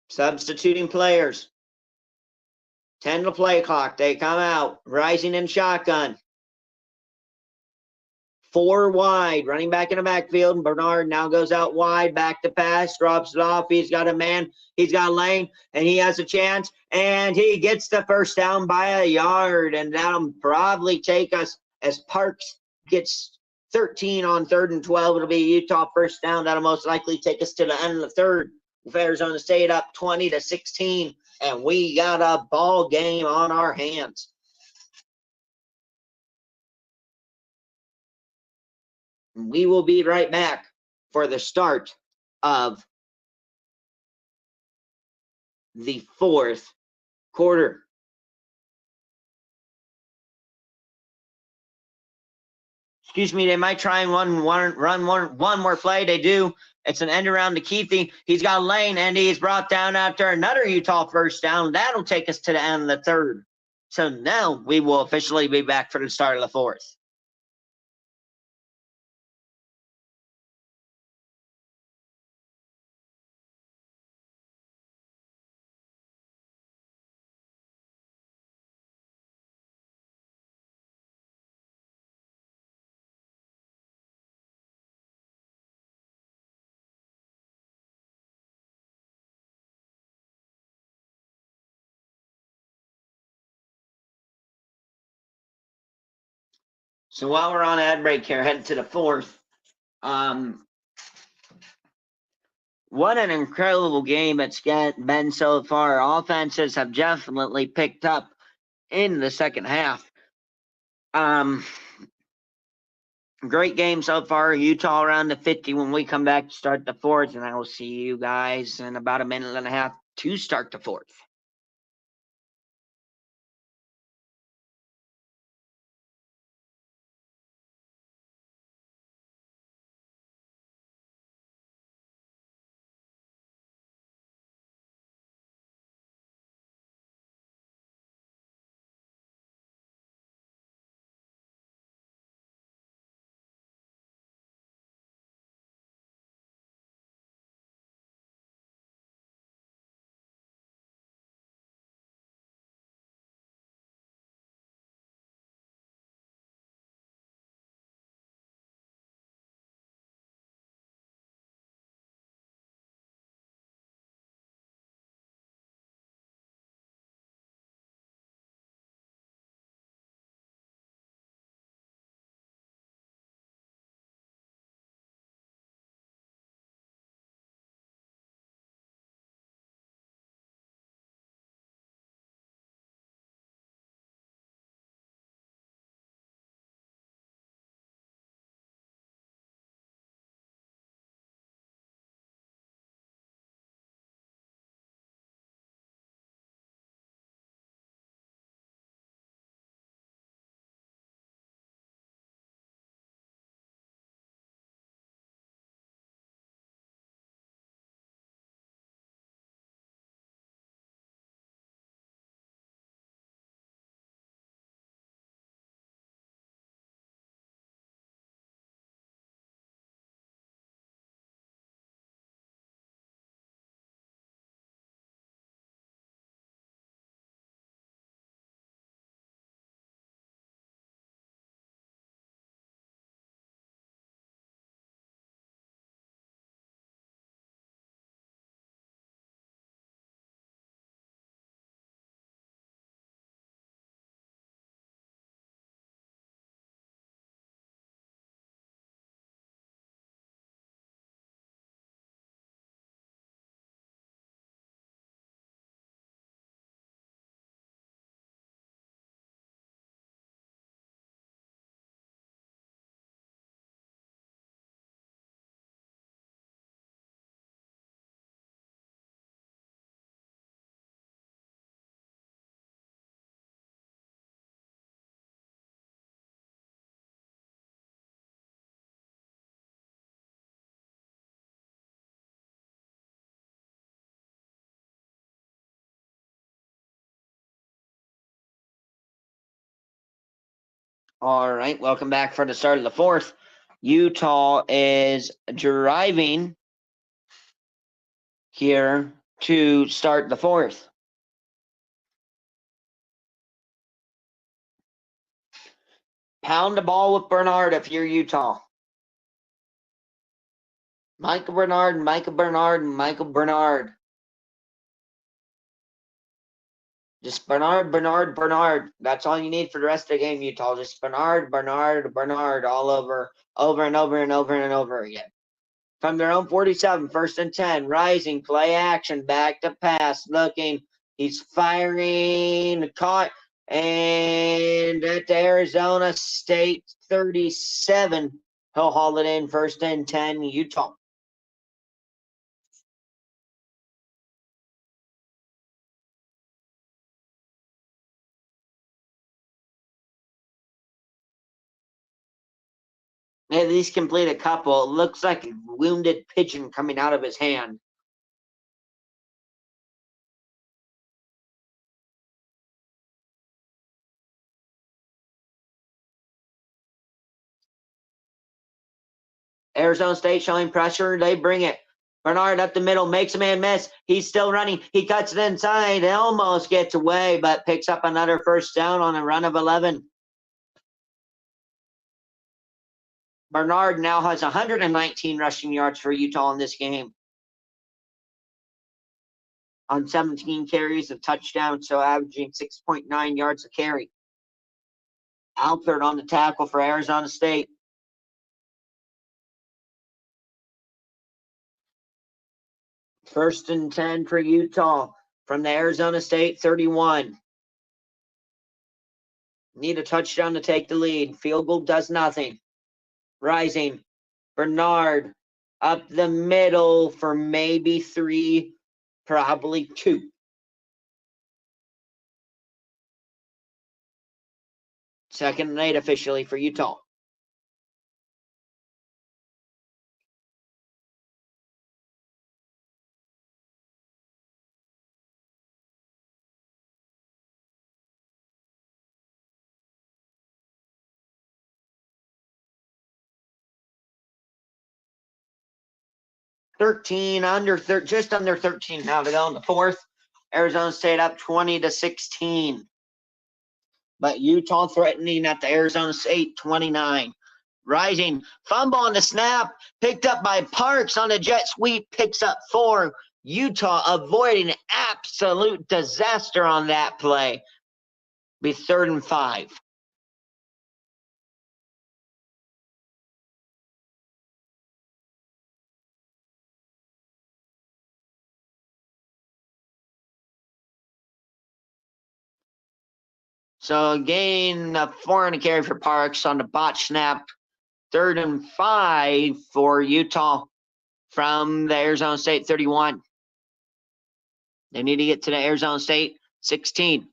Substituting players. 10 to play clock. They come out. Rising in shotgun. 4 wide. Running back in the backfield. Bernard now goes out wide. Back to pass. Drops it off. He's got a man. He's got a lane. And he has a chance. And he gets the first down by a yard. And that'll probably take us, as Parks gets 13 on 3rd and 12. It'll be a Utah first down. That'll most likely take us to the end of the 3rd. with Arizona State up 20-16, and we got a ball game on our hands. We will be right back for the start of the fourth quarter. Excuse me, they might try and run one more play. They do. It's an end around to Keithy. He's got a lane, and he's brought down after another Utah first down. That'll take us to the end of the third. So now we will officially be back for the start of the fourth. So while we're on ad break here, headed to the fourth. What an incredible game it's been so far. Offenses have definitely picked up in the second half. Great game so far. Utah around the 50 when we come back to start the fourth, and I will see you guys in about a minute and a half to start the fourth. All right, welcome back for the start of the fourth. Utah is driving here to start the fourth. Pound the ball with Bernard if you're Utah. Michael Bernard, Michael Bernard, Michael Bernard. Just Bernard, Bernard, Bernard. That's all you need for the rest of the game, Utah. Just Bernard, Bernard, Bernard, all over and over and over and over again. From their own 47, 1st and 10. Rising, play action, back to pass, looking. He's firing, caught, and at the Arizona State 37. He'll haul it in, 1st and 10, Utah. At least complete a couple. It looks like a wounded pigeon coming out of his hand. Arizona State showing pressure. They bring it. Bernard up the middle, makes a man miss. He's still running. He cuts it inside. Almost gets away, but picks up another 1st down on a run of 11. Bernard now has 119 rushing yards for Utah in this game. On 17 carries of touchdown, so averaging 6.9 yards a carry. Alpert on the tackle for Arizona State. First and 10 for Utah from the Arizona State 31. Need a touchdown to take the lead. Field goal does nothing. Rising. Bernard up the middle for maybe 3, probably 2. Second and 8 officially for Utah. Just under 13 now to go in the 4th. Arizona State up 20-16. But Utah threatening at the Arizona State 29. Rising, fumble on the snap, picked up by Parks on a jet sweep, picks up 4. Utah avoiding absolute disaster on that play. Be 3rd and 5. So again, a 4 and a carry for Parks on the botch snap. 3rd and 5 for Utah from the Arizona State 31. They need to get to the Arizona State 16.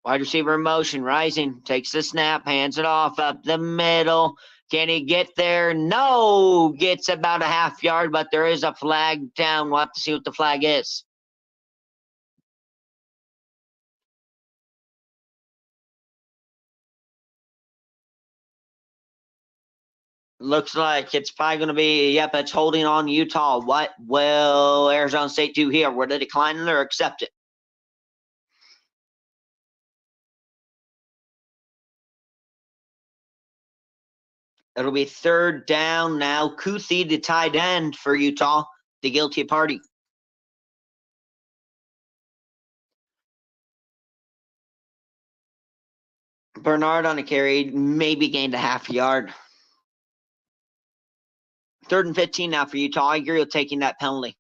Wide receiver in motion, Rising, takes the snap, hands it off up the middle. Can he get there? No, gets about a half yard, but there is a flag down. We'll have to see what the flag is. Looks like it's probably going to be, yep, it's holding on Utah. What will Arizona State do here? Will they decline it or accept it? It'll be 3rd down now. Kuthi, the tight end for Utah, the guilty party. Bernard on a carry, maybe gained a half yard. 3rd and 15 now for Utah. I agree with taking that penalty.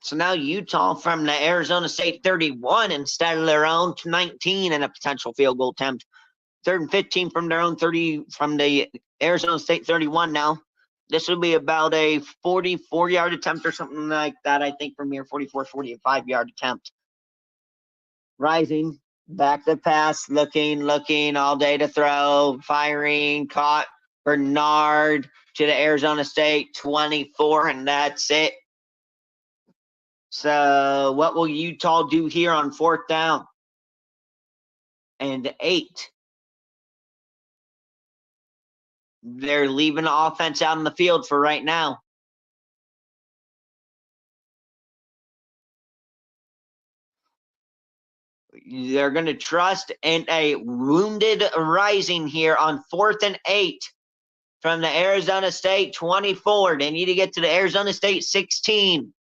So now Utah from the Arizona State 31 instead of their own 19 and a potential field goal attempt. 3rd and 15 from their own 30, from the Arizona State 31 now. This will be about a 44-yard attempt or something like that, I think, from here, 44, 45-yard attempt. Rising, back to pass, looking, all day to throw, firing, caught. Bernard to the Arizona State 24, and that's it. So what will Utah do here on 4th down and 8? They're leaving the offense out in the field for right now. They're going to trust in a wounded Rising here on 4th and 8 from the Arizona State 24. They need to get to the Arizona State 16.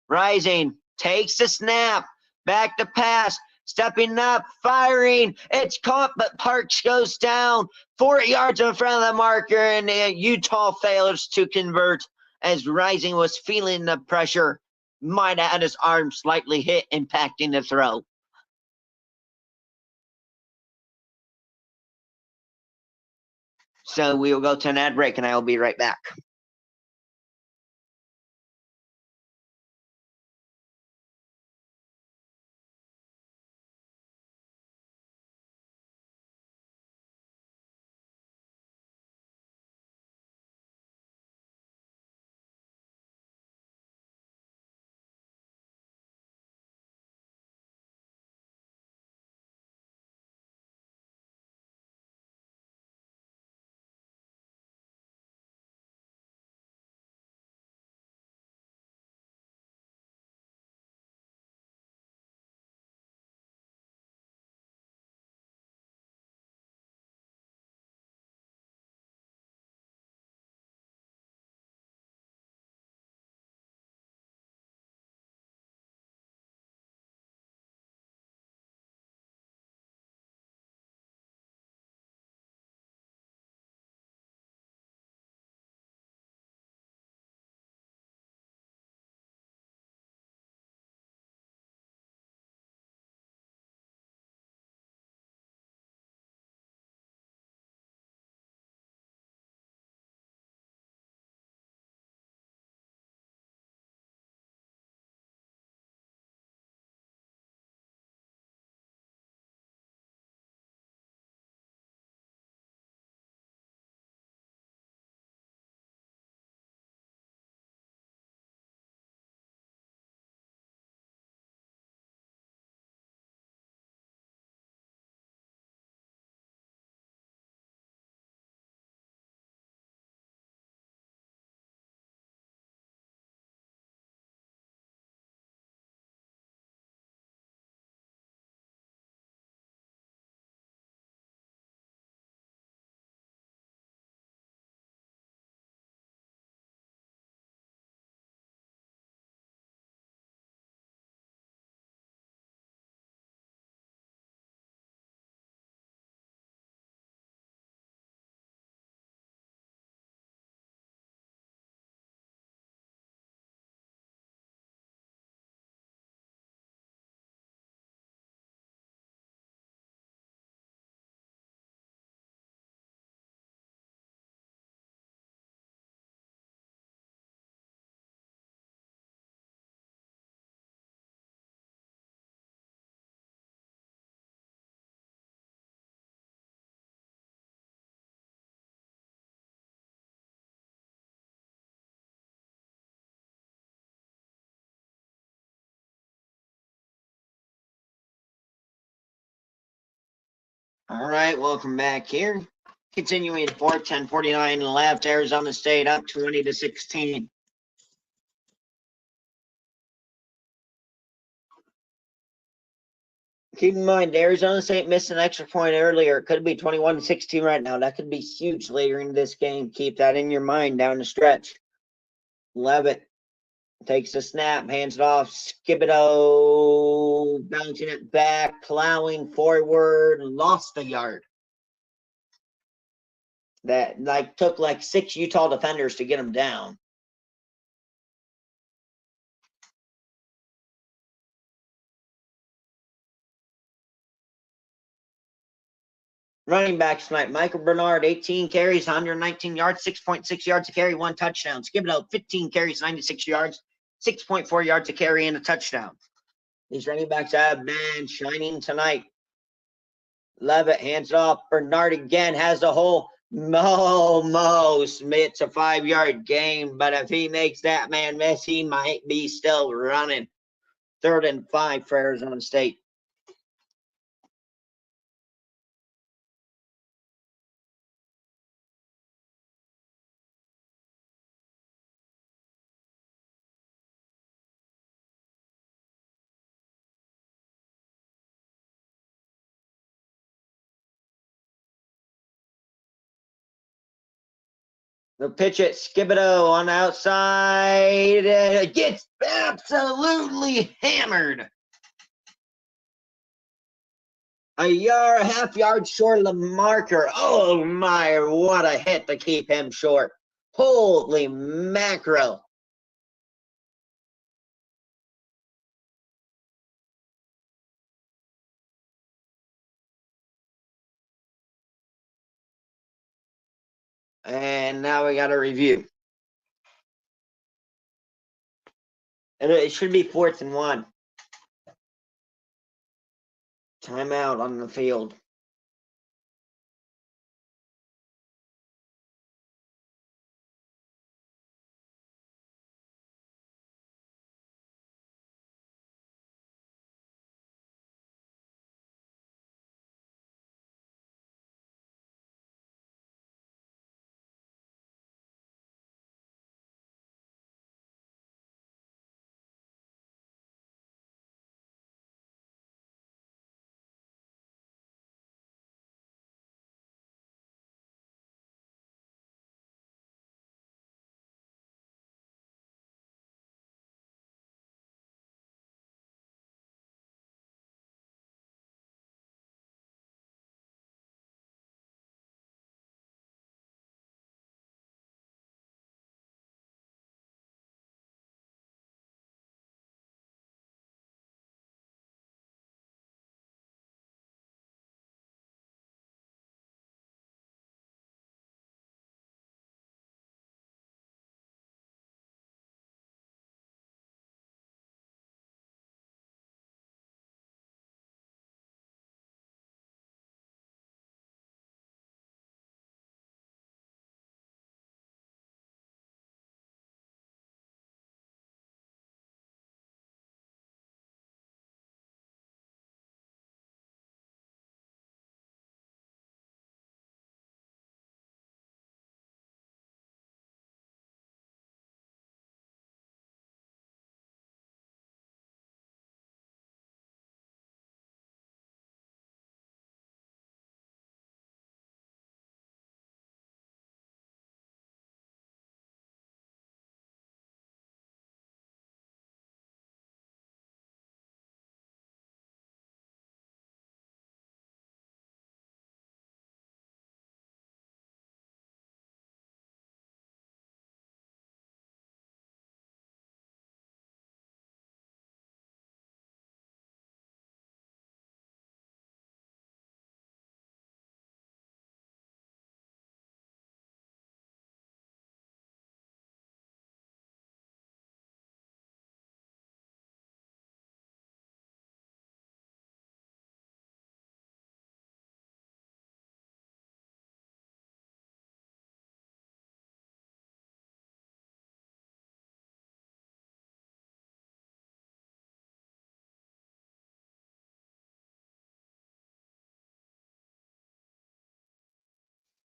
Rising takes the snap, back to pass, stepping up, firing. It's caught, but Parks goes down 4 yards in front of the marker, and Utah fails to convert as Rising was feeling the pressure. Might have had his arm slightly hit, impacting the throw. So we will go to an ad break, and I will be right back. All right, welcome back here. Continuing for 10:49 left, Arizona State up 20-16. Keep in mind, Arizona State missed an extra point earlier. It could be 21-16 right now. That could be huge later in this game. Keep that in your mind down the stretch. Levitt takes the snap, hands it off. Skibido bouncing it back, plowing forward, lost a yard. That took 6 Utah defenders to get him down. Running backs tonight, Michael Bernard, 18 carries, 119 yards, 6.6 yards a carry, 1 touchdown. Skibido, 15 carries, 96 yards, 6.4 yards a carry, and a touchdown. These running backs have been shining tonight. Levitt hands it off. Bernard again has a hole. Almost. It's a 5-yard gain, but if he makes that man miss, he might be still running. 3rd and 5 for Arizona State. The pitch at Skibido on the outside. It gets absolutely hammered. A yard, a half yard short of the marker. Oh my, what a hit to keep him short. Holy mackerel. And now we got a review. And it should be 4th and 1. Timeout on the field.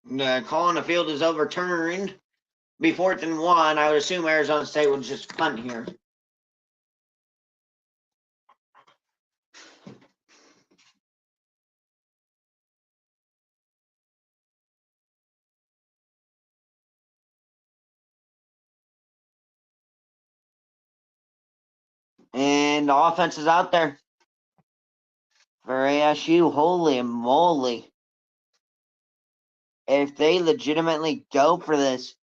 The call on the field is overturned. Be 4th and 1. I would assume Arizona State would just punt here. And the offense is out there for ASU. Holy moly. If they legitimately go for this.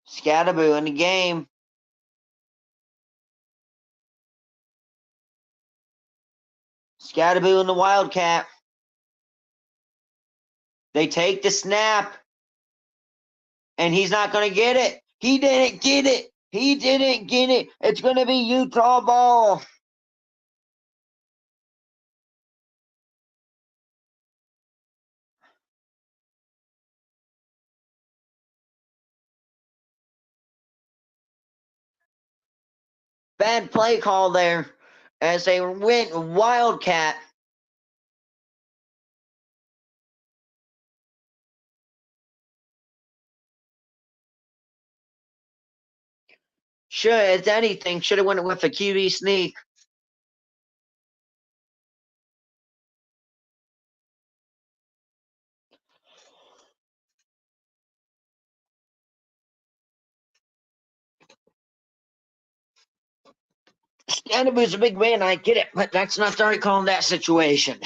Scatterboo in the game. Scatterboo in the Wildcat. They take the snap. And he's not going to get it. He didn't get it. He didn't get it. It's going to be Utah ball. Bad play call there as they went Wildcat. Should, if anything, should have went with a QB sneak. And it was a big win, I get it, but that's not the right call in that situation.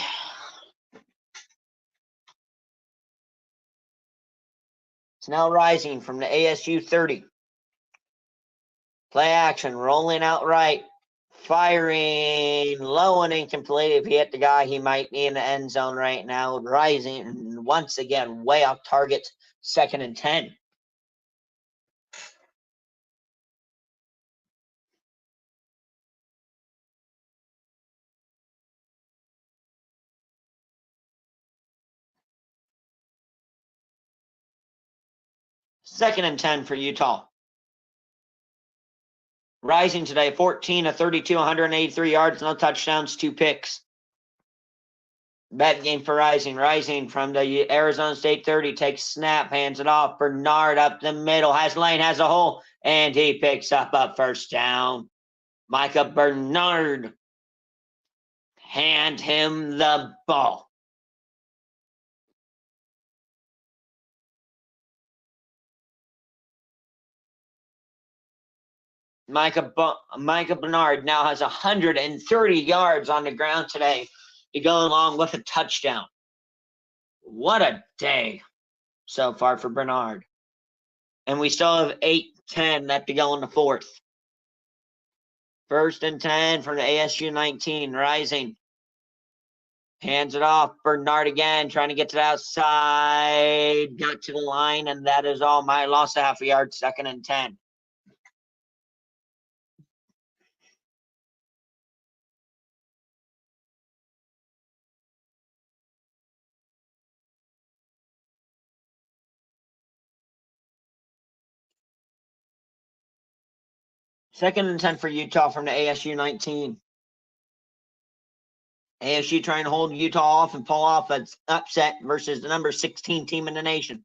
It's now Rising from the ASU 30. Play action, rolling out right, firing low and incomplete. If he hit the guy, he might be in the end zone right now. Rising once again, way off target, 2nd and 10. Second and 10 for Utah. Rising today, 14 of 32, 183 yards, no touchdowns, 2 picks. Bad game for Rising. Rising from the Arizona State 30 takes snap, hands it off. Bernard up the middle, has lane, has a hole, and he picks up a first down. Micah Bernard, hand him the ball. Micah Bernard now has 130 yards on the ground today to go along with a touchdown. What a day so far for Bernard. And we still have 8-10 left to go in the fourth. 1st and 10 from the ASU 19. Rising. Hands it off. Bernard again, trying to get to the outside. Got to the line, and that is all. Might lost a half a yard. 2nd and 10. Second and 10 for Utah from the ASU 19. ASU trying to hold Utah off and pull off an upset versus the number 16 team in the nation.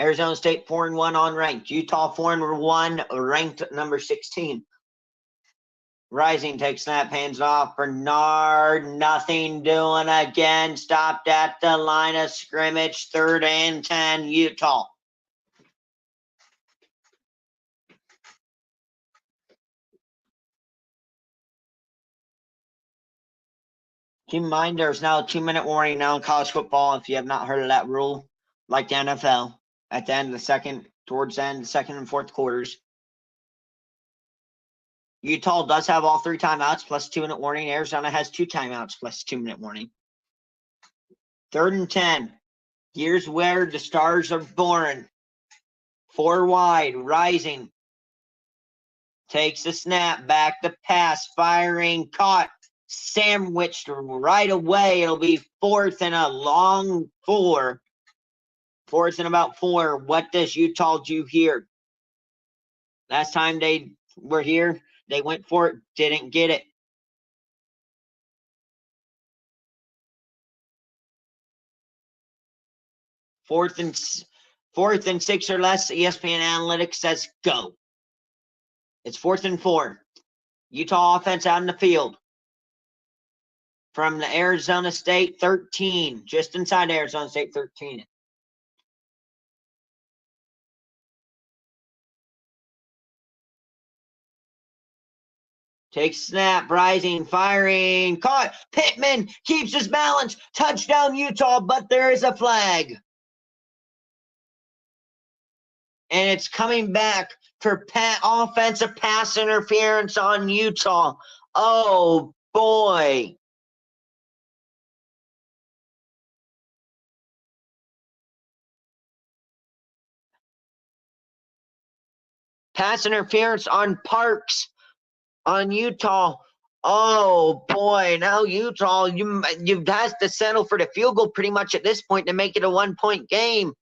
Arizona State 4-1 unranked. Utah 4-1 ranked number 16. Rising takes snap, hands off. Bernard, nothing doing again. Stopped at the line of scrimmage. 3rd and 10, Utah. Keep in mind, there's now a 2-minute warning now in college football. If you have not heard of that rule, like the NFL, at the end of the second, towards the end of the 2nd and 4th quarters. Utah does have all 3 timeouts plus 2-minute warning. Arizona has 2 timeouts plus 2-minute warning. 3rd and 10. Here's where the stars are born. 4 wide, Rising. Takes the snap, back to pass, firing, caught, sandwiched right away. It'll be 4th and a long 4. 4th and about 4. What does Utah do here? Last time they were here, they went for it, didn't get it. Fourth and 6 or less, ESPN Analytics says go. It's 4th and 4. Utah offense out in the field. From the Arizona State 13, just inside Arizona State 13. Takes snap, Rising, firing, caught. Pittman keeps his balance. Touchdown, Utah, but there is a flag. And it's coming back for offensive pass interference on Utah. Oh, boy. Pass interference on Parks on Utah. Oh, boy. Now Utah, you've has to settle for the field goal pretty much at this point to make it a 1-point game.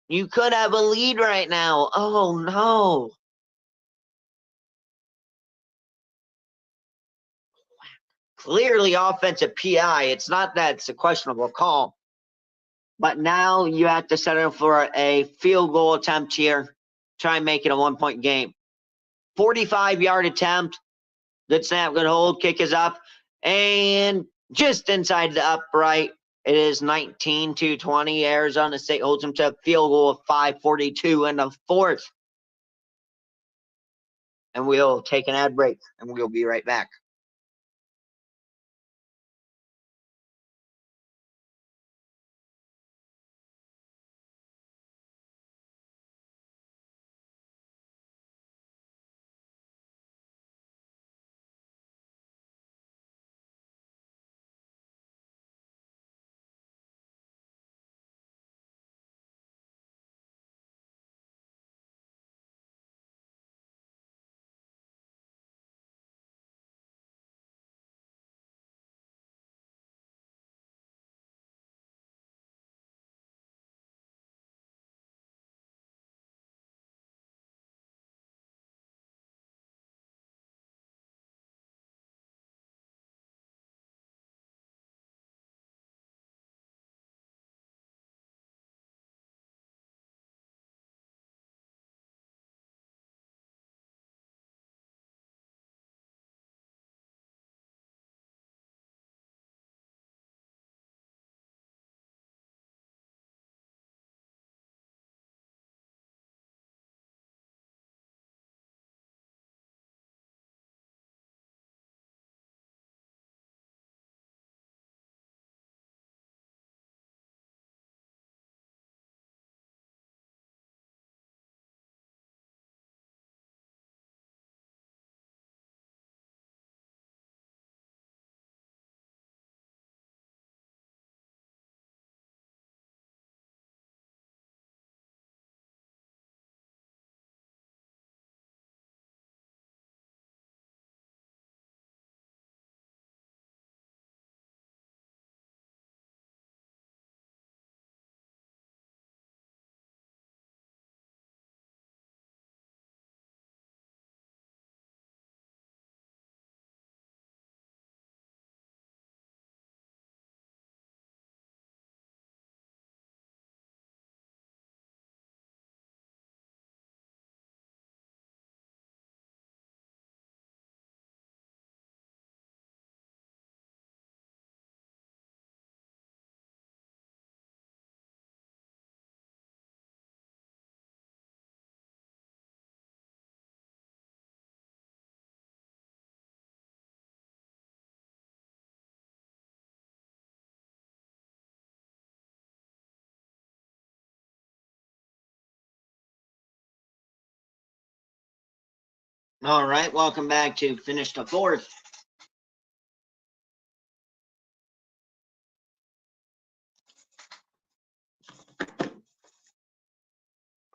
You could have a lead right now. Oh, no. Clearly offensive PI. It's not that it's a questionable call. But now you have to settle for a field goal attempt here. Try and make it a 1-point game. 45-yard attempt. Good snap, good hold. Kick is up. And just inside the upright. It is 19-20. Arizona State holds them to a field goal of 5:42 in the fourth. and we'll take an ad break, and we'll be right back. All right, welcome back to Finish the Fourth.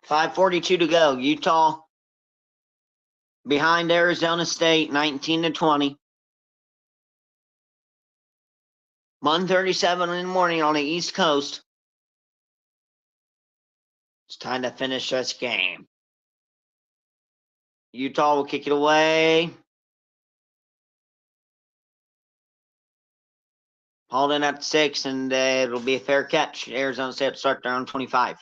.542 to go. Utah behind Arizona State, 19-20. 1:37 in the morning on the East Coast. It's time to finish this game. Utah will kick it away. Hauled in at 6, and it'll be a fair catch. Arizona State will start their own 25.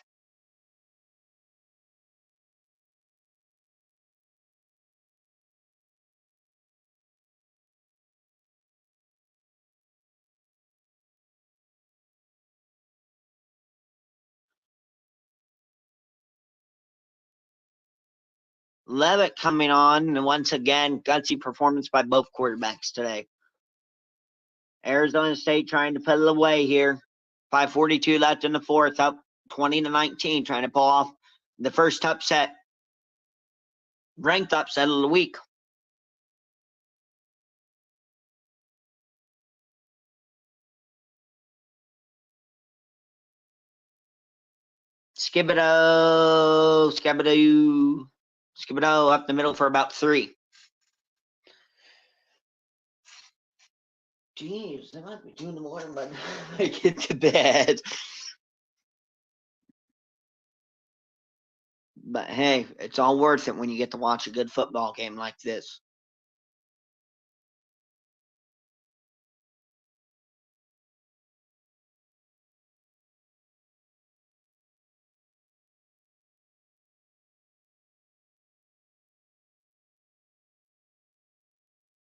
Levitt coming on, and once again, gutsy performance by both quarterbacks today. Arizona State trying to put it away here. 5:42 left in the fourth, up 20-19, trying to pull off the first upset, ranked upset of the week. Skibido up the middle for about 3. Jeez, that might be 2 in the morning, but I get to bed. But hey, it's all worth it when you get to watch a good football game like this.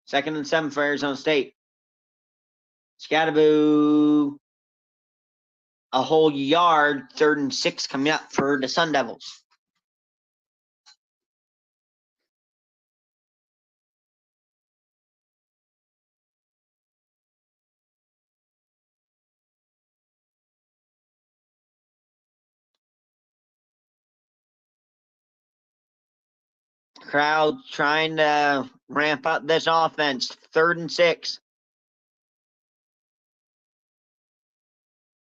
Second and 7 for Arizona State. Scattaboo. A whole yard, 3rd and 6 coming up for the Sun Devils. Crowd trying to ramp up this offense. 3rd and 6.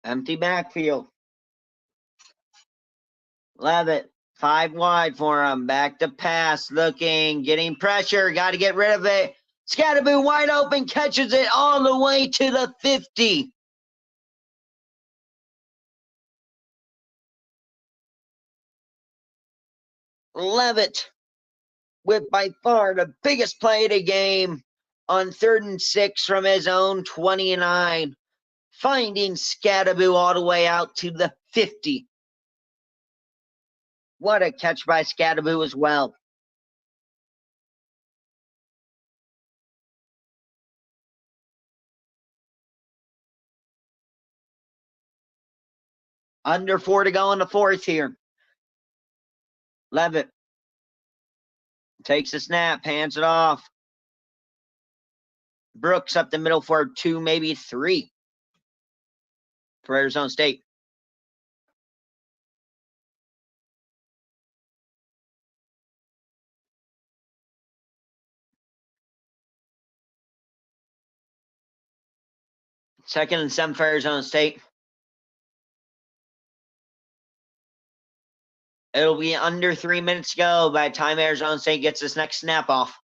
Empty backfield. Levitt, 5 wide for him. Back to pass, looking, getting pressure. Got to get rid of it. Scatterboo wide open, catches it all the way to the 50. Levitt with by far the biggest play of the game on 3rd and 6 from his own 29. Finding Scatterboo all the way out to the 50. What a catch by Scatterboo as well. Under 4 to go in the 4th here. Levitt takes the snap, hands it off. Brooks up the middle for 2, maybe 3 for Arizona State. Second and 7 for Arizona State. It'll be under 3 minutes to go by the time Arizona State gets this next snap off.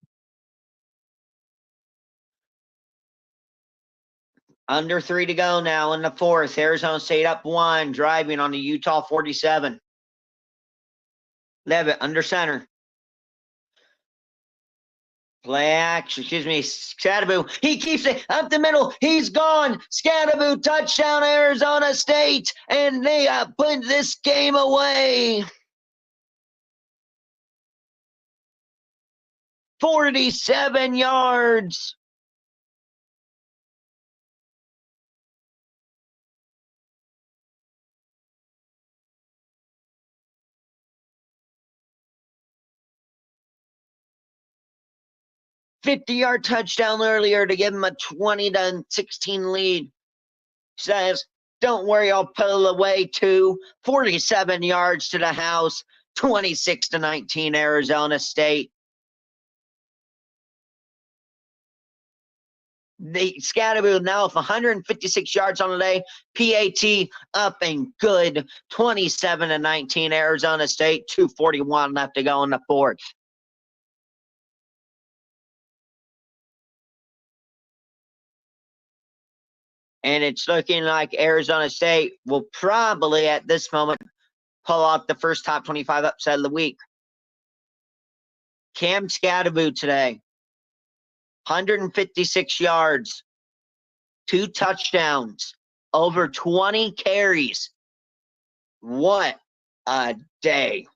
Under 3 to go now in the 4th. Arizona State up 1, driving on the Utah 47. Levitt under center. Play action, Scatterboo. He keeps it up the middle. He's gone. Scatterboo, touchdown, Arizona State. And they put this game away. 47 yards. "50-yard touchdown earlier to give him a 20-16 lead. Says, don't worry, I'll pull away 2. 47 yards to the house. 26-19 Arizona State. The Scatterboo now with 156 yards on the day. PAT up and good. 27-19 Arizona State. 2:41 left to go in the 4th. And it's looking like Arizona State will probably at this moment pull off the first top 25 upset of the week. Cam Scatterboo today. 156 yards. 2 touchdowns. Over 20 carries. What a day.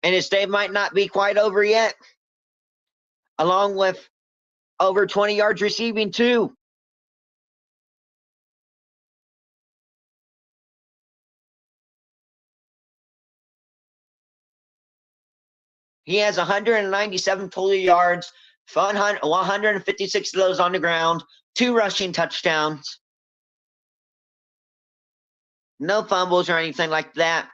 And his day might not be quite over yet. Along with over 20 yards receiving too. He has 197 total yards, 156 of those on the ground, 2 rushing touchdowns. No fumbles or anything like that.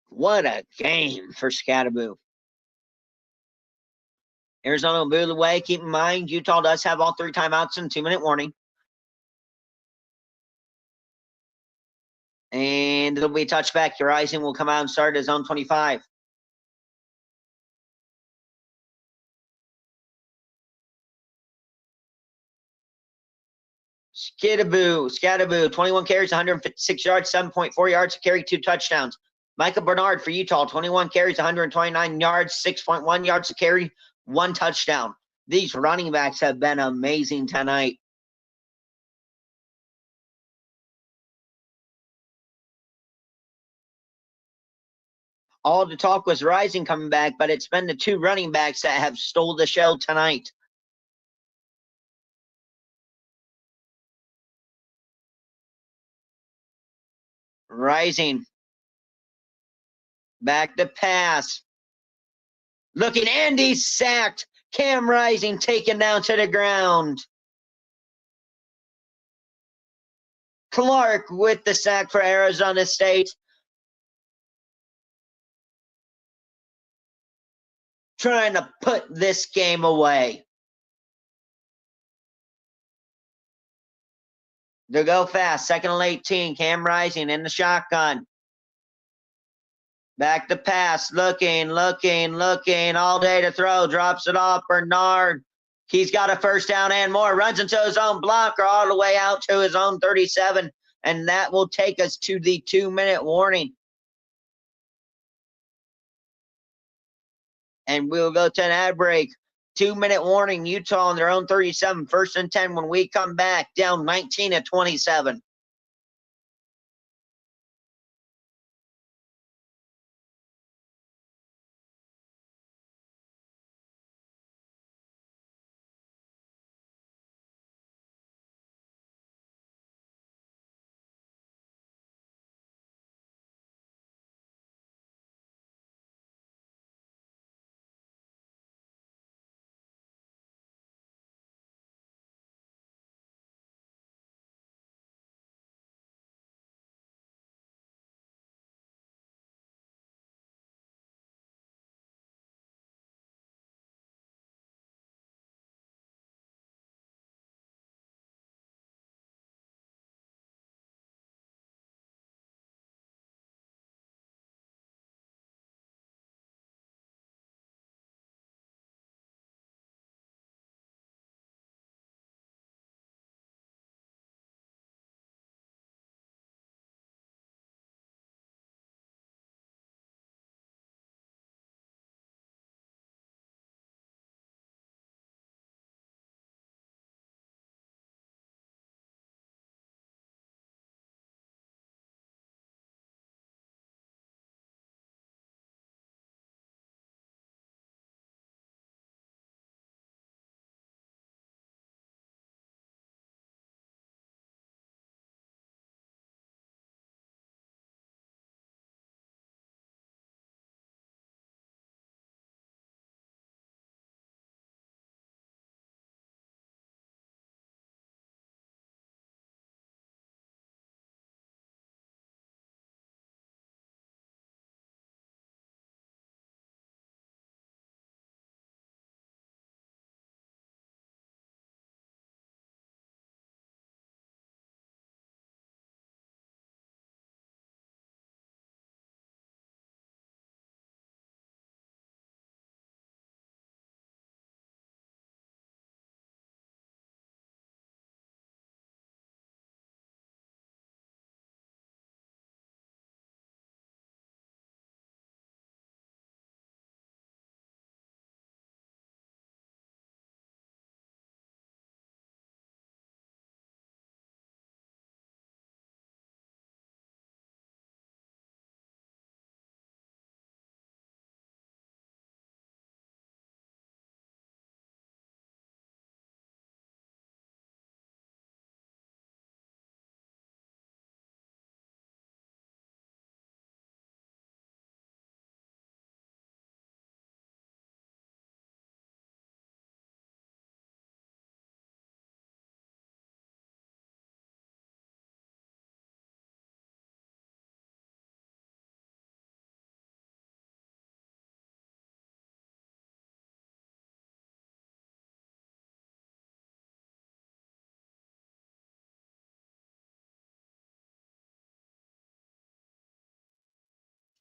What a game for Scatterboo. Arizona will move away. Keep in mind, Utah does have all 3 timeouts and 2-minute warning. And it'll be a touchback. Rising will come out and start at zone 25. Scatterboo, 21 carries, 156 yards, 7.4 yards to carry, 2 touchdowns. Micah Bernard for Utah, 21 carries, 129 yards, 6.1 yards to carry, 1 touchdown. These running backs have been amazing tonight. All the talk was Rising coming back, but it's been the 2 running backs that have stole the show tonight. Rising. Back to pass. Looking, Andy sacked. Cam Rising taken down to the ground. Clark with the sack for Arizona State. Trying to put this game away. They go fast. 2nd and 18. Cam Rising in the shotgun. Back to pass. Looking. All day to throw. Drops it off. Bernard. He's got a first down and more. Runs into his own blocker all the way out to his own 37. And that will take us to the 2-minute warning. And we'll go to an ad break. 2-minute warning. Utah on their own 37. 1st and 10 when we come back. Down 19-27.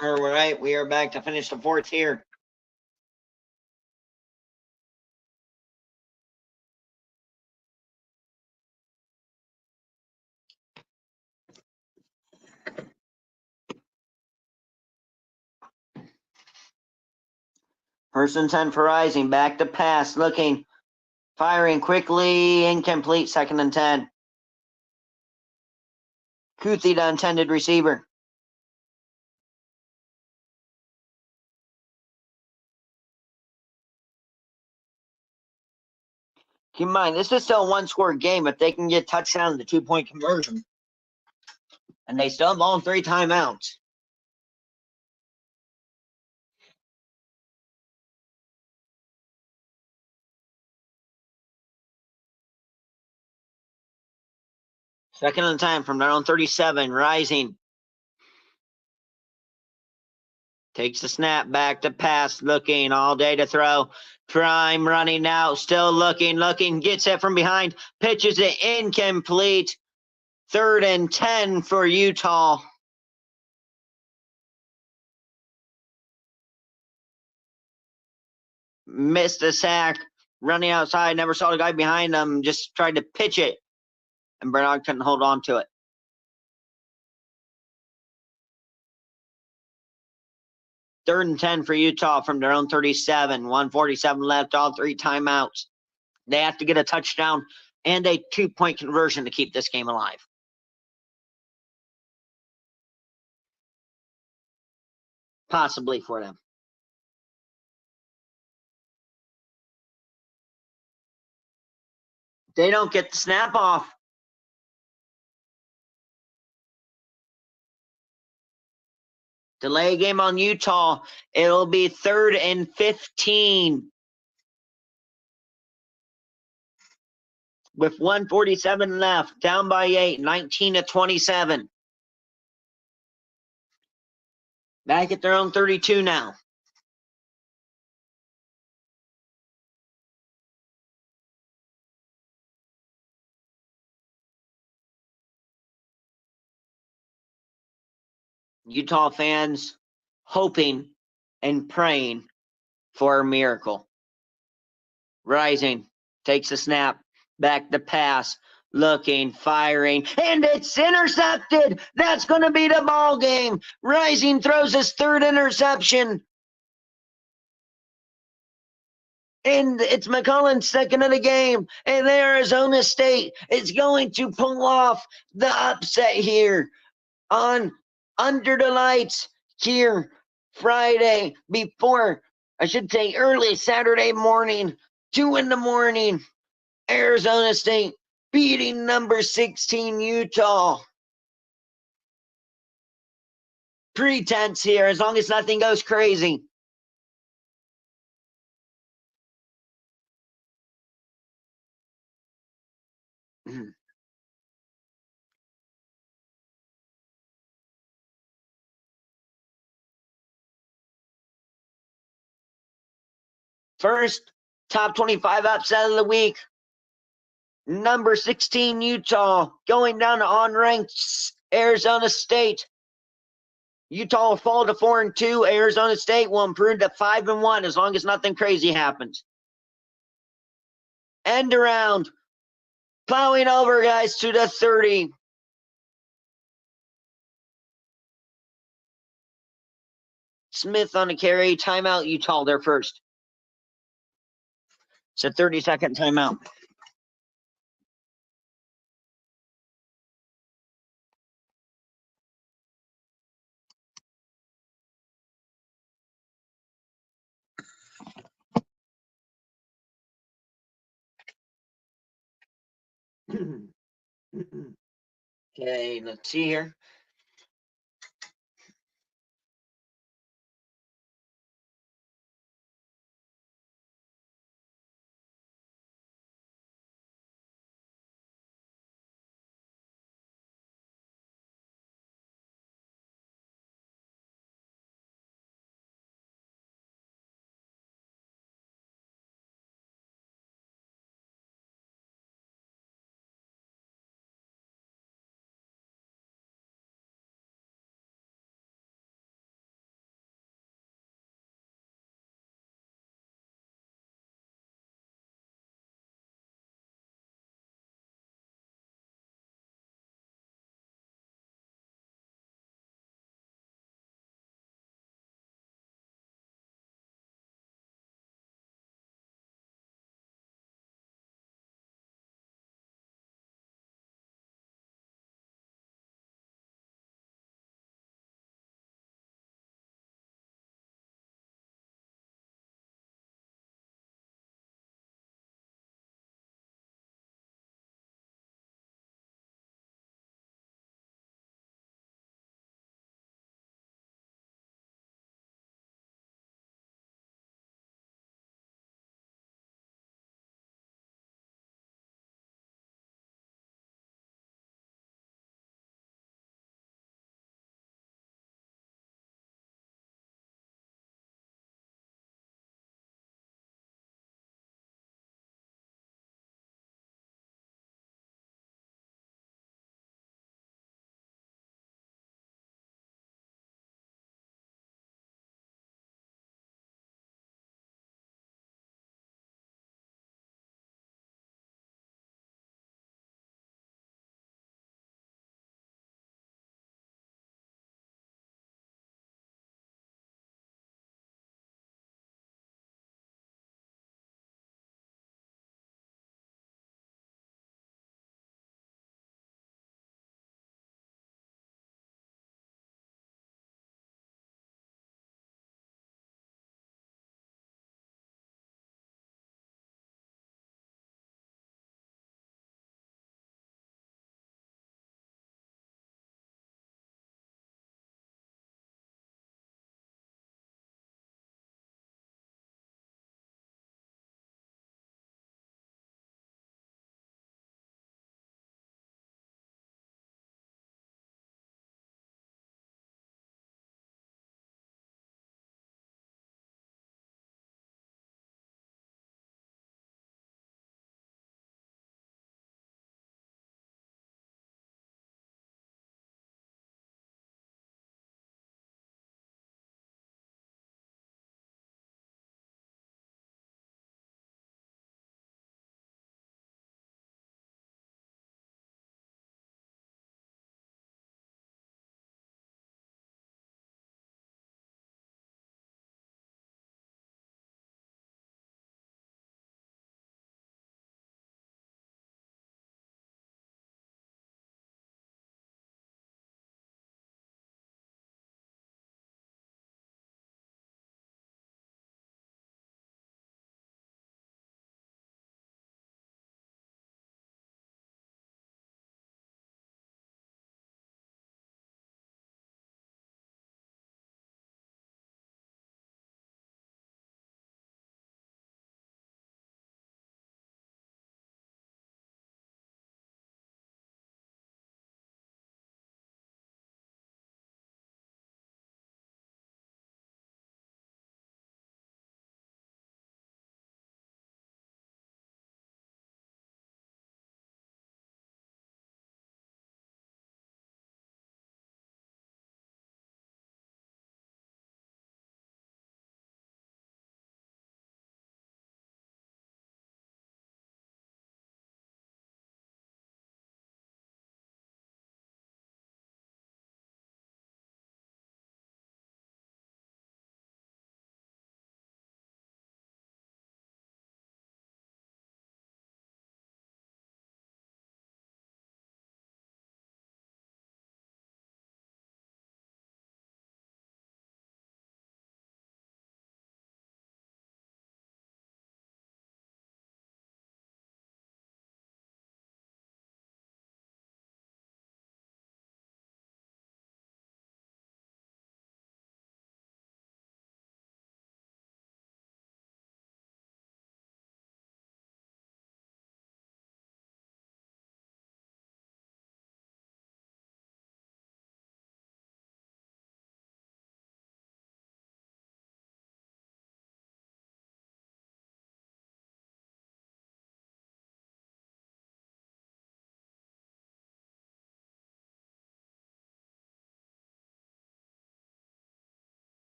All right, we are back to finish the 4th here. First and 10 for Rising. Back to pass. Looking. Firing quickly. Incomplete. 2nd and 10. Kuthi, the intended receiver. Keep in mind, this is still a 1-score game. If they can get touchdown, the 2-point conversion. And they still have all 3 timeouts. Second and 10 from their own 37. Rising. Takes the snap, back to pass, looking all day to throw. Prime running now, still looking, gets it from behind, pitches it incomplete. Third and 10 for Utah. Missed a sack, running outside, never saw the guy behind him, just tried to pitch it, and Bernard couldn't hold on to it. Third and 10 for Utah from their own 37. 147 left, all 3 timeouts. They have to get a touchdown and a 2-point conversion to keep this game alive. Possibly for them. They don't get the snap off. Delay game on Utah. It'll be 3rd and 15. With 147 left, down by 8, 19-27. Back at their own 32 now. Utah fans hoping and praying for a miracle. Rising, takes a snap, back to pass, looking, firing, and it's intercepted. That's going to be the ball game. Rising throws his 3rd interception. And it's McCullen's 2nd of the game. And Arizona State is going to pull off the upset here on Under the Lights here Friday before, I should say early Saturday morning, 2 in the morning. Arizona State beating number 16 Utah. Pretense here, as long as nothing goes crazy. First top 25 upset of the week. Number 16 Utah going down to unranked Arizona State. Utah will fall to 4-2. Arizona State will improve to 5-1 as long as nothing crazy happens. End around. Plowing over, guys, to the 30. Smith on the carry. Timeout, Utah there first. It's a 30-second timeout. Okay, let's see here.